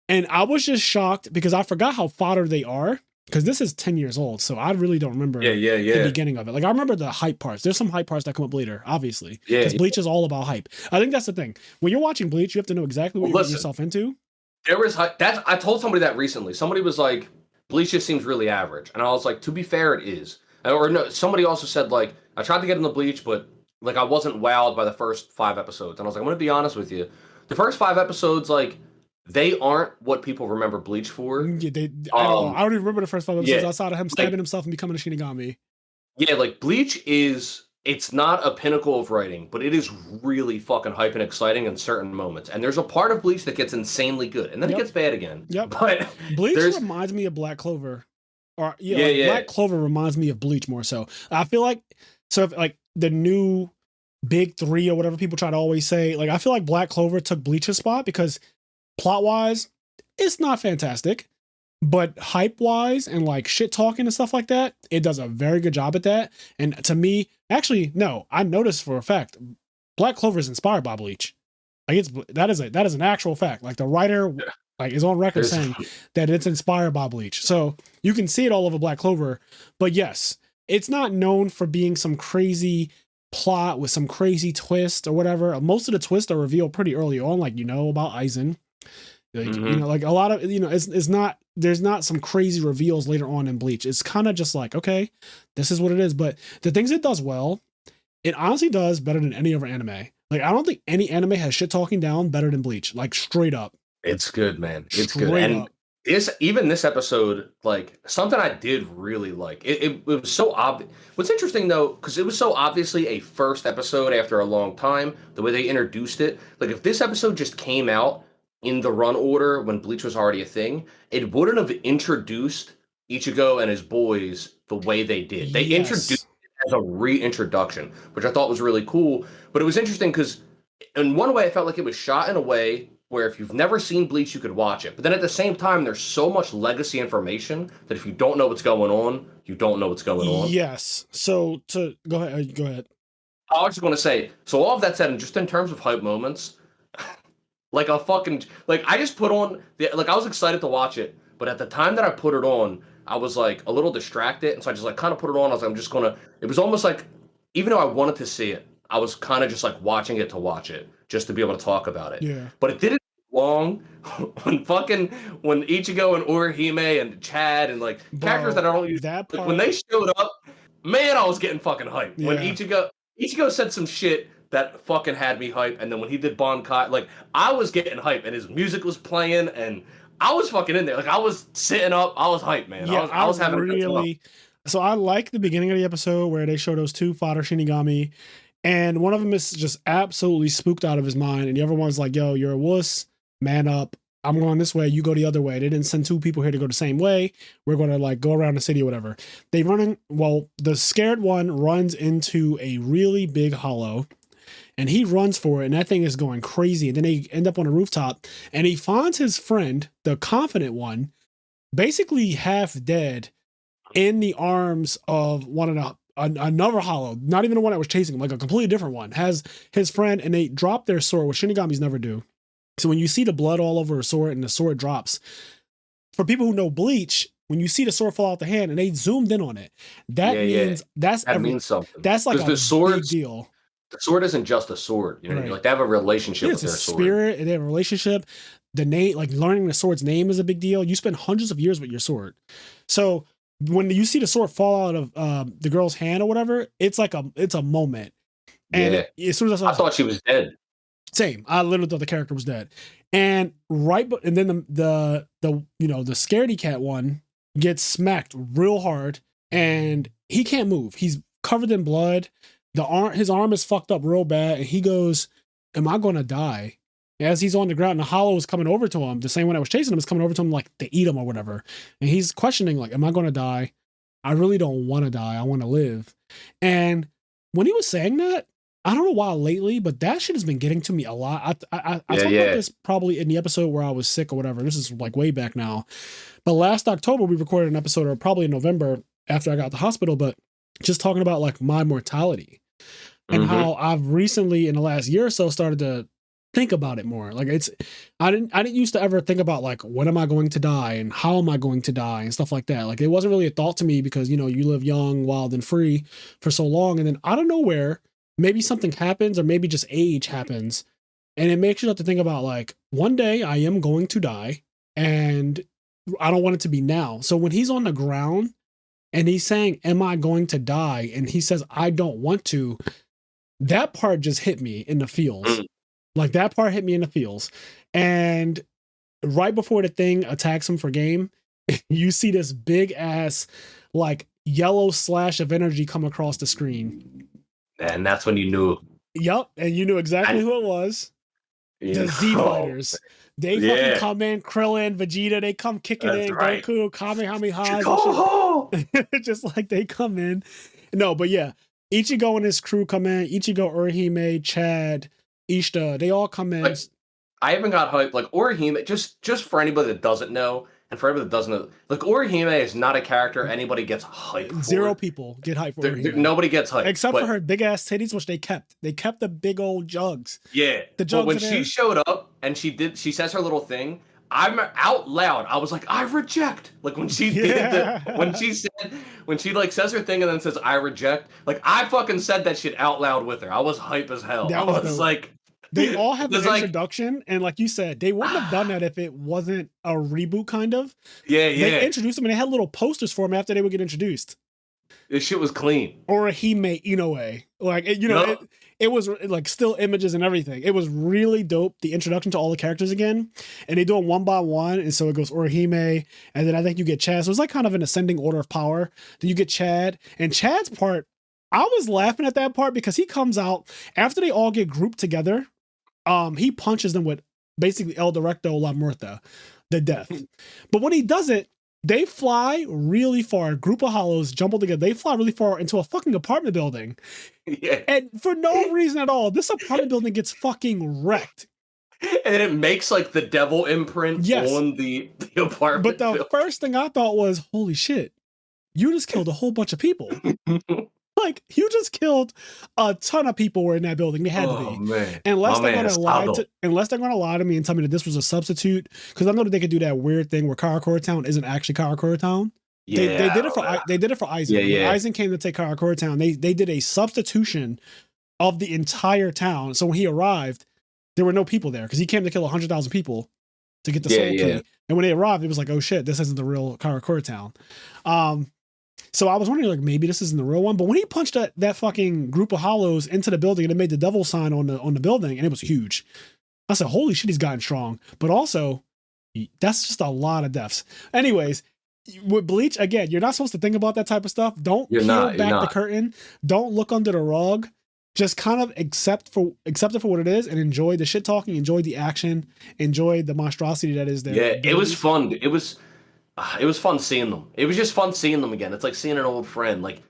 and I was just shocked because I forgot how fodder they are. Because this is 10 years old, so I really don't Yeah, remember yeah, the yeah. beginning of it. Like I remember the hype parts. There's some hype parts that come up later, obviously, Yeah, because Bleach is all about hype. I think that's the thing. When you're watching Bleach, you have to know exactly what well, you're getting listen, yourself into. there was that's I told somebody that recently. Somebody was like, Bleach just seems really average, and I was like, to be fair, it is. Or no, somebody also said like, I tried to get into Bleach, but like I wasn't wowed by the first 5 episodes, and I was like, I'm gonna be honest with you, the first 5 episodes, like they aren't what people remember Bleach for. Yeah, at all. Um, I don't even remember the first 5 episodes yeah, outside of him like stabbing himself and becoming a Shinigami. yeah, like Bleach is. It's not a pinnacle of writing, but it is really fucking hype and exciting in certain moments. And there's a part of Bleach that gets insanely good, and then it Yep, gets bad again. yep. But Bleach there's reminds me of Black Clover, or yeah, yeah, like yeah. Black Clover reminds me of Bleach more so. I feel like so if, like the new big three or whatever people try to always say. Like I feel like Black Clover took Bleach's spot because plot wise, it's not fantastic, but hype wise and like shit talking and stuff like that, it does a very good job at that. And to me, actually, no, I noticed for a fact, Black Clover is inspired by Bleach. Like that is an actual fact. Like the writer like is on record There's saying that it's inspired by Bleach. So you can see it all over Black Clover. But yes, it's not known for being some crazy plot with some crazy twist or whatever. Most of the twists are revealed pretty early on, like you know about Aizen. Like hmm like a lot of it's not there's not some crazy reveals later on in Bleach. It's kind of just like, okay, this is what it is. But the things it does well, it honestly does better than any other anime. Like I don't think any anime has shit talking down better than Bleach. Like straight up. it's good, man. It's good. Straight And up. this episode, like something I did really like. It was so obvious. What's interesting though, because it was so obviously a first episode after a long time, the way they introduced it. Like if this episode just came out in the run order when Bleach was already a thing, it wouldn't have introduced Ichigo and his boys the way they did. They introduced Yes. it as a reintroduction, which I thought was really cool. But it was interesting because in one way, I felt like it was shot in a way where if you've never seen Bleach, you could watch it. But then at the same time, there's so much legacy information that if you don't know what's going on, you don't know what's going on. Yes. So to go ahead, go ahead. I was just going to say, so all of that said, and just in terms of hype moments, like a fucking, like I just put on, like I was excited to watch it, but at the time that I put it on, I was like a little distracted. And so I just like kind of put it on. I was like, I'm just going to, it was almost like, even though I wanted to see it, I was kind of just like watching it to watch it, just to be able to talk about it. Yeah. But it didn't take long when Ichigo and Urahime and Chad and like characters that Bro, I don't use, that like when part, they showed up, man, I was getting fucking hyped. When yeah. Ichigo said some shit that fucking had me hype, and then when he did Bankai, like I was getting hype, and his music was playing, and I was fucking in there. Like I was sitting up. I was hyped, man. Yeah, I was having a good time. so I like the beginning of the episode where they show those two fodder Shinigami, and one of them is just absolutely spooked out of his mind, and the other one's like, "Yo, you're a wuss, man up. I'm going this way, you go the other way." They didn't send two people here to go the same way. We're going to like go around the city or whatever. They run in. Well, the scared one runs into a really big hollow, and he runs for it, and that thing is going crazy. And then they end up on a rooftop, and he finds his friend, the confident one, basically half dead in the arms of another hollow, not even the one that was chasing him, like a completely different one, has his friend, and they drop their sword, which Shinigamis never do. So when you see the blood all over a sword and the sword drops, for people who know Bleach, when you see the sword fall out the hand and they zoomed in on it, that means that means something. That's like a big deal. The sword isn't just a sword, you know. Right. Like they have a relationship with their sword. Spirit, and they have a relationship. The name, like learning the sword's name, is a big deal. You spend hundreds of years with your sword, so when you see the sword fall out of the girl's hand or whatever, it's a moment. And as soon as I thought she was dead. Same. I literally thought the character was dead. And and then the scaredy cat one gets smacked real hard, and he can't move. He's covered in blood. His arm is fucked up real bad, and he goes, "Am I gonna die?" As he's on the ground, and the hollow is coming over to him. The same one that was chasing him is coming over to him like to eat him or whatever. And he's questioning, like, "Am I gonna die? I really don't want to die. I want to live." And when he was saying that, I don't know why lately, but that shit has been getting to me a lot. I talked about this probably in the episode where I was sick or whatever. This is like way back now. But last October, we recorded an episode, or probably in November after I got to the hospital, but just talking about like my mortality and how I've recently in the last year or so started to think about it more. Like I didn't used to ever think about like, when am I going to die and how am I going to die and stuff like that. Like it wasn't really a thought to me because, you know, you live young, wild and free for so long. And then out of nowhere, maybe something happens, or maybe just age happens. And it makes you have to think about like, one day I am going to die, and I don't want it to be now. So when he's on the ground and he's saying, "Am I going to die?" and he says, "I don't want to," that part just hit me in the feels. Like that part hit me in the feels. And right before the thing attacks him for game, you see this big ass like yellow slash of energy come across the screen. And that's when you knew. Yep. And you knew exactly who it was. The Z Fighters. They fucking come in, Krillin, Vegeta, they come kicking in, right. Goku, Kamehameha. Just like they come in. No, but yeah. Ichigo and his crew come in. Ichigo, Urahime, Chad, Ishta, they all come in. Like, I even got hyped. Like Orihime, just for anybody that doesn't know, and for everybody that doesn't know, like Orihime is not a character anybody gets hyped for. Zero people get hyped for Orihime. Nobody gets hyped. Except for her big ass titties, which they kept. They kept the big old jugs. Yeah. The jugs. But when she showed up and she says her little thing, I'm out loud. I was like, I reject. Like when she when she like says her thing and then says I reject. Like I fucking said that shit out loud with her. I was hype as hell. I was like. They all have an introduction, and like you said, they wouldn't have done that if it wasn't a reboot, kind of. Yeah. They introduced them, and they had little posters for them after they would get introduced. This shit was clean. Orihime Inoue. Like, it was like still images and everything. It was really dope, the introduction to all the characters again. And they do them one by one, and so it goes Orihime, and then I think you get Chad. So it was like kind of an ascending order of power. Then you get Chad, and Chad's part, I was laughing at that part because he comes out, after they all get grouped together, he punches them with basically El Directo La Muerta, the death. But when he does it, they fly really far. A group of hollows jumble together. They fly really far into a fucking apartment building. Yeah. And for no reason at all, this apartment building gets fucking wrecked. And it makes like the devil imprint on the apartment. But the first thing I thought was, holy shit, you just killed a whole bunch of people. Like, you just killed a ton of people were in that building. They had to be. Man. Unless they're going to lie to me and tell me that this was a substitute. Because I know that they could do that weird thing where Karakura Town isn't actually Karakura Town. Yeah, they did it for Aizen. Yeah. When Aizen came to take Karakura Town, they did a substitution of the entire town. So when he arrived, there were no people there because he came to kill 100,000 people to get the soul key. And when they arrived, it was like, oh shit, this isn't the real Karakura Town. So I was wondering, like, maybe this isn't the real one. But when he punched that fucking group of hollows into the building and it made the devil sign on the building, and it was huge, I said, holy shit, he's gotten strong. But also, That's just a lot of deaths. Anyways, with Bleach, again, you're not supposed to think about that type of stuff. Don't You're peel not. You're back the not. curtain. Don't look under the rug. Just kind of accept it for what it is and enjoy the shit talking, enjoy the action, enjoy the monstrosity that is their Yeah, it was abilities. fun. It was fun seeing them. It was just fun seeing them again. It's like seeing an old friend. Like,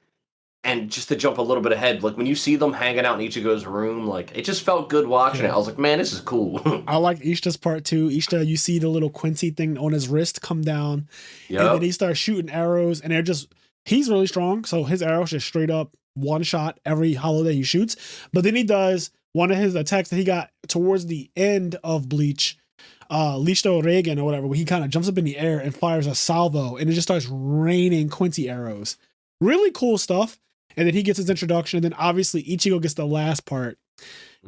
and just to jump a little bit ahead, like when you see them hanging out in Ichigo's room, like it just felt good watching it. Yeah. I was like, man, this is cool. I like Ishta's part too. Ishta, you see the little Quincy thing on his wrist come down, and then Yep. he starts shooting arrows, and he's really strong. So his arrows just straight up one shot every hollow that he shoots. But then he does one of his attacks that he got towards the end of Bleach, Listo Reagan or whatever, where he kind of jumps up in the air and fires a salvo, and it just starts raining Quincy arrows. Really cool stuff. And then he gets his introduction, and then obviously Ichigo gets the last part.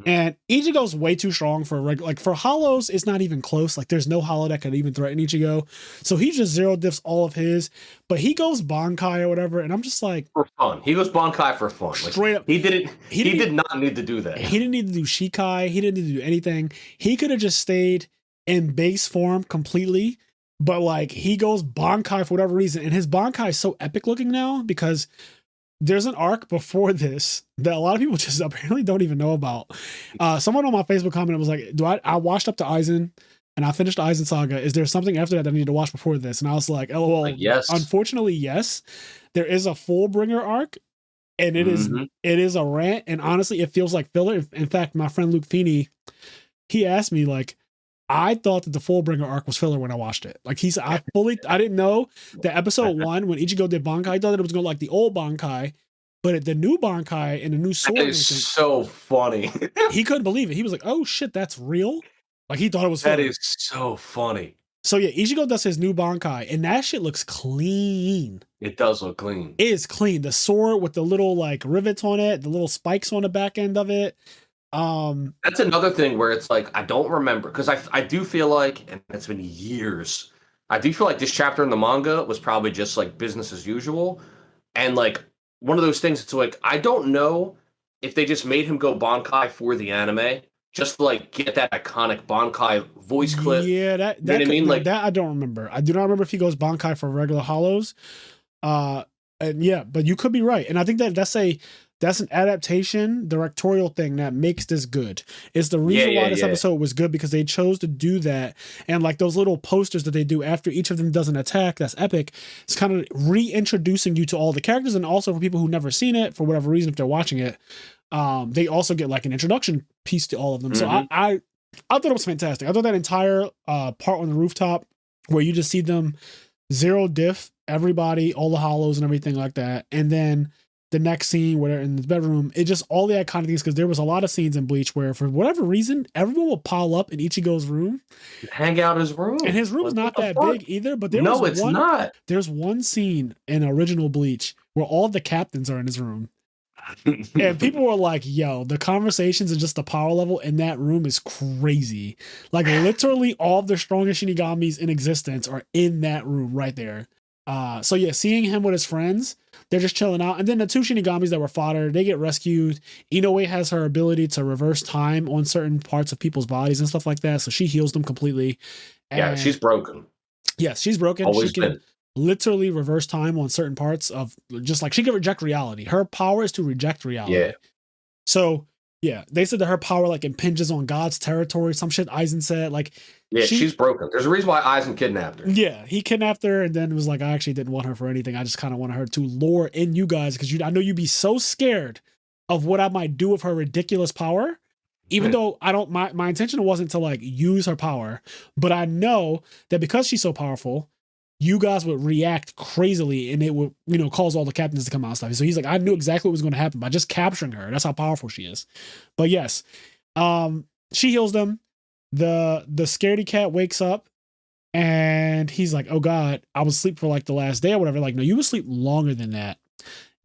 And Ichigo's way too strong for like for hollows, it's not even close. Like there's no hollow that could even threaten Ichigo. So he just zero diffs all of his, but he goes Bankai or whatever, and I'm just like For fun. He goes Bankai for fun. Like, straight up. he didn't. He He didn't. did not need to do that. He didn't need to do Shikai. He didn't need to do anything. He could have just stayed in base form completely. But like he goes Bankai for whatever reason, and his Bankai is so epic looking now because there's an arc before this that a lot of people just apparently don't even know about. Someone on my Facebook comment was like, I watched up to Aizen and I finished the Aizen saga. Is there something after that I need to watch before this? And I was like, Like, LOL. yes. Unfortunately, yes. There is a Fullbringer arc, and Mhm. it is a rant. And honestly, it feels like filler. In fact, my friend Luke Feeney, he asked me like, I thought that the Fullbringer arc was filler when I watched it. Like I didn't know that episode one when Ichigo did Bankai, I thought that it was going like the old Bankai, but the new Bankai and the new sword That and is everything, so funny. he couldn't believe it. He was like, "Oh shit, that's real!" Like he thought it was That filler. is so funny. So yeah, Ichigo does his new Bankai, and that shit looks clean. It does look clean. It is clean. The sword with the little like rivets on it, the little spikes on the back end of it. That's another thing where it's like I don't remember because I do feel like, and it's been years. I do feel like this chapter in the manga was probably just like business as usual, and like one of those things. It's like I don't know if they just made him go Bankai for the anime, just to like get that iconic Bankai voice clip. Yeah, You know what I mean? now Like, that I don't remember. I do not remember if he goes Bankai for regular hollows. And yeah, but you could be right. And I think that's an adaptation directorial thing that makes this good. It's the reason why this episode was good because they chose to do that. And like those little posters that they do after each of them does an attack, that's epic. It's kind of reintroducing you to all the characters, and also for people who've never seen it for whatever reason, if they're watching it, they also get like an introduction piece to all of them. So I thought it was fantastic. I thought that entire part on the rooftop where you just see them zero diff everybody, all the hollows and everything like that, and then the next scene where they're in the bedroom, it just all the iconic things because there was a lot of scenes in Bleach where for whatever reason everyone will pile up in Ichigo's room, hang out his room, and his room's like, not that big either. But not. There's one scene in original Bleach where all the captains are in his room. And people were like, yo, the conversations and just the power level in that room is crazy. Like literally all of the strongest Shinigamis in existence are in that room right there. So yeah, seeing him with his friends, they're just chilling out. And then the two Shinigamis that were fodder, they get rescued. Inoue has her ability to reverse time on certain parts of people's bodies and stuff like that. So she heals them completely. And Yeah, she's broken. yes, she's broken. Always She can been. literally reverse time on certain parts of just like she can reject reality. Her power is to reject reality. Yeah. So yeah, they said that her power like impinges on God's territory. Some shit Aizen said. Like Yeah, she's broken. There's a reason why Aizen kidnapped her. yeah, he kidnapped her and then was like, I actually didn't want her for anything. I just kind of wanted her to lure in you guys because I know you'd be so scared of what I might do with her ridiculous power. Even though I don't, my intention wasn't to like use her power, but I know that because she's so powerful, you guys would react crazily and it would, cause all the captains to come out and stuff. So he's like, I knew exactly what was going to happen by just capturing her. That's how powerful she is. But yes, she heals them. The scaredy cat wakes up and he's like, oh God, I was asleep for like the last day or whatever. Like, no, you was asleep longer than that.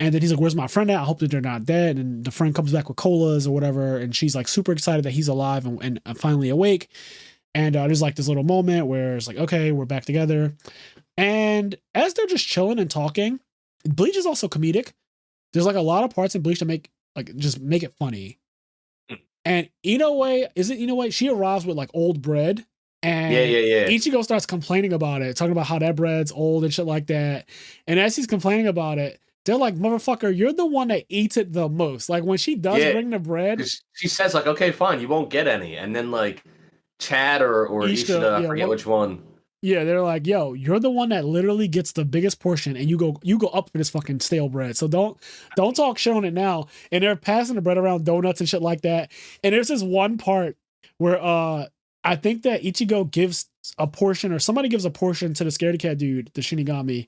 And then he's like, where's my friend at? I hope that they're not dead. And the friend comes back with colas or whatever. And she's like super excited that he's alive and finally awake. And there's like this little moment where it's like, okay, we're back together. And as they're just chilling and talking, Bleach is also comedic. There's like a lot of parts in Bleach that just make it funny. And Inoue, she arrives with like old bread Yeah, And yeah, yeah. Ichigo starts complaining about it, talking about how that bread's old and shit like that. And as he's complaining about it, they're like, motherfucker, you're the one that eats it the most. Like when she does Yeah. bring the bread, Because she says, like, okay, fine, you won't get any. And then, like, Chad or Ishida, Ishida, I yeah, forget what which one. yeah, they're like, yo, you're the one that literally gets the biggest portion and you go up for this fucking stale bread. So don't talk shit on it now. And they're passing the bread around donuts and shit like that. And there's this one part where I think that Ichigo gives a portion or somebody gives a portion to the scaredy cat dude, the Shinigami.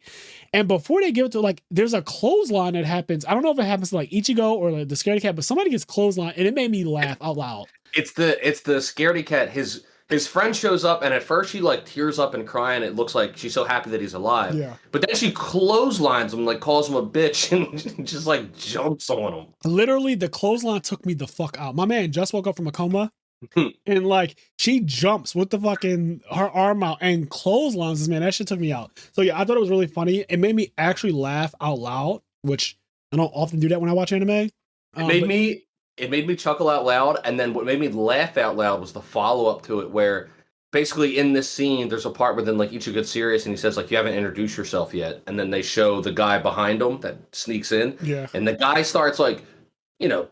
And before they give it to like there's a clothesline that happens. I don't know if it happens to like Ichigo or like the scaredy cat, but somebody gets clothesline and it made me laugh out loud. It's the scaredy cat. His friend shows up, and at first she like tears up and crying. It looks like she's so happy that he's alive. Yeah. But then she clotheslines him, like calls him a bitch, and just like jumps on Literally, the clothesline took me the fuck out. My man just woke up from a coma. him. And like she jumps with the fucking her arm out and clotheslines this man. That shit took me out. So yeah, I thought it was really funny. It made me actually laugh out loud, which I don't often do that when I watch anime. It made But me it made me chuckle out loud, and then what made me laugh out loud was the follow up to it, where basically in this scene there's a part where then like Ichigo gets serious and he says like you haven't introduced yourself yet, and then they show the guy behind him that sneaks in, yeah, and the guy starts like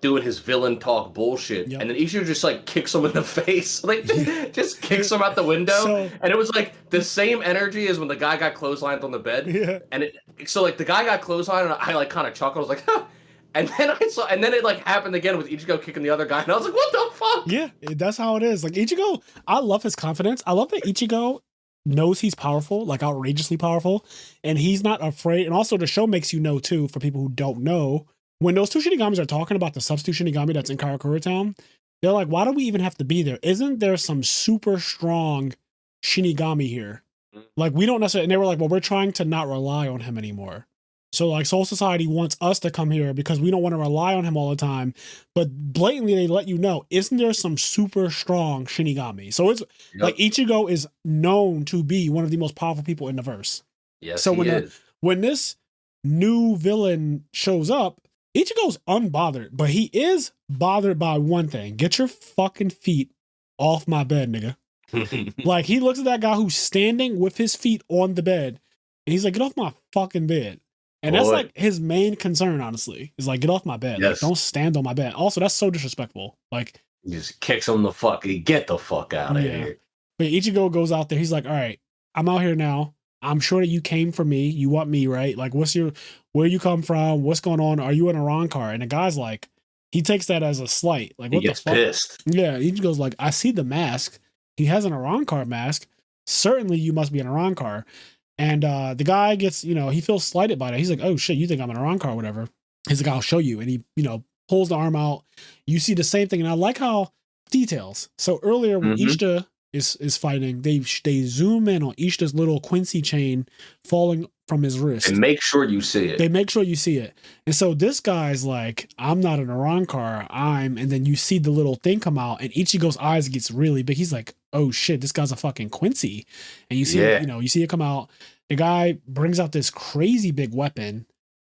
doing his villain talk bullshit, Yep. and then Ichigo just like kicks him in the face, like just kicks him out the window, So- and it was like the same energy as when the guy got clotheslined on the bed, yeah. so like the guy got clotheslined, and I like kind of chuckled, I was like, huh. And then it like happened again with Ichigo kicking the other guy, and I was like, what the fuck? Yeah, that's how it is. Like Ichigo, I love his confidence. I love that Ichigo knows he's powerful, like outrageously powerful, and he's not afraid. And also, the show makes you know too, for people who don't know, when those two Shinigamis are talking about the substitute Shinigami that's in Karakura Town, they're like, "Why do we even have to be there? Isn't there some super strong Shinigami here? Like we don't necessarily." And they were like, "Well, we're trying to not rely on him anymore." So like Soul Society wants us to come here because we don't want to rely on him all the time. But blatantly they let you know, isn't there some super strong Shinigami? So it's like Ichigo is known to be one of the most powerful people in the verse. Yes, So he is. when this new villain shows up, Ichigo's unbothered, but he is bothered by one thing. Get your fucking feet off my bed, nigga. Like he looks at that guy who's standing with his feet on the bed, and he's like, "Get off my fucking bed." And that's Boy. like his main concern, honestly, is like, get off my bed. Like, Yes. don't stand on my bed. Also, that's so disrespectful. Like, He just kicks him get the fuck out of Yeah. here. but Ichigo goes out there. He's like, all right, I'm out here now. I'm sure that you came for me. You want me, right? Like, where you come from? What's going on? Are you in a wrong car? And the guy's like, he takes that as a slight. Like, He what the gets fuck? pissed. Yeah, Ichigo's like, I see the mask. He has an Iran car mask. Certainly, you must be an Iran car. And the guy gets, he feels slighted by that. He's like, oh shit, you think I'm an Iran car or whatever. He's like, I'll show you. And he, pulls the arm out. You see the same thing. And I like how details. So earlier when Ishida is fighting, they zoom in on Ishida's little Quincy chain falling from his wrist. And make sure you see it. They make sure you see it. And so this guy's like, I'm not an Iran car. And then you see the little thing come out and Ichigo's eyes gets really big. He's like, oh shit, this guy's a fucking Quincy. And you see, you see it come out. The guy brings out this crazy big weapon.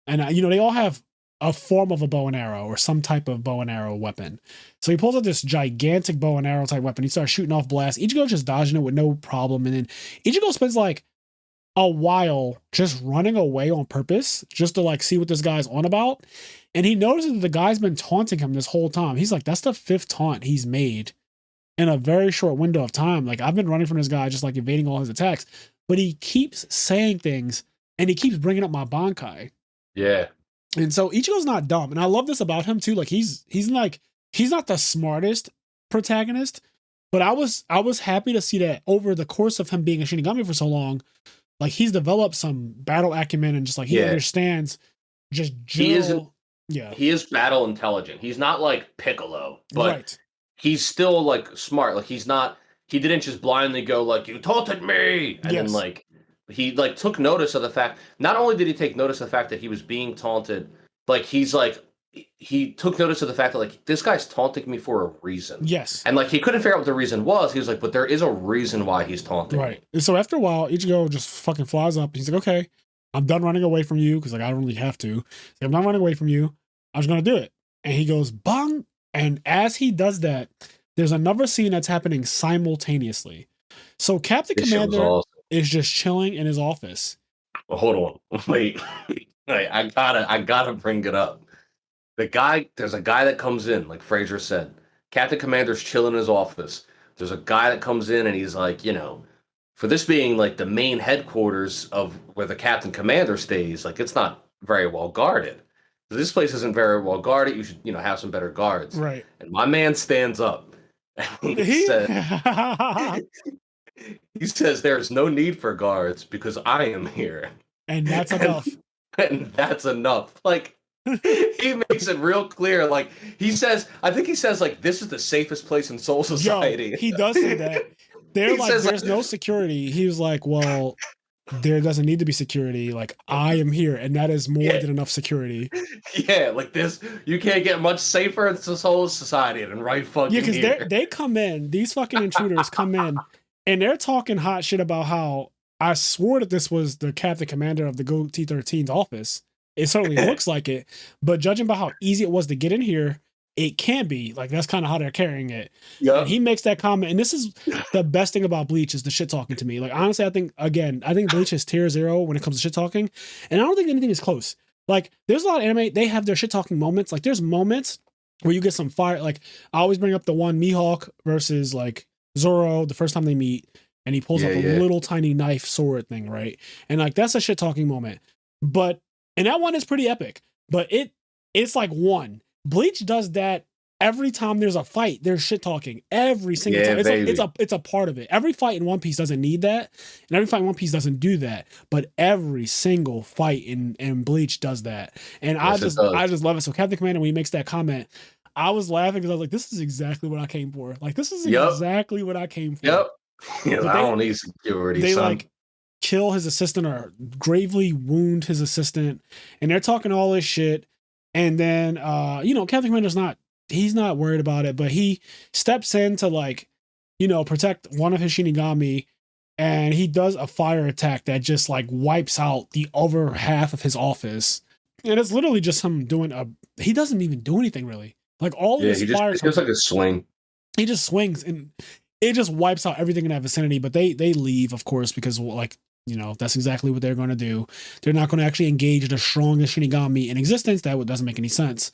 And, they all have a form of a bow and arrow or some type of bow and arrow weapon. So he pulls out this gigantic bow and arrow type weapon. He starts shooting off blasts. Ichigo just dodging it with no problem. And then Ichigo spends like a while just running away on purpose just to like see what this guy's on about. And he notices that the guy's been taunting him this whole time. He's like, that's the 5th taunt he's made in a very short window of time. Like I've been running from this guy, just like evading all his attacks, but he keeps saying things and he keeps bringing up my Bankai. Yeah. And so Ichigo's not dumb. And I love this about him too. Like he's not the smartest protagonist, but I was happy to see that over the course of him being a Shinigami for so long, like he's developed some battle acumen and just like he understands just general, he is battle intelligent. He's not like Piccolo, but he's still like smart. Like he didn't just blindly go like, you taunted me. And then like he like took notice of the fact, not only did he take notice of the fact that he was being taunted, like he took notice of the fact that like this guy's taunting me for a reason. Yes. And like he couldn't figure out what the reason was. He was like, but there is a reason why he's taunting me. And so after a while, Ichigo just fucking flies up. He's like, okay, I'm done running away from you because like I don't really have to. Like, I'm not running away from you. I'm just gonna do it. And he goes bang. And as he does that, there's another scene that's happening simultaneously. So Captain This shit was Commander awesome. is just chilling in his office. Well, hold on, wait, wait, I gotta bring it up. There's a guy that comes in, like Fraser said. Captain Commander's chilling in his office. There's a guy that comes in and he's like, for this being like the main headquarters of where the Captain Commander stays, like it's not very well guarded. So this place isn't very well guarded. You should, have some better guards. Right. And my man stands up and he He says, he says, "There's no need for guards because I am here." and that's And, enough. and that's enough. Like, he makes it real clear. Like, I think he says, like, this is the safest place in Soul Society. Yo, he does say that. They're He like, says, there's no security. He was like, well, there doesn't need to be security. Like, I am here, and that is more than enough security. Yeah, like this, you can't get much safer in Soul Society than right fucking Yeah, because here. they come in, these fucking intruders come in, and they're talking hot shit about how I swore that this was the Captain Commander of the Go T13's office. It certainly looks like it, but judging by how easy it was to get in here, it can be. Like, that's kind of how they're carrying it. Yep. And he makes that comment, and this is the best thing about Bleach is the shit talking to me. Like, honestly, I think Bleach is tier 0 when it comes to shit talking, and I don't think anything is close. Like, there's a lot of anime, they have their shit talking moments. Like, there's moments where you get some fire. Like, I always bring up the one Mihawk versus like Zoro the first time they meet, and he pulls up a little tiny knife sword thing, right? And like, that's a shit talking moment. And that one is pretty epic, but it's like one. Bleach does that every time there's a fight. There's shit talking every single time. It's a part of it. Every fight in One Piece doesn't need that, and every fight in One Piece doesn't do that. But every single fight in Bleach does that, and yes, I just love it. So Captain Commander, when he makes that comment, I was laughing because I was like, "This is exactly what I came for. Like, this is exactly what I came for." Yep. Yeah, I don't need security. They son. like kill his assistant or gravely wound his assistant, and they're talking all this shit. And then Captain Commander's he's not worried about it, but he steps in to like, protect one of his Shinigami, and he does a fire attack that just like wipes out the other half of his office. And it's literally just him he doesn't even do anything really. Like, all of his fires, it's like a swing. He just swings and it just wipes out everything in that vicinity. But they leave, of course, because like, that's exactly what they're going to do. They're not going to actually engage the strongest Shinigami in existence. That doesn't make any sense.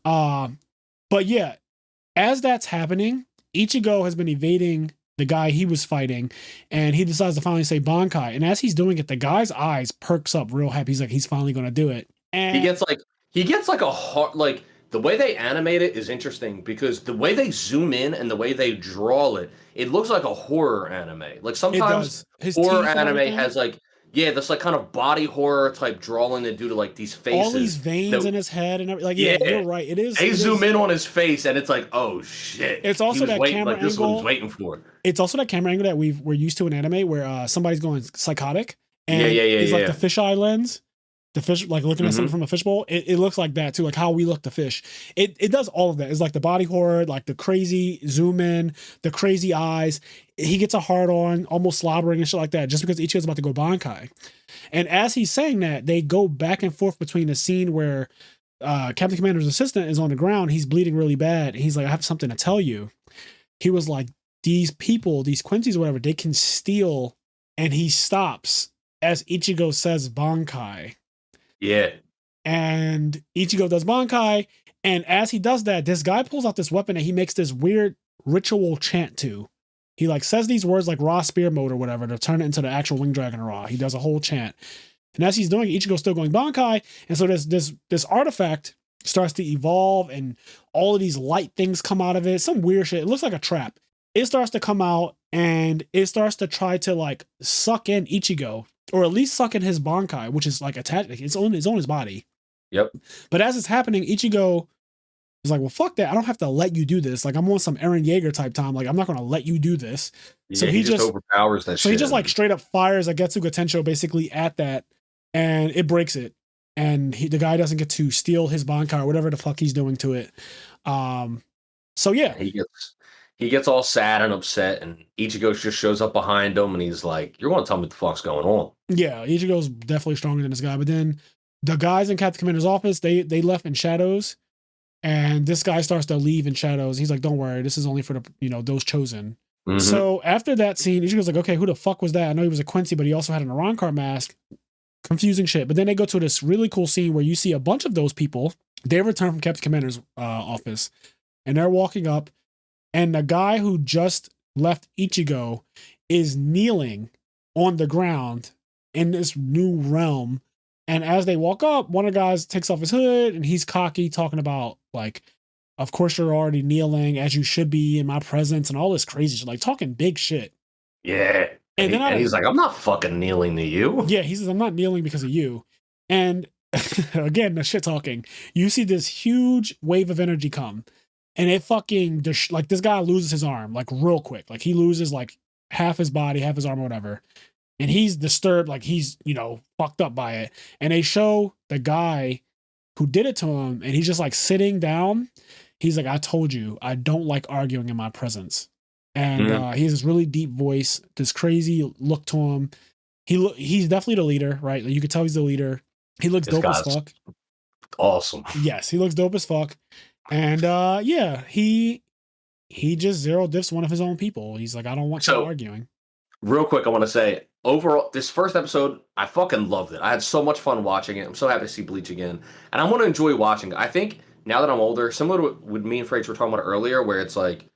But yeah, as that's happening, Ichigo has been evading the guy he was fighting, and he decides to finally say Bankai. And as he's doing it, the guy's eyes perks up real happy. He's like, he's finally going to do it. And he gets like a heart, like the way they animate it is interesting because the way they zoom in and the way they draw it, it looks like a horror anime. Like sometimes horror anime has like, this like kind of body horror type drawing they do to like these faces. All these veins in his head and everything. Like, you're right. It is. They zoom in on his face and it's like, oh shit. It's also that camera angle. This is what I was waiting for. It's also that camera angle that we're used to in anime where somebody's going psychotic and it's like the fisheye lens. The fish, like looking at something from a fishbowl, it looks like that too, like how we look to fish. It does all of that. It's like the body horror, like the crazy zoom in, the crazy eyes. He gets a hard on, almost slobbering and shit like that, just because Ichigo's about to go Bankai. And as he's saying that, they go back and forth between the scene where Captain Commander's assistant is on the ground, he's bleeding really bad. He's like, I have something to tell you. He was like, these people, these Quincy's or whatever, they can steal. And he stops as Ichigo says Bankai. Yeah. And Ichigo does Bankai. And as he does that, this guy pulls out this weapon and he makes this weird ritual chant to. He like says these words like Raw Spear Mode or whatever to turn it into the actual Winged Dragon Raw. He does a whole chant. And as he's doing it, Ichigo's still going Bankai. And so this artifact starts to evolve and all of these light things come out of it. Some weird shit. It looks like a trap. It starts to come out and it starts to try to like suck in Ichigo. Or at least suck in his Bankai, which is like attached. It's on his body. Yep. But as it's happening, Ichigo is like, well, fuck that. I don't have to let you do this. Like, I'm on some Eren Yeager type time. Like, I'm not going to let you do this. Yeah, so he just overpowers that shit. So he just like straight up fires a Getsuga Tensho basically at that, and it breaks it. And the guy doesn't get to steal his Bankai or whatever the fuck he's doing to it. So yeah. He gets all sad and upset, and Ichigo just shows up behind him, and he's like, "You're going to tell me what the fuck's going on?" Yeah, Ichigo's definitely stronger than this guy. But then the guys in Captain Commander's office, they left in shadows, and this guy starts to leave in shadows. He's like, "Don't worry, this is only for the those chosen." Mm-hmm. So after that scene, Ichigo's like, okay, who the fuck was that? I know he was a Quincy, but he also had an Arrancar mask. Confusing shit. But then they go to this really cool scene where you see a bunch of those people. They return from Captain Commander's office, and they're walking up, and the guy who just left Ichigo is kneeling on the ground in this new realm. And as they walk up, one of the guys takes off his hood, and he's cocky, talking about like, of course you're already kneeling as you should be in my presence, and all this crazy shit, like talking big shit. Yeah. And then And he's like, I'm not fucking kneeling to you. yeah, he says, I'm not kneeling because of you. And again, the shit talking. You see this huge wave of energy come, and it fucking like this guy loses his arm like real quick. Like he loses like half his body, half his arm, or whatever. And he's disturbed, like he's, fucked up by it. And they show the guy who did it to him, and he's just like sitting down. He's like, I told you, I don't like arguing in my presence. And he has this really deep voice, this crazy look to him. He's definitely the leader, right? Like you could tell he's the leader. He looks This dope as guy's fuck. awesome. Yes, he looks dope as fuck. And yeah, he just zero diffs one of his own people. He's like, I don't want you arguing. Real quick, I want to say, overall, this first episode, I fucking loved it. I had so much fun watching it. I'm so happy to see Bleach again. And I want to enjoy watching it. I think now that I'm older, similar to what me and Fraser were talking about earlier, where it's like,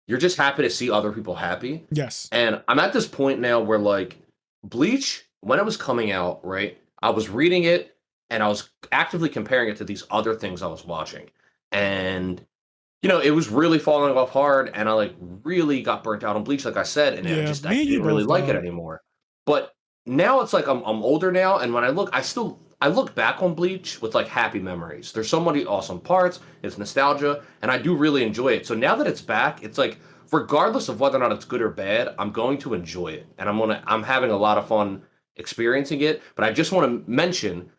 you're just happy to see other people happy. Yes. And I'm at this point now where, like, Bleach, when it was coming out, right, I was reading it and I was actively comparing it to these other things I was watching. And it was really falling off hard, and I like really got burnt out on Bleach, like I said, and I didn't really like it anymore. But now it's like I'm older now, and when I look, I look back on Bleach with like happy memories. There's so many awesome parts. It's nostalgia, and I do really enjoy it. So now that it's back, it's like regardless of whether or not it's good or bad, I'm going to enjoy it, and I'm having a lot of fun experiencing it. But I just want to mention,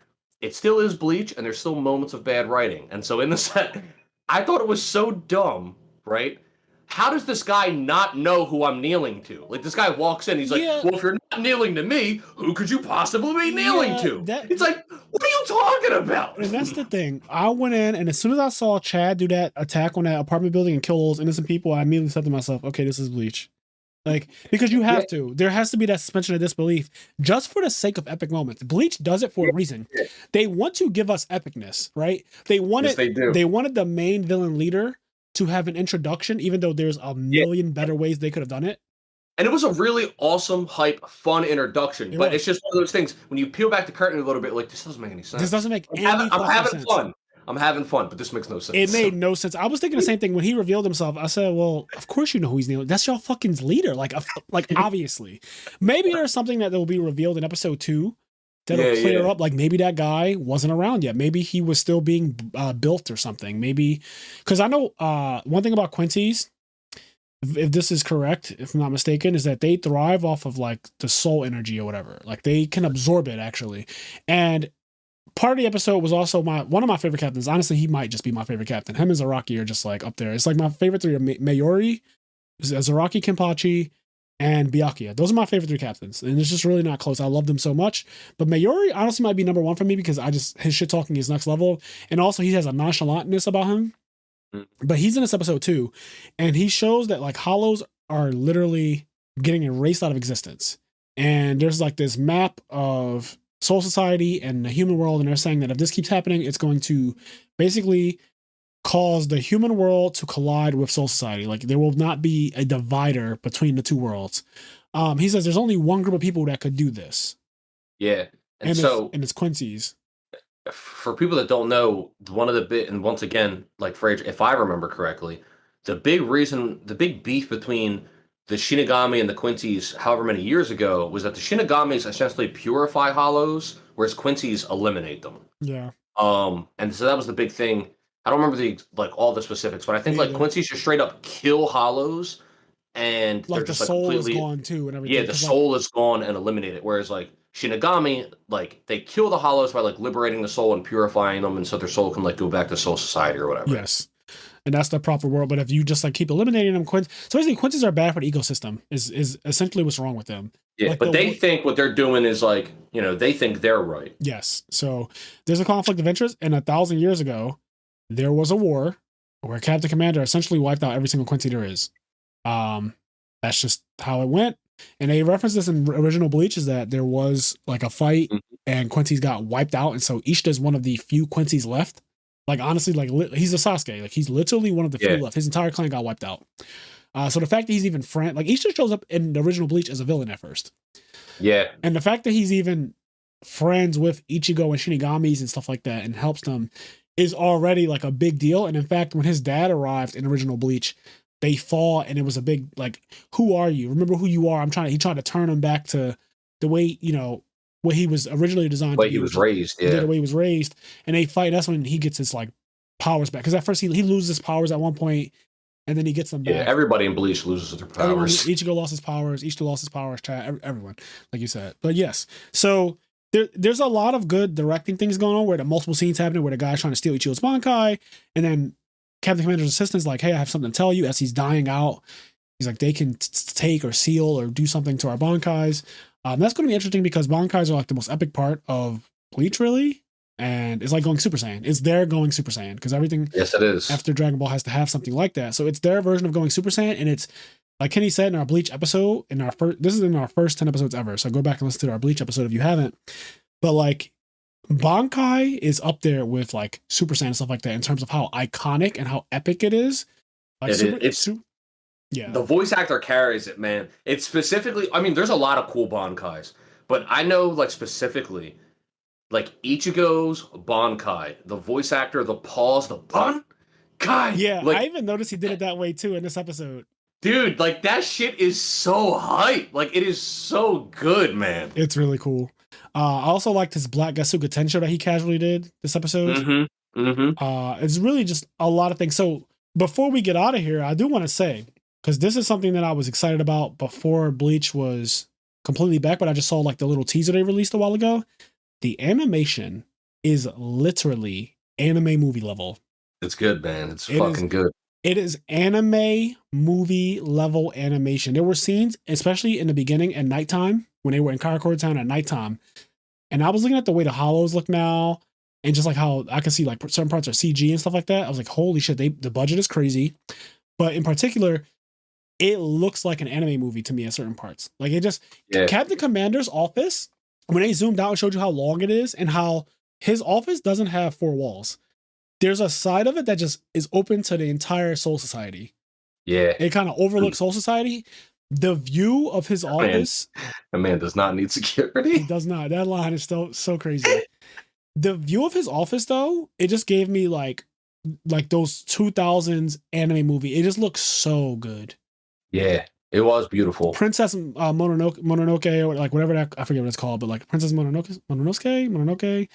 it still is Bleach, and there's still moments of bad writing, and so in the set. I thought it was so dumb, right? How does this guy not know who I'm kneeling to? Like, this guy walks in, he's like, well, if you're not kneeling to me, who could you possibly be kneeling to? It's like, what are you talking about? And that's the thing. I went in, and as soon as I saw Chad do that attack on that apartment building and kill all those innocent people, I immediately said to myself, okay, this is Bleach. Like, because you have to. There has to be that suspension of disbelief just for the sake of epic moments. Bleach does it for a reason. They want to give us epicness, right? They wanted they wanted the main villain leader to have an introduction, even though there's a million better ways they could have done it. And it was a really awesome, hype, fun introduction. It's just one of those things, when you peel back the curtain a little bit, like, this doesn't make any sense. This doesn't make any I'm having sense. fun. I'm having fun, but this makes no sense. It made no sense. I was thinking the same thing when he revealed himself. I said, well, of course you know who he's kneeling. That's your fucking leader. Like obviously. Maybe there's something that will be revealed in episode 2 that'll clear up. Like maybe that guy wasn't around yet. Maybe he was still being built or something. Maybe, because I know one thing about Quincy's, if this is correct, if I'm not mistaken, is that they thrive off of like the soul energy or whatever. Like they can absorb it actually. And part of the episode was also one of my favorite captains. Honestly, he might just be my favorite captain. Him and Zaraki are just like up there. It's like my favorite three are Mayuri, Zaraki Kenpachi, and Byakuya. Those are my favorite 3 captains. And it's just really not close. I love them so much. But Mayuri honestly might be number 1 for me because his shit talking is next level. And also he has a nonchalantness about him. But he's in this episode too. And he shows that like hollows are literally getting erased out of existence. And there's like this map of Soul Society and the human world, and they're saying that if this keeps happening, it's going to basically cause the human world to collide with Soul Society. Like there will not be a divider between the 2 worlds. He says there's only one group of people that could do this. Yeah, and it's Quincy's. For people that don't know, and once again, like Fraser, if I remember correctly, the big beef between the Shinigami and the Quincy's however many years ago was that the Shinigamis essentially purify hollows, whereas Quincy's eliminate them. Yeah. And so that was the big thing. I don't remember all the specifics, but I think like Quincy's just straight up kill hollows, and like they're just the soul completely is gone too, and everything. Yeah, the soul is gone and eliminated. Whereas like Shinigami, like they kill the hollows by like liberating the soul and purifying them, and so their soul can like go back to Soul Society or whatever. Yes. And that's the proper world. But if you just like keep eliminating them, so basically Quincy's are bad for the ecosystem is essentially what's wrong with them. Yeah, like but they think what they're doing is like, they think they're right. Yes. So there's a conflict of interest, and 1,000 years ago, there was a war where Captain Commander essentially wiped out every single Quincy there is. that's just how it went. And they referenced this in original Bleach is that there was like a fight Mhm. and Quincy's got wiped out, and so Ishida is one of the few Quincy's left. Like honestly, like he's a Sasuke. Like he's literally one of the few Yeah, left. His entire clan got wiped out. So the fact that he's even friend, like Ishida shows up in the original Bleach as a villain at first, yeah, and the fact that he's even friends with Ichigo and Shinigamis and stuff like that and helps them is already like a big deal. And in fact, when his dad arrived in original Bleach, they fought and it was a big like, who are you? Remember who you are. He tried to turn him back to the way, what he was originally designed to way be, he was which is raised. the Yeah, way he was raised. And they fight. And that's when he gets his like powers back. Because at first he loses his powers at one point and then he gets them yeah. back. Everybody in Bleach loses their Everyone, powers. Ichigo lost his powers. Ichigo lost his powers. Chad, everyone, like you said. But yes, so there's a lot of good directing things going on where the multiple scenes happening where the guy's trying to steal Ichigo's Bankai, and then Captain Commander's assistant's like, "Hey, I have something to tell you." As he's dying out, he's like, "They can take or seal or do something to our Bankais." That's going to be interesting because Bankais are like the most epic part of Bleach, really. And it's like going Super Saiyan. It's their going Super Saiyan because everything Yes, it is. after Dragon Ball has to have something like that. So it's their version of going Super Saiyan, and it's like Kenny said in our Bleach episode. This is in our first 10 episodes ever. So go back and listen to our Bleach episode if you haven't. But like Bankai is up there with like Super Saiyan and stuff like that in terms of how iconic and how epic it is. Like It's yeah, the voice actor carries it, man. It's specifically. I mean, there's a lot of cool Bankais, but I know like specifically like Ichigo's Bankai, the voice actor, the pause, the Bankai, yeah. I like even noticed he did it that way too in this episode. dude, like that shit is so hype. Like it is so good, man. It's really cool. I also liked his Black Gasuga Tensho that he casually did this episode. Mm-hmm. Mm-hmm. It's really just a lot of things. So before we get out of here, I do want to say, because this is something that I was excited about before Bleach was completely back, but I just saw like the little teaser they released a while ago. The animation is literally anime movie level. It's good, man. It's It is fucking good. it is anime movie level animation. There were scenes, especially in the beginning at nighttime when they were in Karakura Town at nighttime. And I was looking at the way the hollows look now, and just like how I can see like certain parts are CG and stuff like that. I was like, holy shit, the budget is crazy. But in particular, it looks like an anime movie to me at certain parts. Like it just Yeah. Captain Commander's office, when they zoomed out and showed you how long it is and how his office doesn't have four walls. There's a side of it that just is open to the entire Soul Society. Yeah. It kind of overlooks Soul Society. The view of his office, A man does not need he security. does not. That line is still so crazy. The view of his office, though, it just gave me like those 2000s anime movie. It just looks so good. Yeah. It was beautiful. Princess Mononoke, or like whatever that, I forget what it's called, but like Princess Mononoke. Mononoke,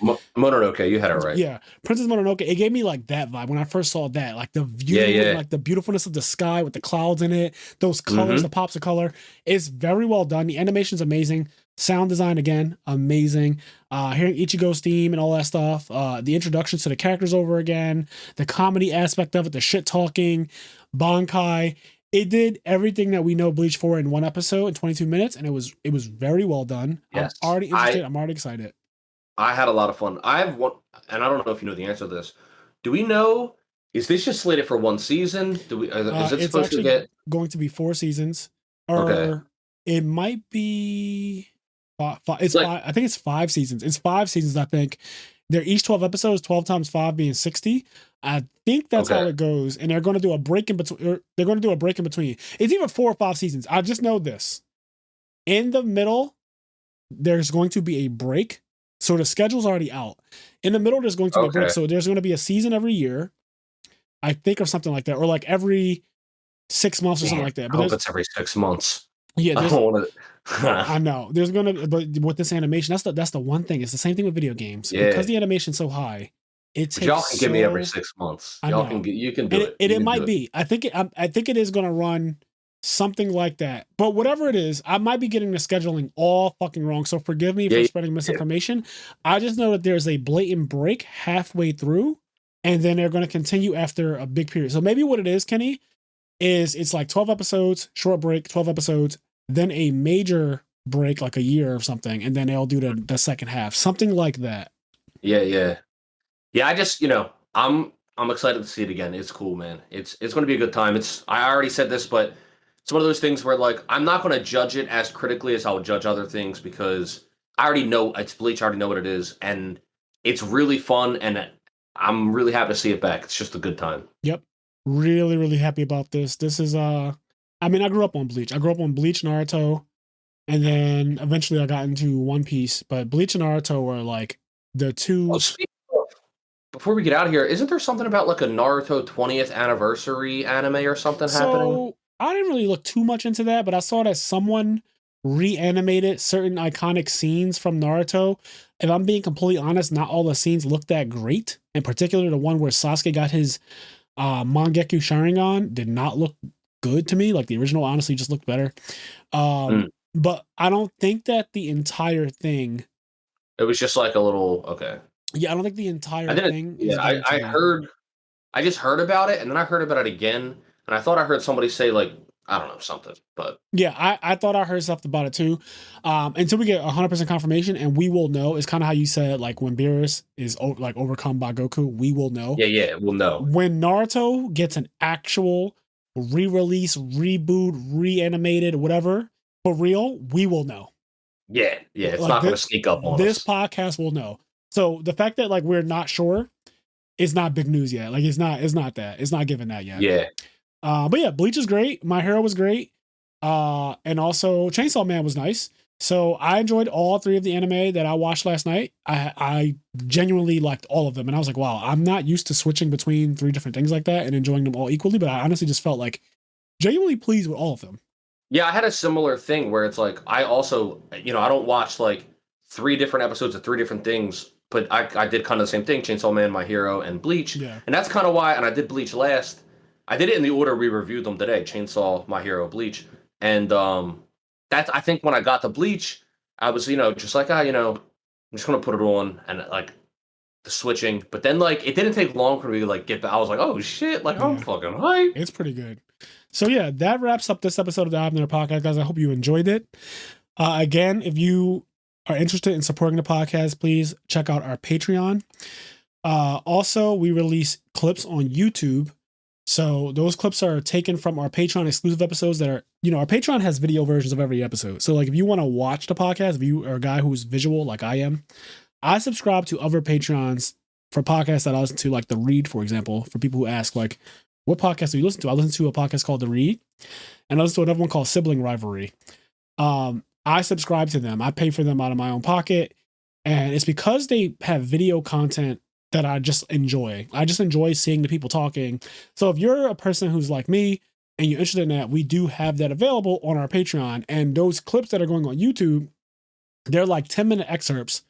you had it right. Yeah, Princess Mononoke. It gave me like that vibe when I first saw that, like the view, Yeah. like the beautifulness of the sky with the clouds in it, those colors, the pops of color. It's very well done. The animation's amazing. Sound design again, amazing. Hearing Ichigo's theme and all that stuff. The introductions to the characters over again. The comedy aspect of it, the shit talking, Bankai. It did everything that we know Bleach for in one episode in 22 minutes, and it was very well done. Yes. I'm already interested. I'm already excited. I had a lot of fun. I have one, and I don't know if you know the answer to this. Do we know? Is this just slated for one season? Do we? Is it It's supposed to actually get? going to be 4 seasons, or Okay. it might be. It's Like, five. I think it's 5 seasons. It's 5 seasons. I think they're each 12 episodes. 12 times 5 being 60. I think that's how okay. it goes, and they're going to do a break in between. They're going to do a break in between. It's either 4 or 5 seasons. I just know this. In the middle, there's going to be a break. So the schedule's already out. In the middle, there's going to be a break. Okay. So there's going to be a season every year, I think, or something like that, or like every 6 months or something like that. I But hope there's, it's every 6 months. yeah, I there's, don't want I to. know there's gonna, but with this animation, that's the one thing. It's the same thing with video games Yeah. because the animation's so high. It But y'all takes can give me every 6 months. I Y'all know. can get. You can do And it. it You can might do it. be. I think it is going to run something like that. But whatever it is, I might be getting the scheduling all fucking wrong. So forgive me for Yeah. spreading misinformation. I just know that there's a blatant break halfway through, and then they're going to continue after a big period. So maybe what it is, Kenny, is it's like 12 episodes, short break, 12 episodes, then a major break like a year or something, and then they'll do the second half, something like that. Yeah. I just I'm excited to see it again. It's cool, man. It's going to be a good time. I already said this, but it's one of those things where like I'm not going to judge it as critically as I would judge other things because I already know it's Bleach. I already know what it is, and it's really fun, and I'm really happy to see it back. It's just a good time. Yep. Really, really happy about this. This is I mean, I grew up on Bleach. I grew up on Bleach, Naruto, and then eventually I got into One Piece. But Bleach and Naruto were like the Oh, two. before we get out of here, isn't there something about like a Naruto 20th anniversary anime or something happening? So I didn't really look too much into that, but I saw that someone reanimated certain iconic scenes from Naruto. If I'm being completely honest, not all the scenes look that great. In particular, the one where Sasuke got his Mangekyou Sharingan did not look good to me. Like the original honestly just looked better. Mm. But I don't think that the entire thing. It was just like a little okay. Yeah, I don't think the I entire didn't. thing is Yeah, going to I be. heard. I just heard about it, and then I heard about it again, and I thought I heard somebody say like I don't know something, but Yeah, I thought I heard stuff about it too. Until we get 100% confirmation, and we will know. It's kind of how you said, like when Beerus is like overcome by Goku, we will know. yeah, yeah, we'll know. When Naruto gets an actual re-release, reboot, reanimated, whatever for real, we will know. Yeah, yeah, it's Like not going to sneak up on this us. podcast will know. So the fact that like we're not sure is not big news yet. Like it's not given that yet. Yeah, But yeah, Bleach is great. My Hero was great. And also Chainsaw Man was nice. So I enjoyed all three of the anime that I watched last night. I genuinely liked all of them. And I was like, wow, I'm not used to switching between three different things like that and enjoying them all equally. But I honestly just felt like genuinely pleased with all of them. yeah. I had a similar thing where it's like I also, I don't watch like three different episodes of three different things, but I did kind of the same thing: Chainsaw Man, My Hero, and Bleach, Yeah. and that's kind of why. And I did Bleach last. I did it in the order we reviewed them today: Chainsaw, My Hero, Bleach, and that's I think when I got to Bleach, I was just like I'm just gonna put it on and like the switching, but then like it didn't take long for me to like get back. I was like, oh shit, like I'm Yeah. fucking hype. It's pretty good. So yeah, that wraps up this episode of the IMNerd podcast, guys. I hope you enjoyed it. Again, if you are interested in supporting the podcast, please check out our Patreon. Also, we release clips on YouTube. So those clips are taken from our Patreon exclusive episodes that are, our Patreon has video versions of every episode. So like if you want to watch the podcast, if you are a guy who's visual like I am, I subscribe to other Patreons for podcasts that I listen to, like The Read, for example, for people who ask like, what podcast do you listen to? I listen to a podcast called The Read, and I listen to another one called Sibling Rivalry. I subscribe to them. I pay for them out of my own pocket. And it's because they have video content that I just enjoy. I just enjoy seeing the people talking. So if you're a person who's like me and you're interested in that, we do have that available on our Patreon. And those clips that are going on YouTube, they're like 10-minute excerpts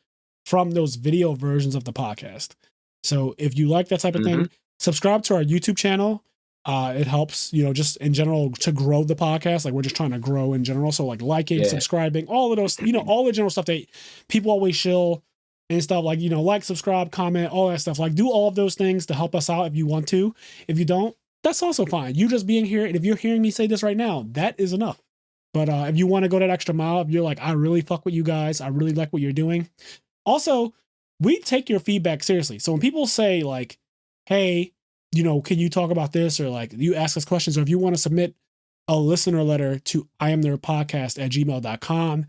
from those video versions of the podcast. So if you like that type of thing, subscribe to our YouTube channel. It helps, just in general to grow the podcast. Like we're just trying to grow in general. So like liking, subscribing, all of those, all the general stuff that people always shill and stuff like, like, subscribe, comment, all that stuff. Like do all of those things to help us out if you want to. If you don't, that's also fine. You just being here. And if you're hearing me say this right now, that is enough. But if you want to go that extra mile, if you're like, I really fuck with you guys, I really like what you're doing. Also, we take your feedback seriously. So when people say like, hey, can you talk about this? Or like you ask us questions, or if you want to submit a listener letter to imnerdpodcast@gmail.com,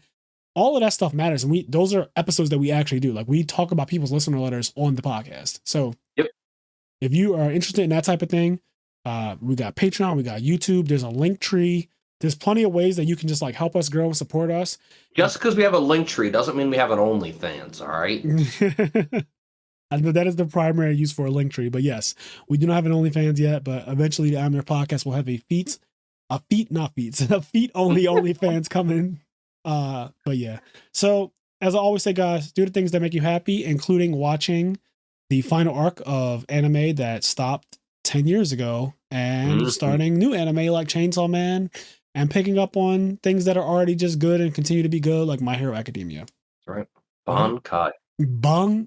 all of that stuff matters. And those are episodes that we actually do. Like we talk about people's listener letters on the podcast. So if you are interested in that type of thing, we got Patreon, we got YouTube, there's a link tree. There's plenty of ways that you can just like help us grow and support us. Just because we have a link tree doesn't mean we have an OnlyFans, all right? And that is the primary use for a link tree. But yes, we do not have an OnlyFans yet, but eventually the IMNerd podcast will have a feet only OnlyFans coming. But yeah. So as I always say, guys, do the things that make you happy, including watching the final arc of anime that stopped 10 years ago and starting new anime like Chainsaw Man and picking up on things that are already just good and continue to be good, like My Hero Academia. That's right. Bankai. Bankai.